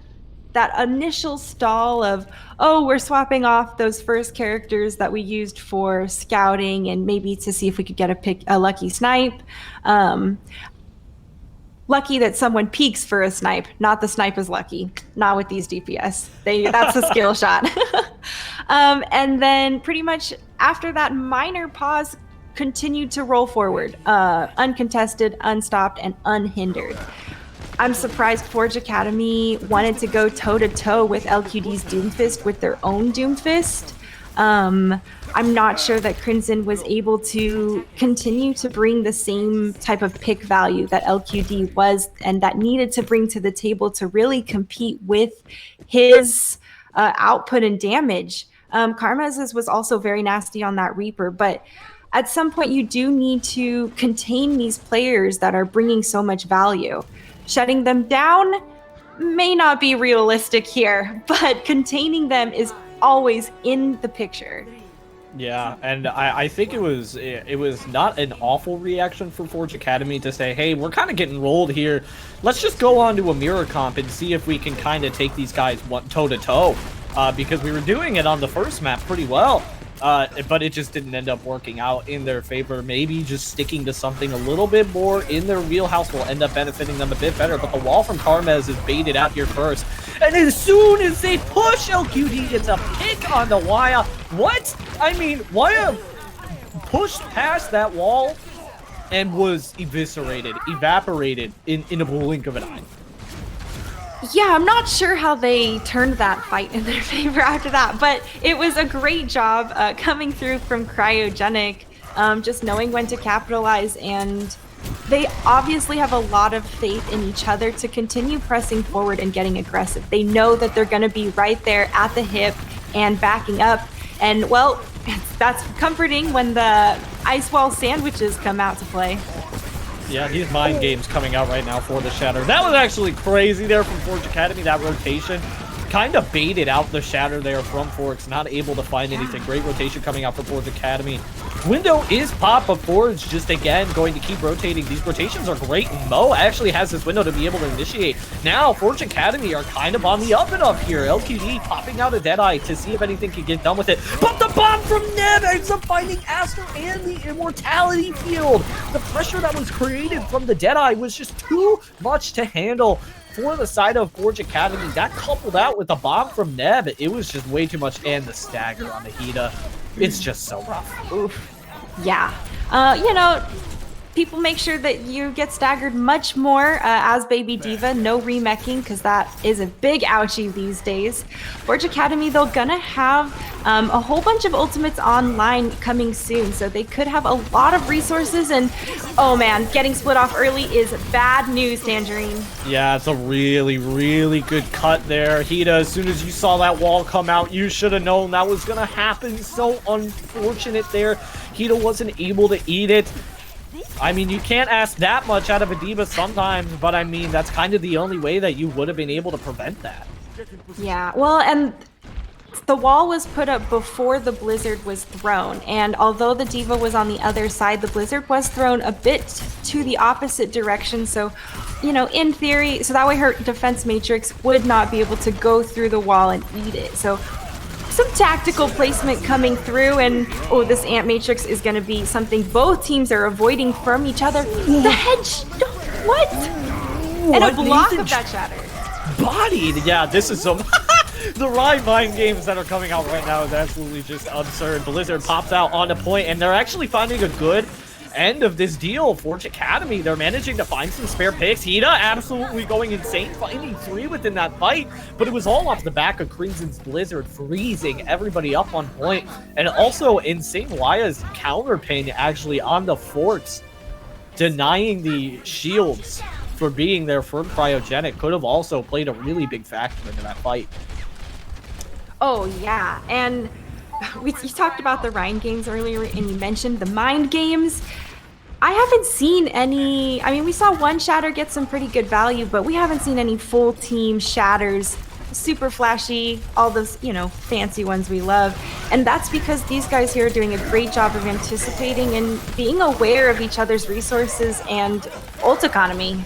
that initial stall of, oh, we're swapping off those first characters that we used for scouting and maybe to see if we could get a lucky snipe. Lucky that someone peeks for a snipe, not the snipe is lucky. Not with these DPS. That's a skill shot. And then pretty much after that minor pause, continued to roll forward, uncontested, unstopped, and unhindered. I'm surprised Forge Academy wanted to go toe-to-toe with LQD's Doomfist with their own Doomfist. I'm not sure that Crimson was able to continue to bring the same type of pick value that LQD was and that needed to bring to the table to really compete with his output and damage. Karmaz's was also very nasty on that Reaper, but at some point you do need to contain these players that are bringing so much value. Shutting them down may not be realistic here, but containing them is always in the picture. Yeah, and I think it was not an awful reaction for Forge Academy to say, hey, we're kind of getting rolled here. Let's just go on to a mirror comp and see if we can kind of take these guys toe-to-toe. Because we were doing it on the first map pretty well. But it just didn't end up working out in their favor. Maybe just sticking to something a little bit more in their wheelhouse will end up benefiting them a bit better. But the wall from Karmaz is baited out here first. And as soon as they push, LQD gets a pick on the Waya. What? I mean, Waya pushed past that wall and was evaporated in a blink of an eye. Yeah, I'm not sure how they turned that fight in their favor after that, but it was a great job coming through from Cryogenic, just knowing when to capitalize and they obviously have a lot of faith in each other to continue pressing forward and getting aggressive. They know that they're going to be right there at the hip and backing up. And, well, that's comforting when the ice wall sandwiches come out to play. Yeah, these mind games coming out right now for the Shatter. That was actually crazy there from Forge Academy, that rotation. Kind of baited out the Shatter there from Forks, not able to find anything. Great rotation coming out for Forge Academy. Window is pop, but Forge just, again, going to keep rotating. These rotations are great, and Mo actually has this window to be able to initiate. Now, Forge Academy are kind of on the up and up here. LQD popping out a Deadeye to see if anything can get done with it. But the bomb from Neb ends up finding Aster and the Immortality Field. The pressure that was created from the Deadeye was just too much to handle for the side of Forge Academy. That coupled out with the bomb from Neb, it was just way too much, and the stagger on the Hida. It's just so rough. Oof. Yeah. People make sure that you get staggered much more as Baby Diva. No remeching, because that is a big ouchie these days. Forge Academy, they're gonna have a whole bunch of ultimates online coming soon, so they could have a lot of resources. And oh man, getting split off early is bad news, Tangerine. Yeah, it's a really, really good cut there. Hida, as soon as you saw that wall come out, you should have known that was gonna happen. So unfortunate there. Hida wasn't able to eat it. I mean, you can't ask that much out of a Diva sometimes, but I mean, that's kind of the only way that you would have been able to prevent that. Yeah, well, and the wall was put up before the Blizzard was thrown, and although the Diva was on the other side, the Blizzard was thrown a bit to the opposite direction, so, in theory, so that way her defense matrix would not be able to go through the wall and eat it. So some tactical placement coming through, and this Ant Matrix is going to be something both teams are avoiding from each other. The hedge, what? And a block of that Shatter. Bodied, yeah, this is some... The Rhyme mind games that are coming out right now is absolutely just absurd. Blizzard pops out on the point, and they're actually finding a good end of this deal. Forge Academy, they're managing to find some spare picks. Hida absolutely going insane, finding 3 within that fight, but it was all off the back of Crimson's Blizzard freezing everybody up on point, and also Insane Waya's counter ping actually on the forts, denying the shields for being there for Cryogenic could have also played a really big factor into that fight. Oh yeah, and you talked about the Rhine games earlier, and you mentioned the mind games. I haven't seen any. I mean, we saw one Shatter get some pretty good value, but we haven't seen any full team Shatters, super flashy, all those, fancy ones we love. And that's because these guys here are doing a great job of anticipating and being aware of each other's resources and ult economy.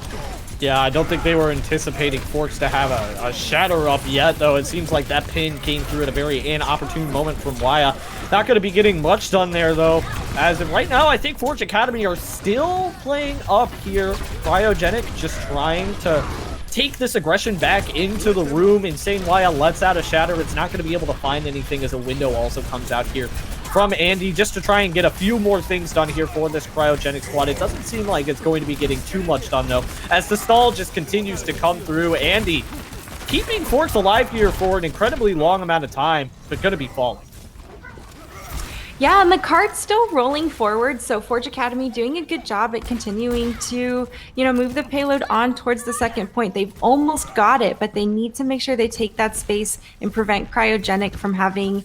Yeah, I don't think they were anticipating Forks to have a Shatter up yet, though. It seems like that pin came through at a very inopportune moment from Waya. Not going to be getting much done there, though. As of right now, I think Forge Academy are still playing up here. Cryogenic just trying to take this aggression back into the room. Insane Waya lets out a Shatter. It's not going to be able to find anything as a window also comes out here from Andy just to try and get a few more things done here for this Cryogenic squad. It doesn't seem like it's going to be getting too much done, though, as the stall just continues to come through. Andy keeping Forks alive here for an incredibly long amount of time, but going to be falling. Yeah, and the card's still rolling forward, so Forge Academy doing a good job at continuing to, move the payload on towards the second point. They've almost got it, but they need to make sure they take that space and prevent Cryogenic from having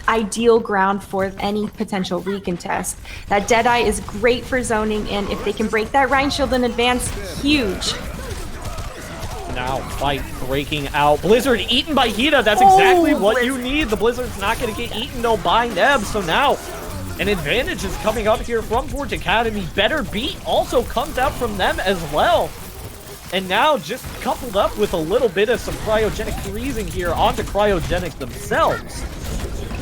ideal ground for any potential recontest. That Deadeye is great for zoning, and if they can break that Rhine shield in advance, huge. Now fight breaking out. Blizzard eaten by Hida. That's exactly what you need. The Blizzard's not going to get eaten though by Neb. So now an advantage is coming up here from Forge Academy. Better beat also comes out from them as well. And now just coupled up with a little bit of some Cryogenic freezing here onto Cryogenic themselves.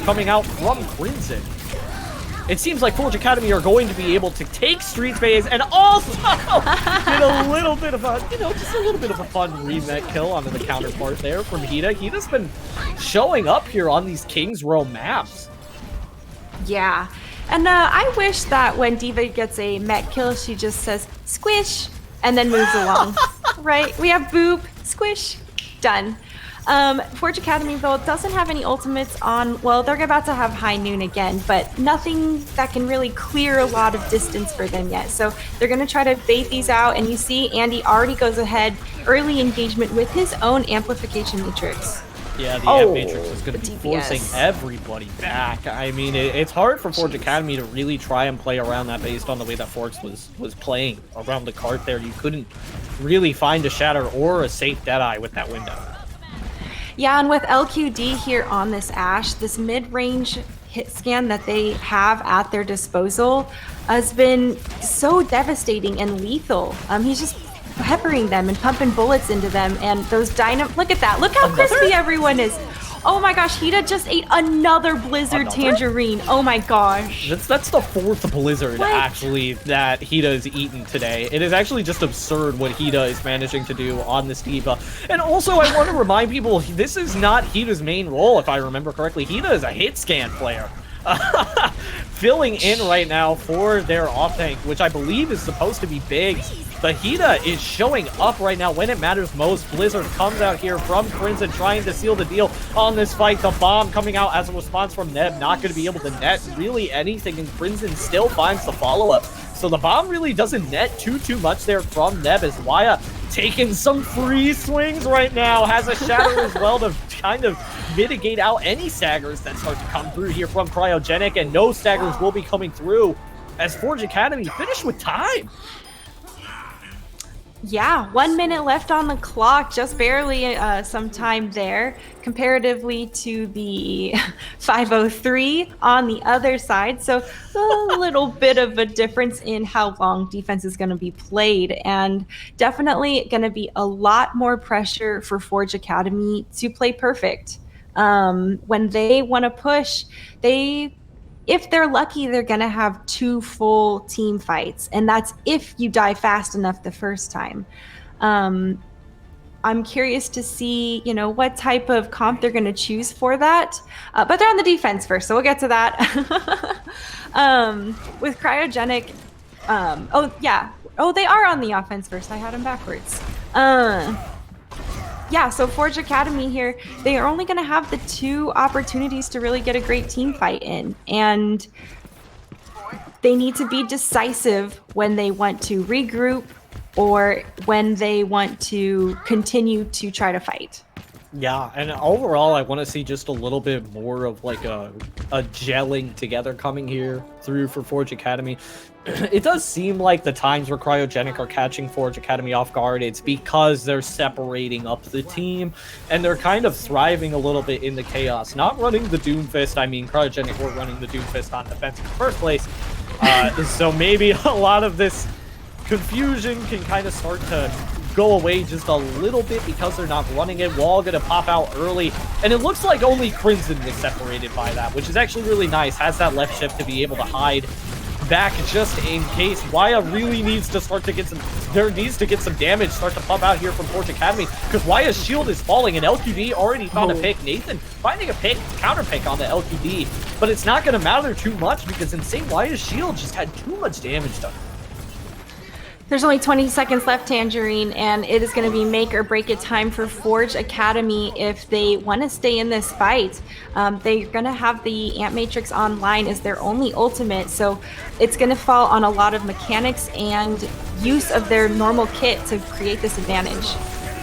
Coming out from Crimson. It seems like Forge Academy are going to be able to take Street Phase and also get a little bit of a, just a little bit of a fun remake kill onto the counterpart there from Hida. Hida's been showing up here on these King's Row maps. Yeah, and I wish that when Diva gets a mech kill, she just says, squish, and then moves along, right? We have boop, squish, done. Forge Academy, though, doesn't have any ultimates on. Well, they're about to have High Noon again, but nothing that can really clear a lot of distance for them yet. So they're going to try to bait these out. And you see Andy already goes ahead, early engagement with his own amplification matrix. Yeah, the Amp Matrix is going to be forcing everybody back. I mean, it's hard for Forge Academy to really try and play around that based on the way that Forks was playing around the cart there. You couldn't really find a Shatter or a safe Deadeye with that window. Yeah, and with LQD here on this Ashe, this mid-range hit scan that they have at their disposal has been so devastating and lethal. He's just peppering them and pumping bullets into them, and those dynamite. Look at that! Look how crispy everyone is. Oh my gosh, Hida just ate another Blizzard Tangerine. Oh my gosh. That's the fourth Blizzard, actually, that Hida has eaten today. It is actually just absurd what Hida is managing to do on this D.Va. And also, I want to remind people, this is not Hida's main role, if I remember correctly. Hida is a hit scan player. Filling in right now for their off-tank, which I believe is supposed to be big. But Hida is showing up right now when it matters most. Blizzard comes out here from Crimson trying to seal the deal on this fight. The bomb coming out as a response from Neb, not going to be able to net really anything, and Crimson still finds the follow-up. So the bomb really doesn't net too much there from Neb, as Waya taking some free swings right now. Has a Shatter as well to kind of mitigate out any staggers that start to come through here from Cryogenic, and no staggers will be coming through as Forge Academy finished with time. Yeah, 1 minute left on the clock, just barely some time there, comparatively to the 5:03 on the other side. So a little bit of a difference in how long defense is going to be played, and definitely going to be a lot more pressure for Forge Academy to play perfect. When they want to push, if they're lucky, they're going to have 2 full team fights. And that's if you die fast enough the first time. I'm curious to see, what type of comp they're going to choose for that. But they're on the defense first, so we'll get to that. With Cryogenic, they are on the offense first. I had them backwards. Yeah, so Forge Academy here, they are only going to have the 2 opportunities to really get a great team fight in. And they need to be decisive when they want to regroup or when they want to continue to try to fight. Yeah, and overall, I want to see just a little bit more of like a gelling together coming here through for Forge Academy. It does seem like the times where Cryogenic are catching Forge Academy off guard, it's because they're separating up the team, and they're kind of thriving a little bit in the chaos. Not running the Doomfist, I mean, Cryogenic were running the Doomfist on defense in the first place, so maybe a lot of this confusion can kind of start to go away just a little bit because they're not running it. Wall gonna pop out early, and it looks like only Crimson was separated by that, which is actually really nice. Has that left shift to be able to hide back just in case. Waya really needs to start to get some, damage start to pump out here from Forge Academy, because Waya's shield is falling, and LQD already found a pick. Nathan finding a pick, counter pick on the LQD, but it's not gonna matter too much because Insane Waya's shield just had too much damage done. There's only 20 seconds left, Tangerine, and it is going to be make or break it time for Forge Academy if they want to stay in this fight. They're going to have the Amp Matrix online as their only ultimate, so it's going to fall on a lot of mechanics and use of their normal kit to create this advantage.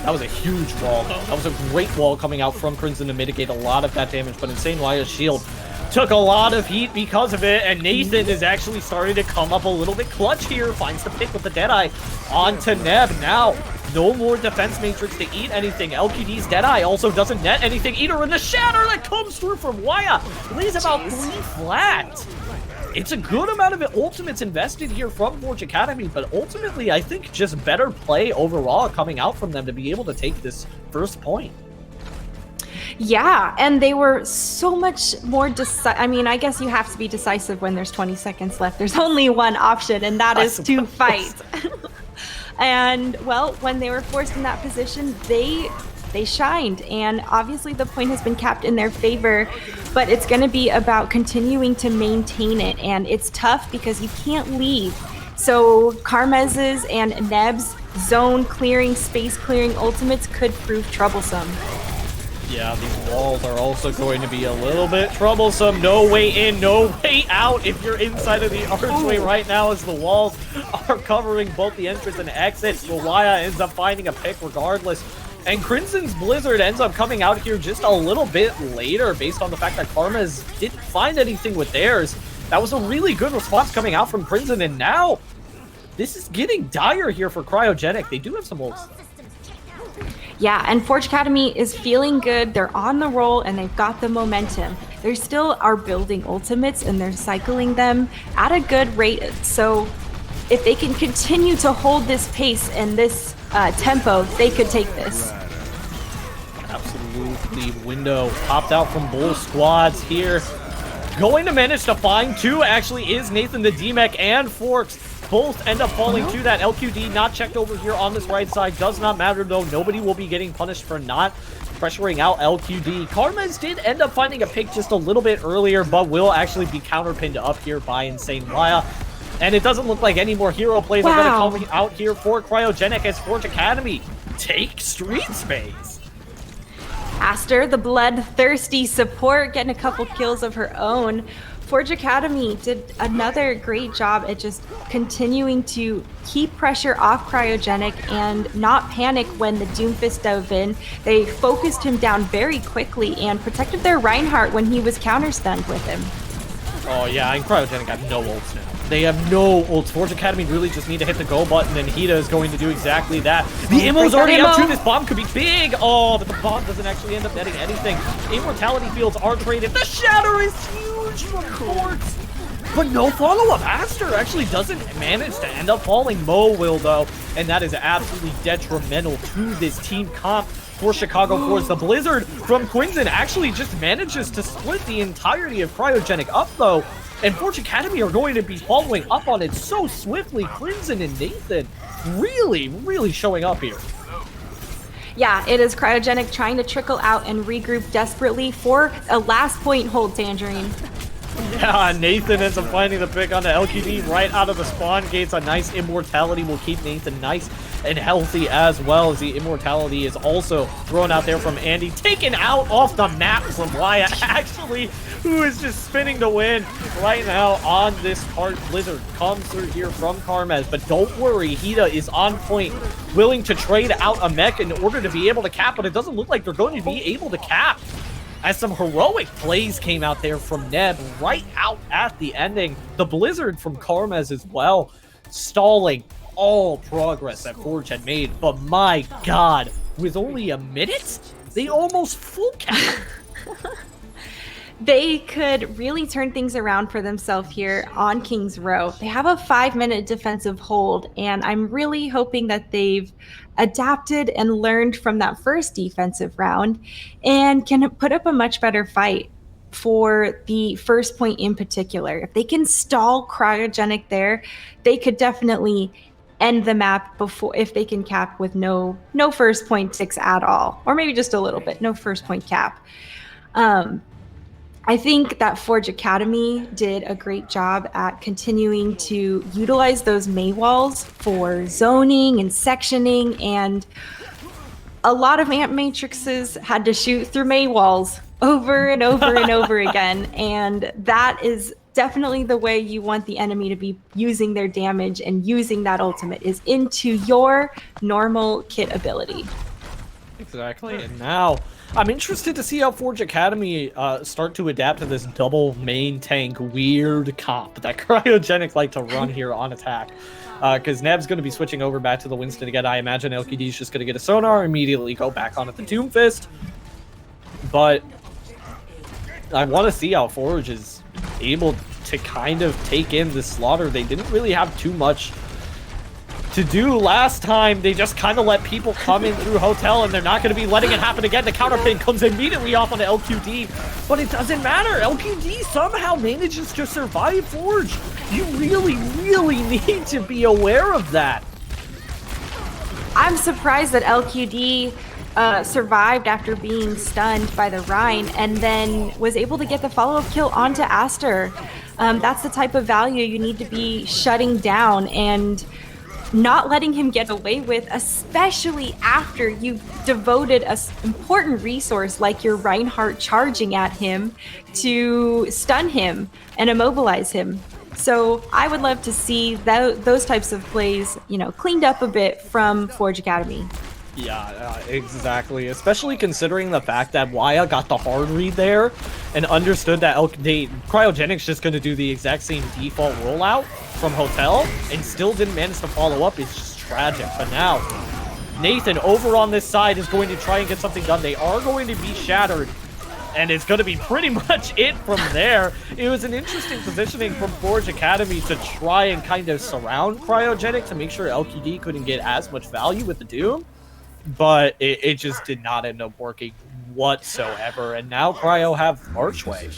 That was a huge wall, though. That was a great wall coming out from Crimson to mitigate a lot of that damage, but Insane Waya's shield took a lot of heat because of it, and Nathan is actually starting to come up a little bit clutch here. Finds the pick with the Deadeye onto Neb. Now, no more defense matrix to eat anything. LQD's Deadeye also doesn't net anything either, and the Shatter that comes through from Waya leaves about 3 flat. It's a good amount of ultimates invested here from Forge Academy, but ultimately, I think just better play overall coming out from them to be able to take this first point. Yeah, and they were so much more I mean, I guess you have to be decisive when there's 20 seconds left. There's only one option, and that is to fight. And, well, when they were forced in that position, they shined, and obviously the point has been capped in their favor, but it's going to be about continuing to maintain it, and it's tough because you can't leave. So Karmez's and Neb's zone clearing, space clearing ultimates could prove troublesome. Yeah, these walls are also going to be a little bit troublesome. No way in, no way out if you're inside of the archway right now, as the walls are covering both the entrance and exit. Waya ends up finding a pick regardless. And Crimson's Blizzard ends up coming out here just a little bit later based on the fact that Karmaz didn't find anything with theirs. That was a really good response coming out from Crimson, and now this is getting dire here for Cryogenic. They do have some ults. Yeah, and Forge Academy is feeling good. They're on the roll and they've got the momentum. They still are building ultimates and they're cycling them at a good rate. So if they can continue to hold this pace and this tempo, they could take this. Absolutely. Window popped out from both squads here. Going to manage to find two actually is Nathan the D-Mech and Forks. Both end up falling to that. LQD not checked over here on this right side. Does not matter though. Nobody will be getting punished for not pressuring out LQD. Karmaz did end up finding a pick just a little bit earlier, but will actually be counterpinned up here by Insane Waya. And it doesn't look like any more hero plays are going to come out here for Cryogenic as Forge Academy take street space. Aster, the bloodthirsty support, getting a couple kills of her own. Forge Academy did another great job at just continuing to keep pressure off Cryogenic and not panic when the Doomfist dove in. They focused him down very quickly and protected their Reinhardt when he was counter-stunned with him. Oh yeah, and Cryogenic have no ults now. They have no ults. Forge Academy really just need to hit the go button, and Hida is going to do exactly that. The ammo's already out too. This bomb could be big. Oh, but the bomb doesn't actually end up netting anything. Immortality fields are traded. The shatter is huge from Quartz, but no follow-up. Aster actually doesn't manage to end up falling. Mo will though, and that is absolutely detrimental to this team comp for Chicago Force. The Blizzard from Quinzen actually just manages to split the entirety of Cryogenic up though. And Forge Academy are going to be following up on it so swiftly. Crimson and Nathan really showing up here. Yeah, it is Cryogenic trying to trickle out and regroup desperately for a last point hold, Tangerine. Yeah, Nathan ends up finding the pick on the LQD right out of the spawn gates. A nice immortality will keep Nathan nice and healthy, as well as the immortality is also thrown out there from Andy. Taken out off the map from Waya, actually, who is just spinning to win right now on this card. Blizzard comes through here from Karmaz, but don't worry, Hida is on point, willing to trade out a mech in order to be able to cap, but it doesn't look like they're going to be able to cap, as some heroic plays came out there from Neb right out at the ending. The Blizzard from Karmaz as well, stalling all progress that Forge had made, but my god, with only a minute, they almost full cap. They could really turn things around for themselves here on Kings Row. They have a 5-minute defensive hold, and I'm really hoping that they've adapted and learned from that first defensive round and can put up a much better fight for the first point in particular. If they can stall Cryogenic there, they could definitely end the map before, if they can cap with no first point 6 at all, or maybe just a little bit, no first point cap. I think that Forge Academy did a great job at continuing to utilize those May walls for zoning and sectioning, and a lot of Amp Matrixes had to shoot through May walls over and over and over again, and that is definitely the way you want the enemy to be using their damage and using that ultimate, is into your normal kit ability. Exactly, and now I'm interested to see how Forge Academy start to adapt to this double main tank weird comp that Cryogenic like to run here on attack. Because Neb's going to be switching over back to the Winston again. I imagine LQD is just going to get a sonar, immediately go back on at the Doomfist. But I want to see how Forge is able to kind of take in the slaughter. They didn't really have too much to do last time. They just kind of let people come in through Hotel, and they're not going to be letting it happen again. The counter pin comes immediately off on the LQD, but it doesn't matter. LQD somehow manages to survive Forge. You really need to be aware of that. I'm surprised that LQD survived after being stunned by the Rhine and then was able to get the follow-up kill onto Aster. That's the type of value you need to be shutting down, and not letting him get away with, especially after you've devoted an important resource like your Reinhardt charging at him to stun him and immobilize him. So I would love to see those types of plays, cleaned up a bit from Forge Academy. Yeah, exactly. Especially considering the fact that Waya got the hard read there and understood that Cryogenic's just going to do the exact same default rollout from Hotel and still didn't manage to follow up. It's just tragic. But now, Nathan over on this side is going to try and get something done. They are going to be shattered, and it's going to be pretty much it from there. It was an interesting positioning from Forge Academy to try and kind of surround Cryogenic to make sure LQD couldn't get as much value with the Doom. But it just did not end up working whatsoever. And now Cryo have Archway.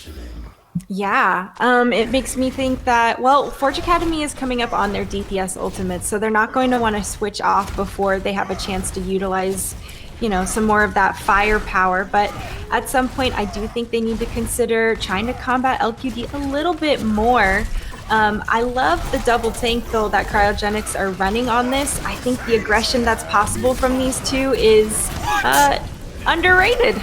Yeah, it makes me think that, Forge Academy is coming up on their DPS ultimates, so they're not going to want to switch off before they have a chance to utilize, some more of that firepower. But at some point, I do think they need to consider trying to combat LQD a little bit more. I love the double tank, though, that Cryogenics are running on this. I think the aggression that's possible from these two is underrated.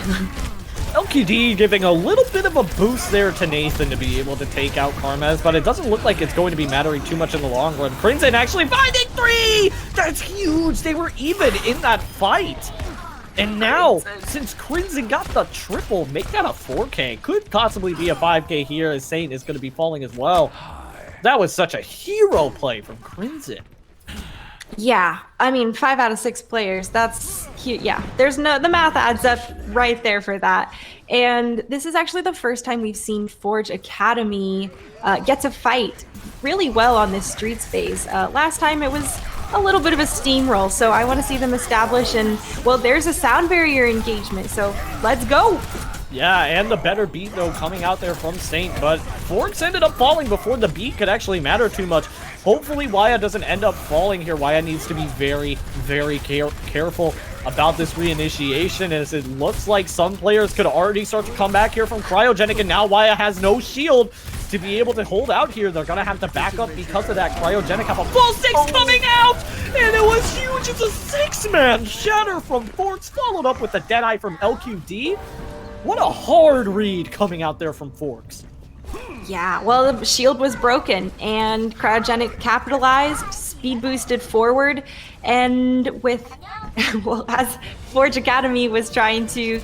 LQD giving a little bit of a boost there to Nathan to be able to take out Karmaz, but it doesn't look like it's going to be mattering too much in the long run. Crimson actually finding 3! That's huge! They were even in that fight. And now, since Crimson got the triple, make that a 4K. Could possibly be a 5K here, as Saint is going to be falling as well. That was such a hero play from Crimson. Yeah, 5 out of 6 players, that's cute. Yeah, the math adds up right there for that. And this is actually the first time we've seen Forge Academy get to fight really well on this streets phase. Last time it was a little bit of a steamroll, so I want to see them establish, and there's a sound barrier engagement, so let's go. Yeah, and the better beat, though, coming out there from Saint, but Forks ended up falling before the beat could actually matter too much. Hopefully, Waya doesn't end up falling here. Waya needs to be very, very careful about this reinitiation, as it looks like some players could already start to come back here from Cryogenic, and now Waya has no shield to be able to hold out here. They're going to have to back up because of that. Cryogenic have a full 6 coming out, and it was huge. It's a 6-man shatter from Forks, followed up with the Deadeye from LQD. What a hard read coming out there from Forks. Yeah, the shield was broken, and Cryogenic capitalized, speed boosted forward, and as Forge Academy was trying to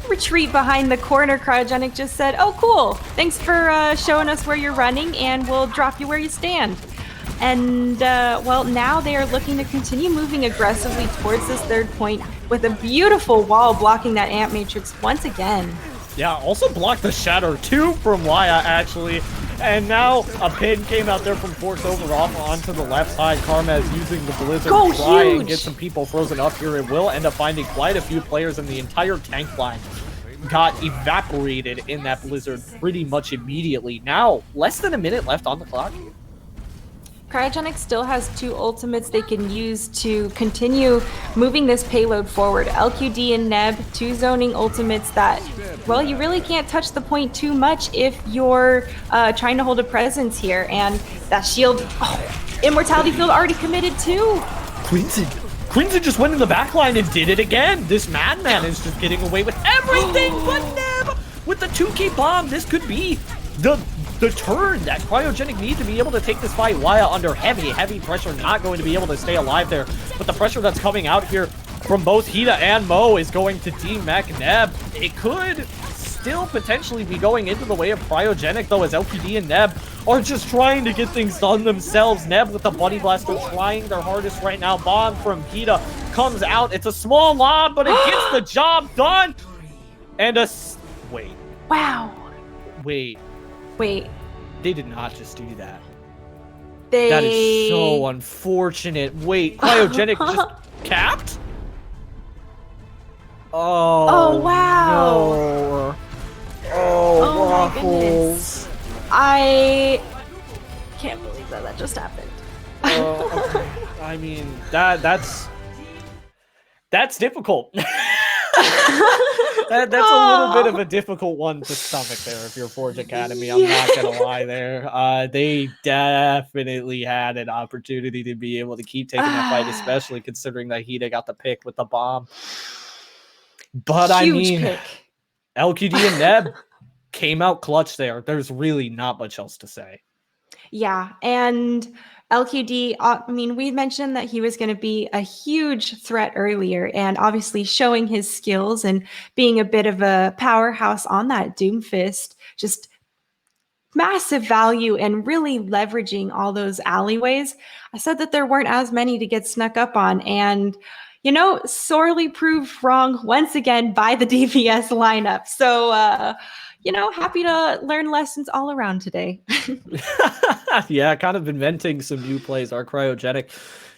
retreat behind the corner, Cryogenic just said, "Oh, cool, thanks for showing us where you're running, and we'll drop you where you stand." And, now they are looking to continue moving aggressively towards this third point with a beautiful wall blocking that Amp Matrix once again. Yeah, also blocked the Shatter too from Waya, actually. And now a pin came out there from Forks over off onto the left side. Karmaz using the Blizzard to try and get some people frozen up here. It will end up finding quite a few players, and the entire tank line got evaporated in that Blizzard pretty much immediately. Now, less than a minute left on the clock. Cryogenic still has 2 ultimates they can use to continue moving this payload forward. LQD and Neb, 2 zoning ultimates that, you really can't touch the point too much if you're trying to hold a presence here. And that shield, Immortality Field already committed too. Crimson just went in the backline and did it again. This madman is just getting away with everything but Neb. With the 2K bomb, this could be the turn that Cryogenic need to be able to take this fight. Waya under heavy pressure, not going to be able to stay alive there. But the pressure that's coming out here from both Hida and Mo is going to D-Mech Neb. It could still potentially be going into the way of Cryogenic, though, as LQD and Neb are just trying to get things done themselves. Neb with the Buddy Blaster trying their hardest right now. Bomb from Hida comes out. It's a small lob, but it gets the job done. And wait. Wow. Wait. They did not just do that. That is so unfortunate. Wait, Cryogenic just capped? Oh, wow. No. Oh, my goodness. I can't believe that just happened. Okay. I mean, that's difficult. That's a little bit of a difficult one to stomach there if you're Forge Academy. I'm not going to lie there. They definitely had an opportunity to be able to keep taking that fight, especially considering that Hida got the pick with the bomb. But I Huge mean, pick. LQD and Neb came out clutch there. There's really not much else to say. Yeah, and LQD, I mean, we mentioned that he was going to be a huge threat earlier, and obviously showing his skills and being a bit of a powerhouse on that Doomfist, just massive value and really leveraging all those alleyways. I said that there weren't as many to get snuck up on, and sorely proved wrong once again by the DPS lineup. So, happy to learn lessons all around today. Yeah, kind of inventing some new plays. Our Cryogenic,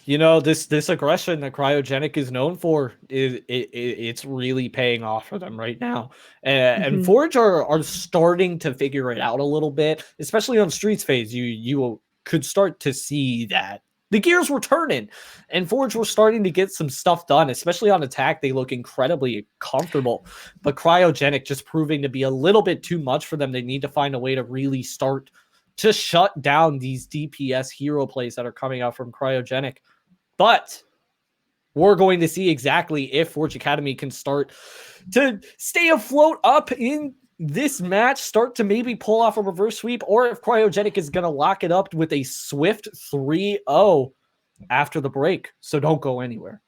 this aggression that Cryogenic is known for, it's really paying off for them right now. And Forge are starting to figure it out a little bit, especially on Streets phase. You could start to see that the gears were turning, and Forge were starting to get some stuff done, especially on attack. They look incredibly comfortable, but Cryogenic just proving to be a little bit too much for them. They need to find a way to really start to shut down these DPS hero plays that are coming out from Cryogenic. But we're going to see exactly if Forge Academy can start to stay afloat up in this match, start to maybe pull off a reverse sweep, or if Cryogenic is going to lock it up with a swift 3-0 after the break. So don't go anywhere.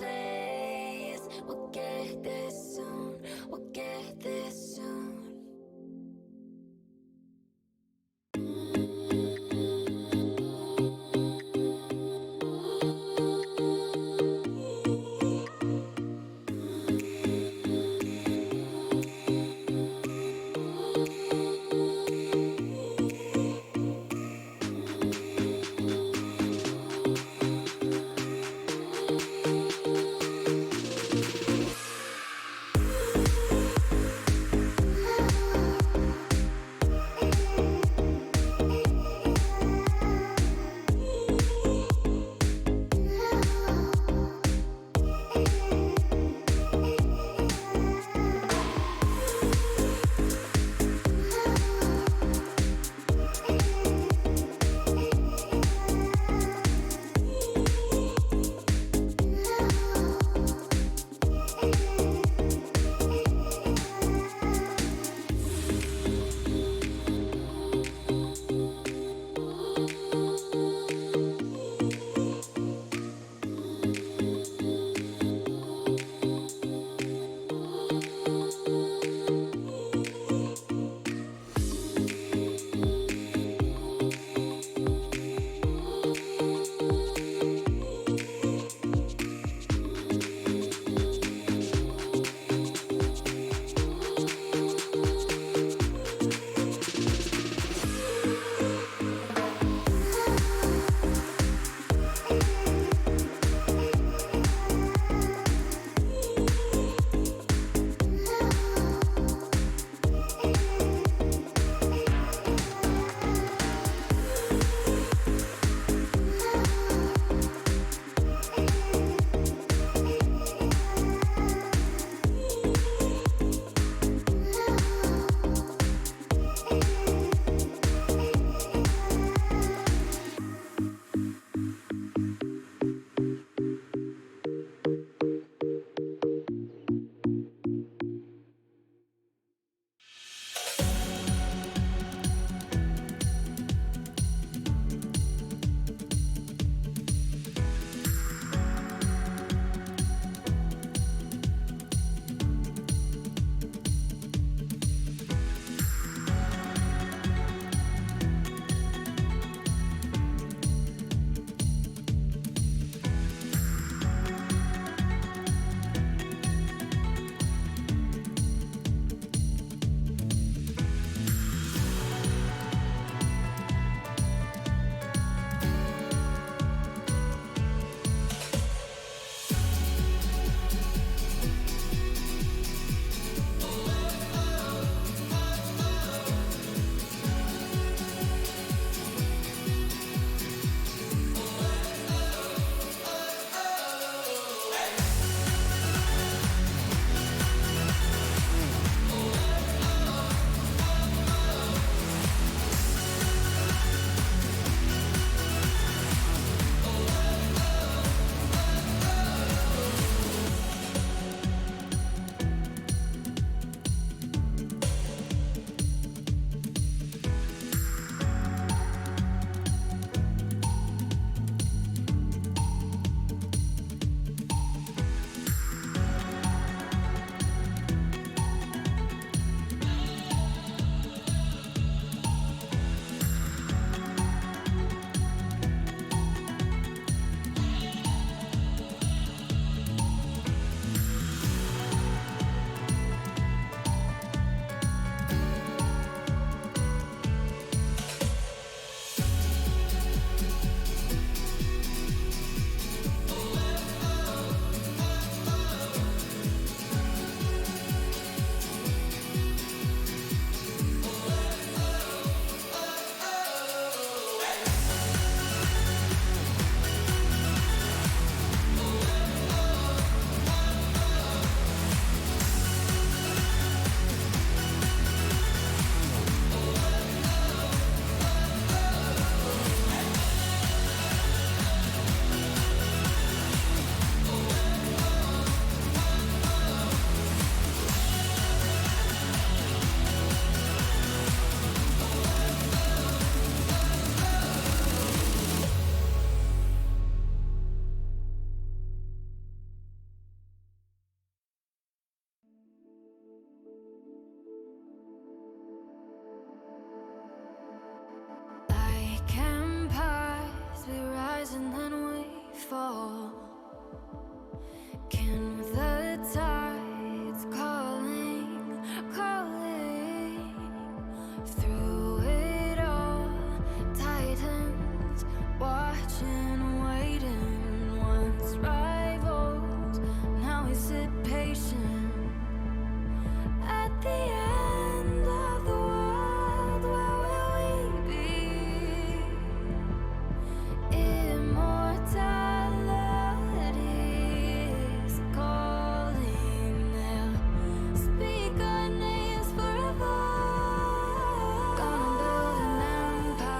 place. We'll get there soon. We'll get there soon. Can the tides calling, calling through it all? Titans watching, waiting. Once rivals, now we sit patient at the end of the world. Where will we be? Immortality is calling. They'll speak our names forever. Gonna build an empire.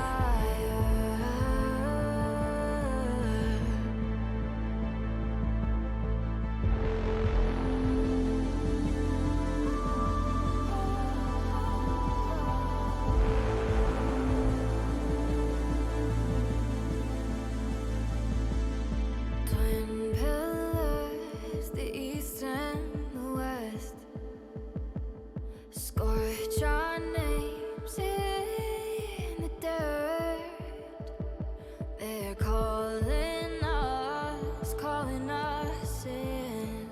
Twin pillars, the east and the west, scorch our names in the dirt. They're calling us in.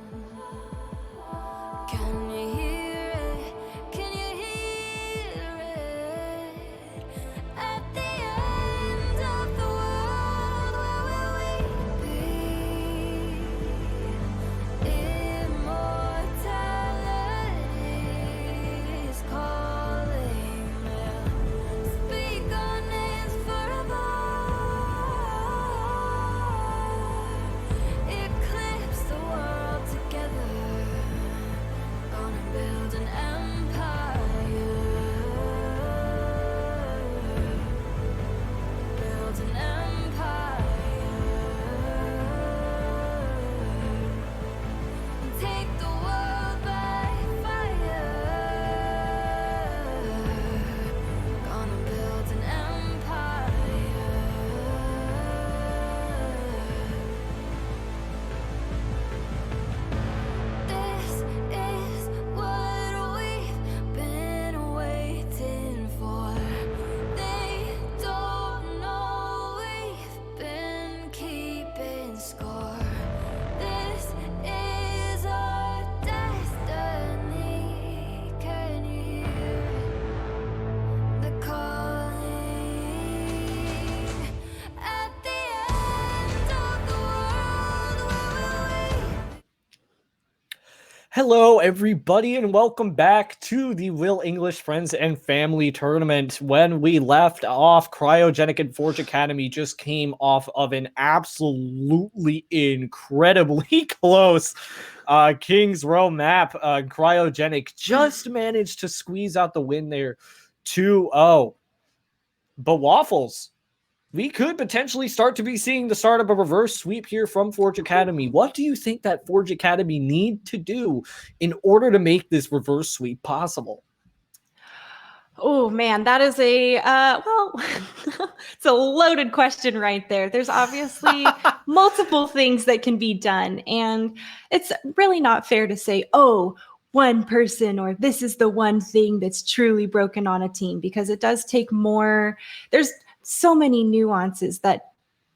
Can you hear it? Can you hear it? At the end of the world, where will we be? Immortality is calling. They'll speak our names forever. Eclipse the world together. Gonna build an empire. Build an empire. Take the world by fire. Gonna build an empire. This is what we've been waiting for. They don't know we've been keeping score. This is our destiny. Can you hear the calling? At the end of the world, where will we? Hello, everybody, and welcome back to the Will English Friends and Family Tournament. When we left off, Cryogenic and Forge Academy just came off of an absolutely incredibly close Kings Row map. Cryogenic just managed to squeeze out the win there 2-0. But Waffles, we could potentially start to be seeing the start of a reverse sweep here from Forge Academy. What do you think that Forge Academy need to do in order to make this reverse sweep possible? Oh man, that is a well, it's a loaded question right there. There's obviously multiple things that can be done, and it's really not fair to say, oh, one person or this is the one thing that's truly broken on a team, because it does take more. There's so many nuances that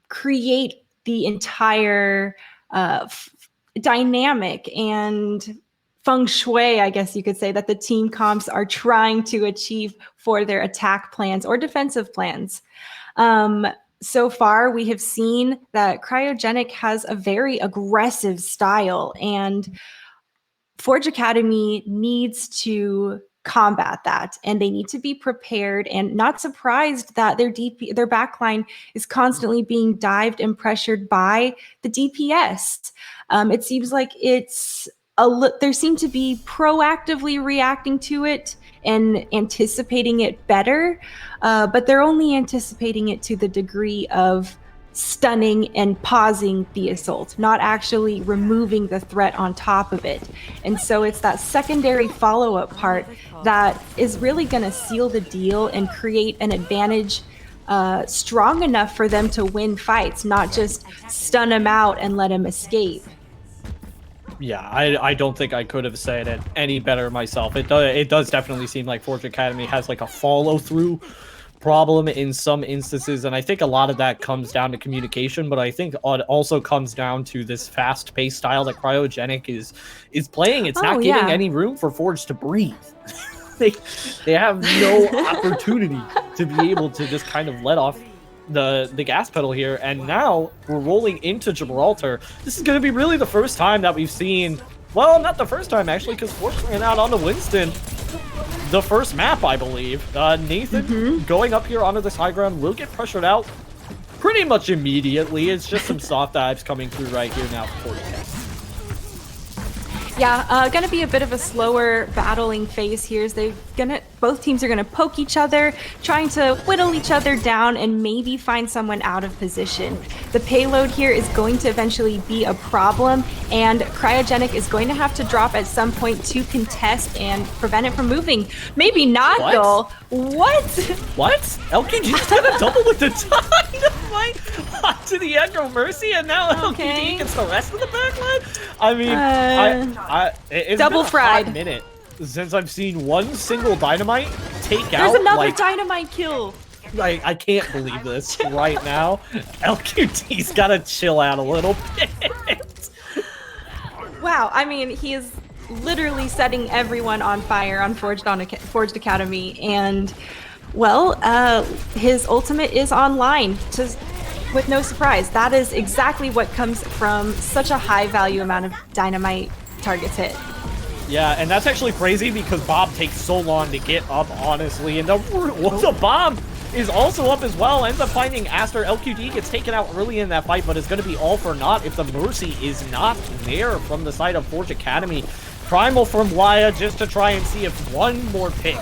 create the entire dynamic and feng shui, I guess you could say, that the team comps are trying to achieve for their attack plans or defensive plans. So far, we have seen that Cryogenic has a very aggressive style, and Forge Academy needs to combat that, and they need to be prepared and not surprised that their backline is constantly being dived and pressured by the DPS. It seems like there seem to be proactively reacting to it and anticipating it better, but they're only anticipating it to the degree of stunning and pausing the assault, not actually removing the threat on top of it. And so it's that secondary follow-up part that is really going to seal the deal and create an advantage strong enough for them to win fights, not just stun them out and let them escape. Yeah, I don't think I could have said it any better myself. It does definitely seem like Forge Academy has like a follow-through problem in some instances, and I think a lot of that comes down to communication, but I think it also comes down to this fast-paced style that Cryogenic is playing. It's not giving any room for Forge to breathe. they have no opportunity to be able to just kind of let off the gas pedal here, and now we're rolling into Gibraltar. This is going to be really the first time that we've seen, well, not the first time actually, because Forge ran out onto Winston the first map, I believe. Nathan going up here onto this high ground will get pressured out pretty much immediately. It's just some soft dives coming through right here now for 40K. Yeah, gonna be a bit of a slower battling phase here. As both teams are gonna poke each other, trying to whittle each other down and maybe find someone out of position. The payload here is going to eventually be a problem, and Cryogenic is going to have to drop at some point to contest and prevent it from moving. Maybe not, though. What? What? LQG's gonna double with the dynamite onto the Echo Mercy, and now LQG gets the rest of the backline? I mean, it's double been a fried hot minute since I've seen one single dynamite take out. There's another dynamite kill. I can't believe this right now. LQT's gotta chill out a little bit. Wow, I mean, he is literally setting everyone on fire on Forged Academy, and well, his ultimate is online, with no surprise. That is exactly what comes from such a high value amount of dynamite targets hit. Yeah, and that's actually crazy because Bob takes so long to get up, honestly, and the bomb is also up as well. Ends up finding Aster. LQD gets taken out early in that fight, but it's going to be all for naught if the Mercy is not there from the side of Forge Academy. Primal from Waya just to try and see if one more pick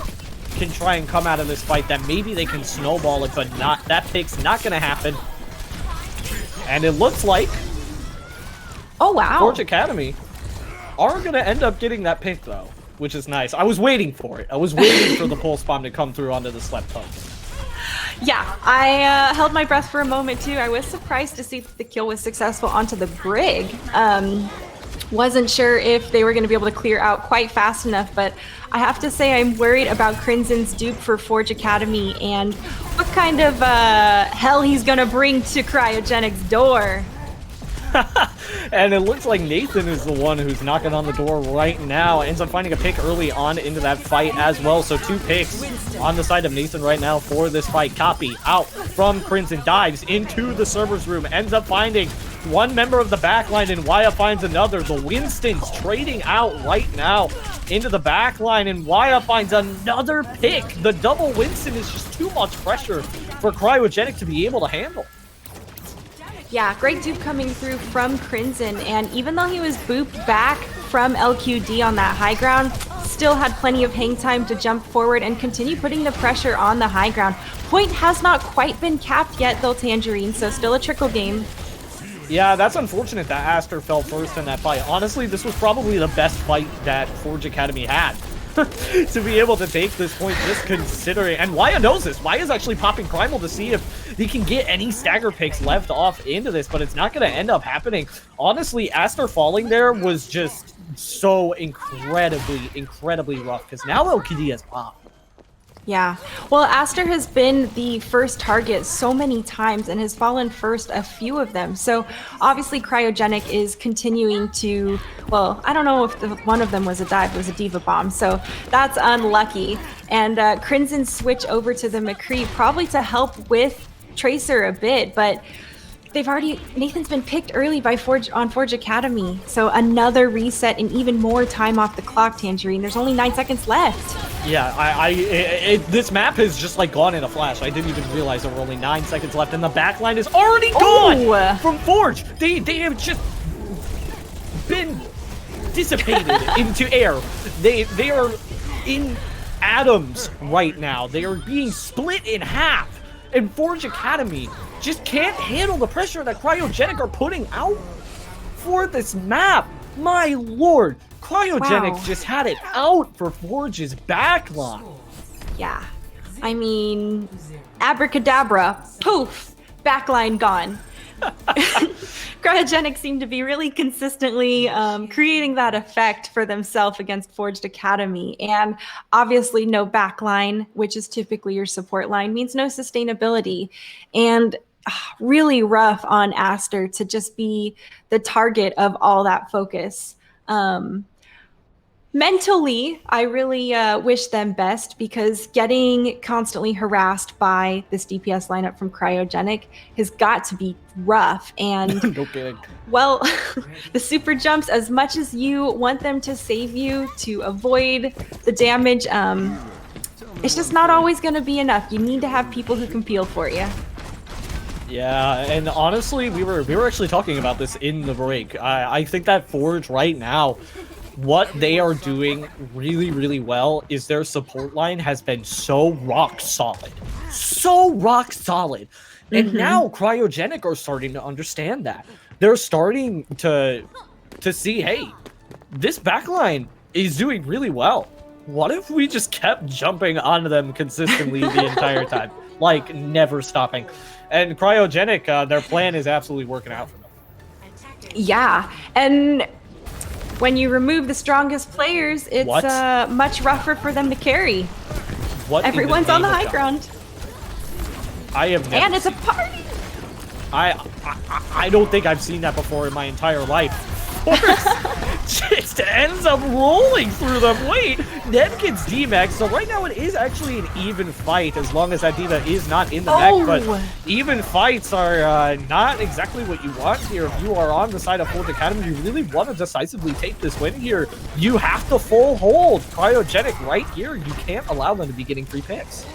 can try and come out of this fight, that maybe they can snowball it, but not. That pick's not going to happen. And it looks like Forge Academy are going to end up getting that pick, though, which is nice. I was waiting for it. I was waiting for the pulse bomb to come through onto the Slep Pump. Yeah, I held my breath for a moment, too. I was surprised to see that the kill was successful onto the Brig. Wasn't sure if they were going to be able to clear out quite fast enough, but I have to say I'm worried about Crimson's dupe for Forge Academy and what kind of hell he's going to bring to Cryogenic's door. And it looks like Nathan is the one who's knocking on the door right now. Ends up finding a pick early on into that fight as well. So 2 picks on the side of Nathan right now for this fight. Copy out from Crimson, dives into the server's room, ends up finding one member of the backline, and Waya finds another. The Winston's trading out right now into the backline, and Waya finds another pick. The double Winston is just too much pressure for Cryogenic to be able to handle. Yeah, great dupe coming through from Crimson, and even though he was booped back from LQD on that high ground, still had plenty of hang time to jump forward and continue putting the pressure on the high ground. Point has not quite been capped yet, though, Tangerine, so still a trickle game. Yeah, that's unfortunate that Aster fell first in that fight. Honestly, this was probably the best fight that Forge Academy had. To be able to take this point, just considering, and Waya knows this. Waya's actually popping Primal to see if he can get any stagger picks left off into this, but it's not going to end up happening. Honestly, Aster falling there was just so incredibly rough, because now LQD has popped. Yeah, well, Aster has been the first target so many times and has fallen first a few of them. So obviously Cryogenic is continuing to, well, I don't know if one of them was a dive, it was a Diva Bomb. So that's unlucky. And Crimson switch over to the McCree probably to help with Tracer a bit, but Nathan's been picked early by Forge Academy. So another reset and even more time off the clock, Tangerine. There's only 9 seconds left. Yeah, this map has just like gone in a flash. I didn't even realize there were only 9 seconds left, and the backline is already gone from Forge. They have just been dissipated into air. They are in atoms right now. They are being split in half. And Forge Academy just can't handle the pressure that Cryogenic are putting out for this map. My lord, Cryogenic just had it out for Forge's backline. Yeah, I mean, abracadabra, poof, backline gone. Cryogenic seem to be really consistently creating that effect for themselves against Forged Academy. And obviously, no backline, which is typically your support line, means no sustainability. And really rough on Aster to just be the target of all that focus. Mentally, I really wish them best, because getting constantly harassed by this DPS lineup from Cryogenic has got to be rough. And No kidding. well, the super jumps, as much as you want them to save you to avoid the damage, it's just not always going to be enough. You need to have people who can peel for you. Yeah, and honestly, we were actually talking about this in the break. I think that Forge right now, what they are doing really, really well is their support line has been so rock solid. So rock solid. And now Cryogenic are starting to understand that. They're starting to see, hey, this backline is doing really well. What if we just kept jumping onto them consistently the entire time? Like, never stopping. And Cryogenic, their plan is absolutely working out for them. Yeah, and when you remove the strongest players, it's much rougher for them to carry. What? Everyone's on the high ground. I have never. And it's a party. I don't think I've seen that before in my entire life. Just ends up rolling through them. Wait, Neb gets D-Max, so right now it is actually an even fight as long as that D.Va is not in the mech, but even fights are not exactly what you want here. If you are on the side of Forge Academy, you really want to decisively take this win here. You have to full hold Cryogenic right here. You can't allow them to be getting free picks.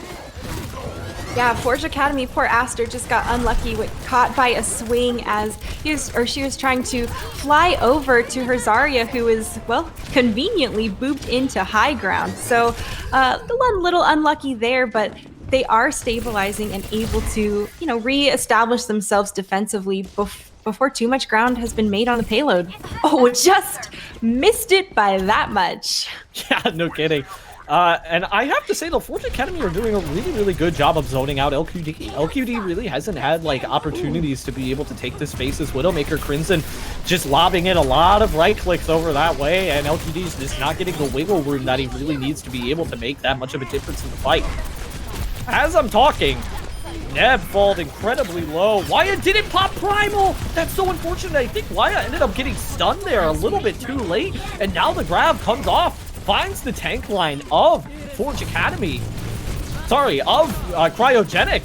Yeah, Forge Academy, poor Aster just got unlucky, caught by a swing as she was trying to fly over to her Zarya, who was, well, conveniently booped into high ground. So a little unlucky there, but they are stabilizing and able to, re-establish themselves defensively before too much ground has been made on the payload. Oh, just missed it by that much. Yeah, no kidding. And I have to say, the Forge Academy are doing a really, really good job of zoning out LQD. LQD really hasn't had, opportunities to be able to take this space as Widowmaker. Crimson just lobbing in a lot of right clicks over that way, and LQD's just not getting the wiggle room that he really needs to be able to make that much of a difference in the fight. As I'm talking, Neb falled incredibly low. Wyatt didn't pop Primal! That's so unfortunate. I think Wyatt ended up getting stunned there a little bit too late, and now the grab comes off. Finds the tank line of Forge Academy. Sorry, of Cryogenic.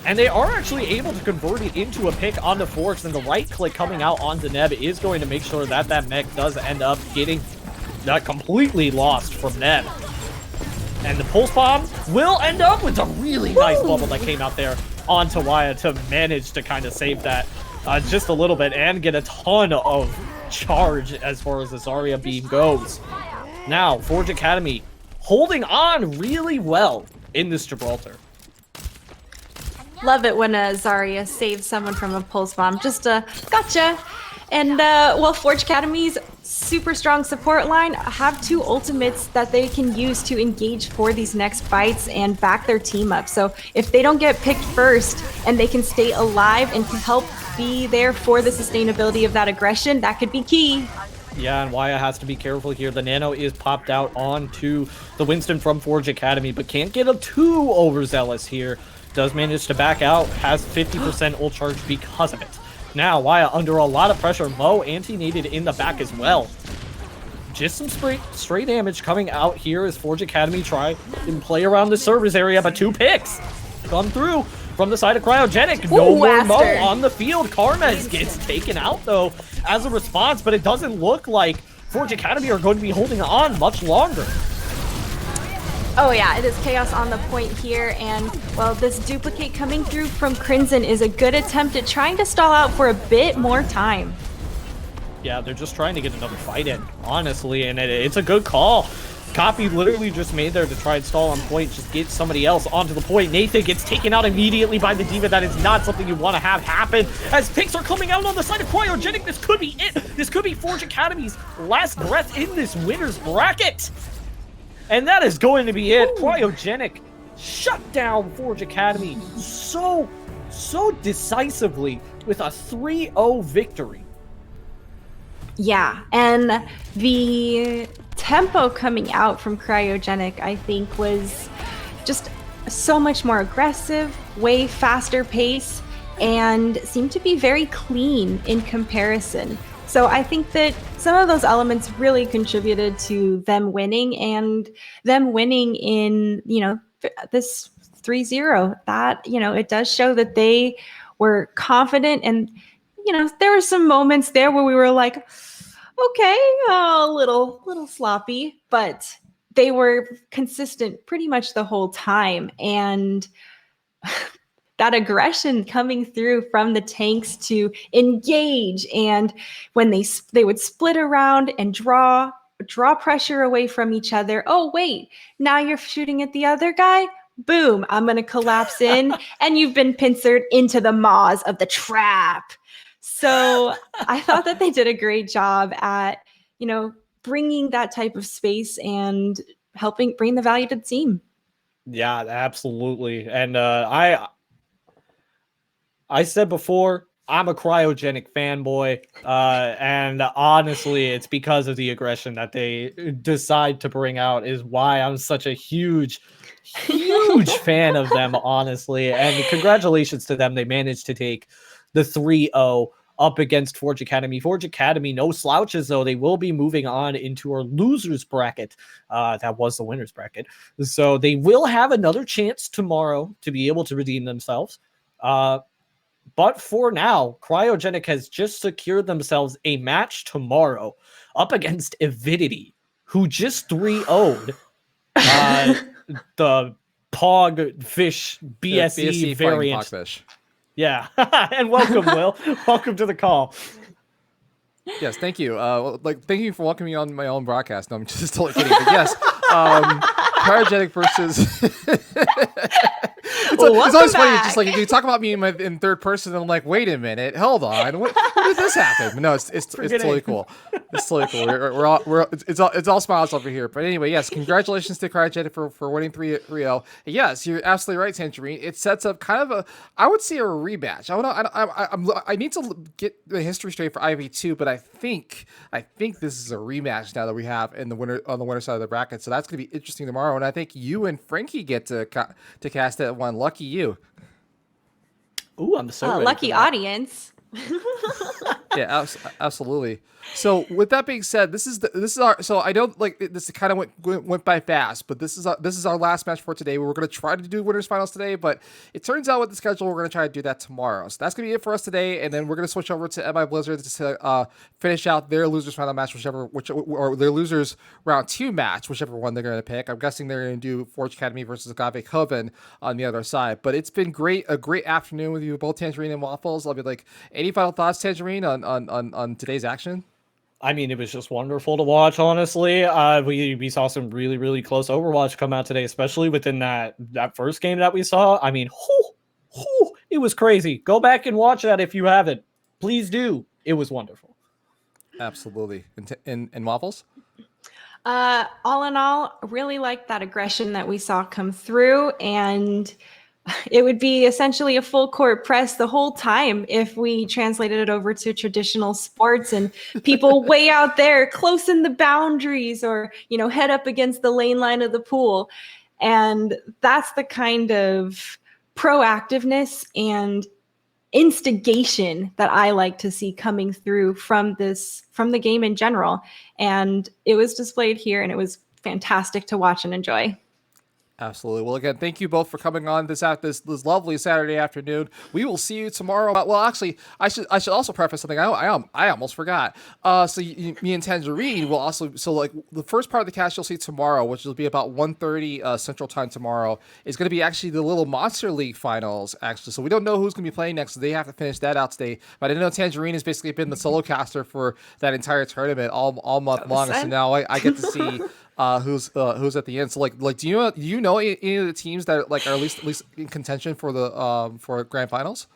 And they are actually able to convert it into a pick onto Forge, and the right click coming out onto Neb is going to make sure that that mech does end up getting completely lost from Neb. And the Pulse Bomb will end up with a really nice bubble that came out there onto Wyatt to manage to kind of save that just a little bit and get a ton of charge as far as the Zarya beam goes. Now, Forge Academy holding on really well in this Gibraltar. Love it when a Zarya saves someone from a pulse bomb. Just gotcha. And well, Forge Academy's super strong support line have two ultimates that they can use to engage for these next fights and back their team up. So if they don't get picked first and they can stay alive and can help be there for the sustainability of that aggression, that could be key. Yeah, and Wyatt has to be careful here. The Nano is popped out onto the Winston from Forge Academy, but can't get too overzealous here. Does manage to back out, has 50% ult charge because of it. Now, Wyatt under a lot of pressure. Mo anti-nated in the back as well. Just some straight damage coming out here as Forge Academy try and play around the servers area, but two picks come through from the side of Cryogenic. No more Mo on the field. Karmez gets taken out, though, as a response, but it doesn't look like Forge Academy are going to be holding on much longer. Oh yeah, it is chaos on the point here, and well, this duplicate coming through from Crimson is a good attempt at trying to stall out for a bit more time. Yeah, they're just trying to get another fight in, honestly, and it's a good call. Copy literally just made there to try and stall on point, just get somebody else onto the point. Nathan gets taken out immediately by the D.Va. That is not something you want to have happen. As picks are coming out on the side of Cryogenic, this could be it. This could be Forge Academy's last breath in this winner's bracket. And that is going to be it. Cryogenic shut down Forge Academy so decisively with a 3-0 victory. Yeah, and the tempo coming out from Cryogenic, I think, was just so much more aggressive, way faster pace, and seemed to be very clean in comparison. So I think that some of those elements really contributed to them winning and them winning in, this 3-0. That, it does show that they were confident and there were some moments there where we were like, okay, a little sloppy, but they were consistent pretty much the whole time. And that aggression coming through from the tanks to engage, and when they would split around and draw pressure away from each other. Oh wait, now you're shooting at the other guy. Boom, I'm going to collapse in and you've been pincered into the maws of the trap. So I thought that they did a great job at, bringing that type of space and helping bring the value to the team. Yeah, absolutely. And I said before, I'm a Cryogenic fanboy, and honestly, it's because of the aggression that they decide to bring out is why I'm such a huge fan of them, honestly. And congratulations to them. They managed to take the 3-0 up against Forge Academy. Forge Academy, no slouches, though. They will be moving on into our losers bracket. That was the winners bracket. So they will have another chance tomorrow to be able to redeem themselves. But for now, Cryogenic has just secured themselves a match tomorrow up against Avidity, who just 3-0'd the Pogfish BSE variant. Pogfish. Yeah. And welcome, Will. Welcome to the call. Yes, thank you. Thank you for welcoming me on my own broadcast. No, I'm just totally kidding. But yes, Cryogenic versus. It's always funny. It's just like you talk about me in third person, and I'm like, wait a minute, hold on, when did this happen? But no, it's totally cool. It's totally cool. It's all smiles over here. But anyway, yes, congratulations to Cryogenic for winning 3-0. Yes, you're absolutely right, Tangerine. It sets up kind of I would say a rematch. I need to get the history straight for IV2, but I think this is a rematch now that we have on the winner side of the bracket. So that's going to be interesting tomorrow, and I think you and Frankie get to cast that one. Lucky you. Ooh, I'm so ready lucky audience. Yeah, absolutely. So with that being said, this is our. So I don't like this. Kind of went by fast, but this is our last match for today. We're going to try to do winners finals today, but it turns out with the schedule, we're going to try to do that tomorrow. So that's going to be it for us today, and then we're going to switch over to MI Blizzard to finish out their losers final match, or their losers round 2 match, whichever one they're going to pick. I'm guessing they're going to do Forge Academy versus Agave Coven on the other side. But it's been a great afternoon with you both, Tangerine and Waffles. I'll be like, any final thoughts, Tangerine, on today's action? I mean, it was just wonderful to watch, honestly. We saw some really, really close Overwatch come out today, especially within that first game that we saw. I mean, it was crazy. Go back and watch that if you haven't. Please do. It was wonderful. Absolutely. And Waffles? All in all, really liked that aggression that we saw come through, and it would be essentially a full court press the whole time if we translated it over to traditional sports, and people way out there close in the boundaries, or head up against the lane line of the pool. And that's the kind of proactiveness and instigation that I like to see coming through from the game in general. And it was displayed here, and it was fantastic to watch and enjoy. Absolutely. Well, again, thank you both for coming on this lovely Saturday afternoon. We will see you tomorrow. Well, actually, I should also preface something. I almost forgot. So me and Tangerine will also. So like the first part of the cast you'll see tomorrow, which will be about 1:30 Central Time tomorrow, is going to be actually the Little Monster League finals. Actually, so we don't know who's going to be playing next. So they have to finish that out today. But I know Tangerine has basically been the solo caster for that entire tournament all month long. So now I get to see. Who's at the end? So like do you know any of the teams that are at least in contention for the for grand finals?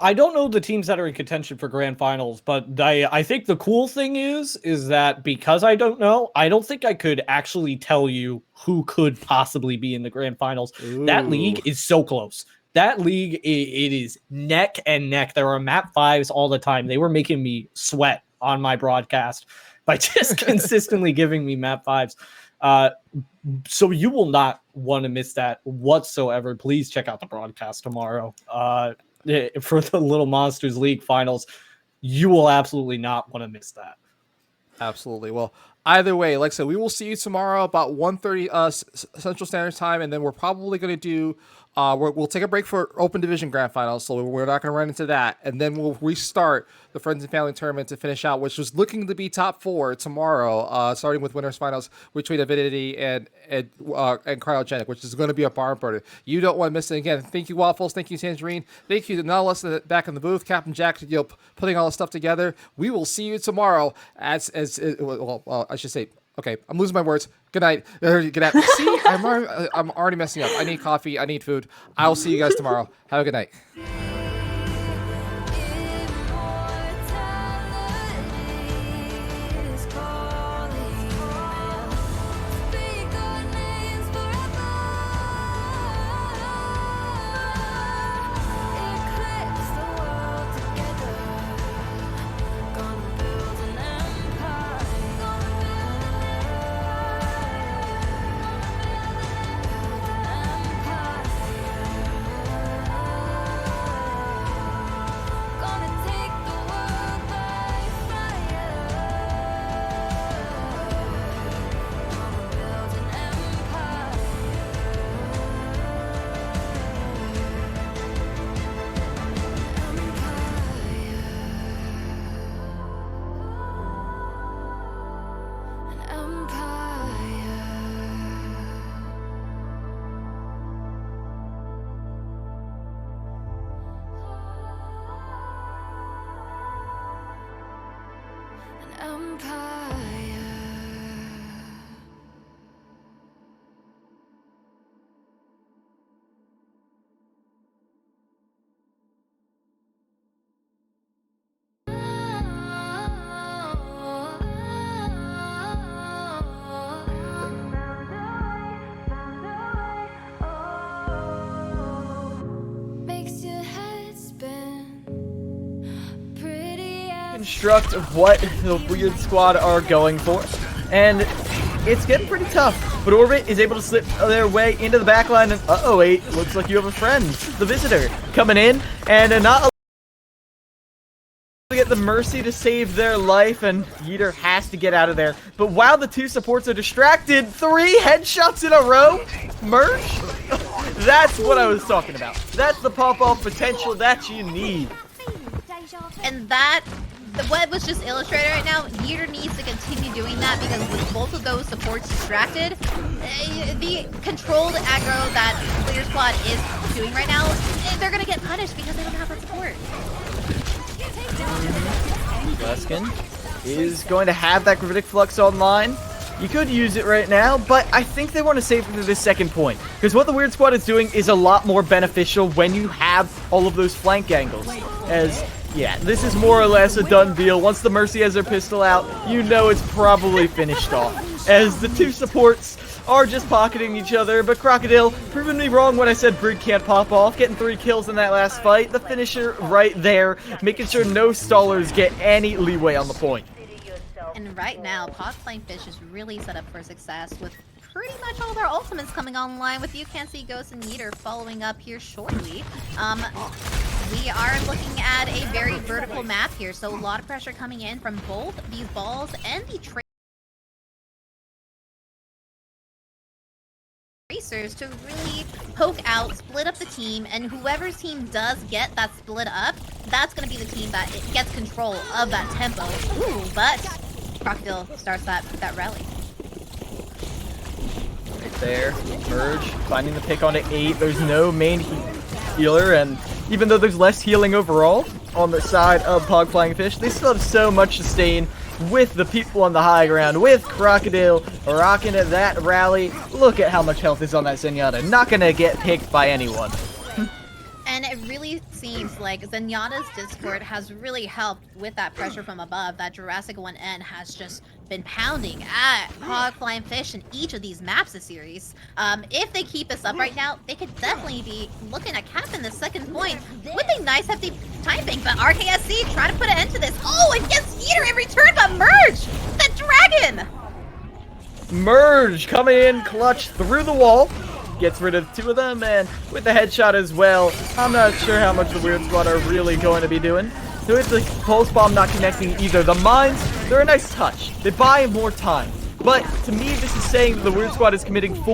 I don't know the teams that are in contention for grand finals, but I think the cool thing is that because I don't know, I don't think I could actually tell you who could possibly be in the grand finals. Ooh. That league is so close. That league, it is neck and neck. There are map 5s all the time. They were making me sweat on my broadcast by just consistently giving me map 5s. So you will not want to miss that whatsoever. Please check out the broadcast tomorrow for the Little Monsters League finals. You will absolutely not want to miss that. Absolutely. Well, either way, like I said, we will see you tomorrow about 1:30 Central Standard Time, and then we're probably going to do we'll take a break for Open Division Grand Finals, so we're not going to run into that, and then we'll restart the Friends and Family Tournament to finish out, which was looking to be top 4 tomorrow, starting with Winners Finals between Avidity and Cryogenic, which is going to be a barn burner. You don't want to miss it. Again, thank you, Waffles. Thank you, Tangerine. Thank you to Nautilus back in the booth, Captain Jack, putting all this stuff together. We will see you tomorrow I should say. Okay, I'm losing my words. Good night. Good night. See, I'm already messing up. I need coffee. I need food. I'll see you guys tomorrow. Have a good night. Construct of what the Weird Squad are going for, and it's getting pretty tough. But Orbit is able to slip their way into the backline, and wait, looks like you have a friend, the Visitor, coming in, and not get the Mercy to save their life, and Yeeter has to get out of there. But while the two supports are distracted, 3 headshots in a row, Merch? That's what I was talking about. That's the pop-off potential that you need. And what was just illustrated right now, Yeeter needs to continue doing that, because with both of those supports distracted, the controlled aggro that Weird Squad is doing right now, they're going to get punished because they don't have that support. Luskin is going to have that Gravitic Flux online. You could use it right now, but I think they want to save it for this second point, because what the Weird Squad is doing is a lot more beneficial when you have all of those flank angles. Yeah, this is more or less a done deal. Once the Mercy has their pistol out, you know it's probably finished off, as the two supports are just pocketing each other. But Crocodile, proving me wrong when I said Brig can't pop off, getting 3 kills in that last fight. The finisher right there, making sure no stallers get any leeway on the point. And right now, Pod Flying Fish is really set up for success with pretty much all their ultimates coming online, with You Can't See Ghost and Yeeter following up here shortly. We are looking at a very vertical map here, so a lot of pressure coming in from both these balls and the Tracers to really poke out, split up the team, and whoever's team does get that split up, that's going to be the team that gets control of that tempo. Ooh, but Crocodile starts that rally. Right there, Merge, finding the pick on 8. There's no main healer, and even though there's less healing overall on the side of Pog Flying Fish, they still have so much sustain with the people on the high ground, with Crocodile rocking at that rally. Look at how much health is on that Zenyatta. Not gonna get picked by anyone. And it really seems like Zenyatta's Discord has really helped with that pressure from above. That Jurassic 1N has just been pounding at Hog Flying Fish in each of these maps this series. If they keep this up right now, they could definitely be looking at capping the second point with a nice hefty typing, but RKSC trying to put an end to this. Oh, and gets Yeeter in return, but Merge, the dragon. Merge coming in clutch through the wall. Gets rid of 2 of them, and with the headshot as well. I'm not sure how much the Weird Squad are really going to be doing. So it's the pulse bomb not connecting either. The mines, they're a nice touch. They buy more time. But to me, this is saying that the Weird Squad is committing full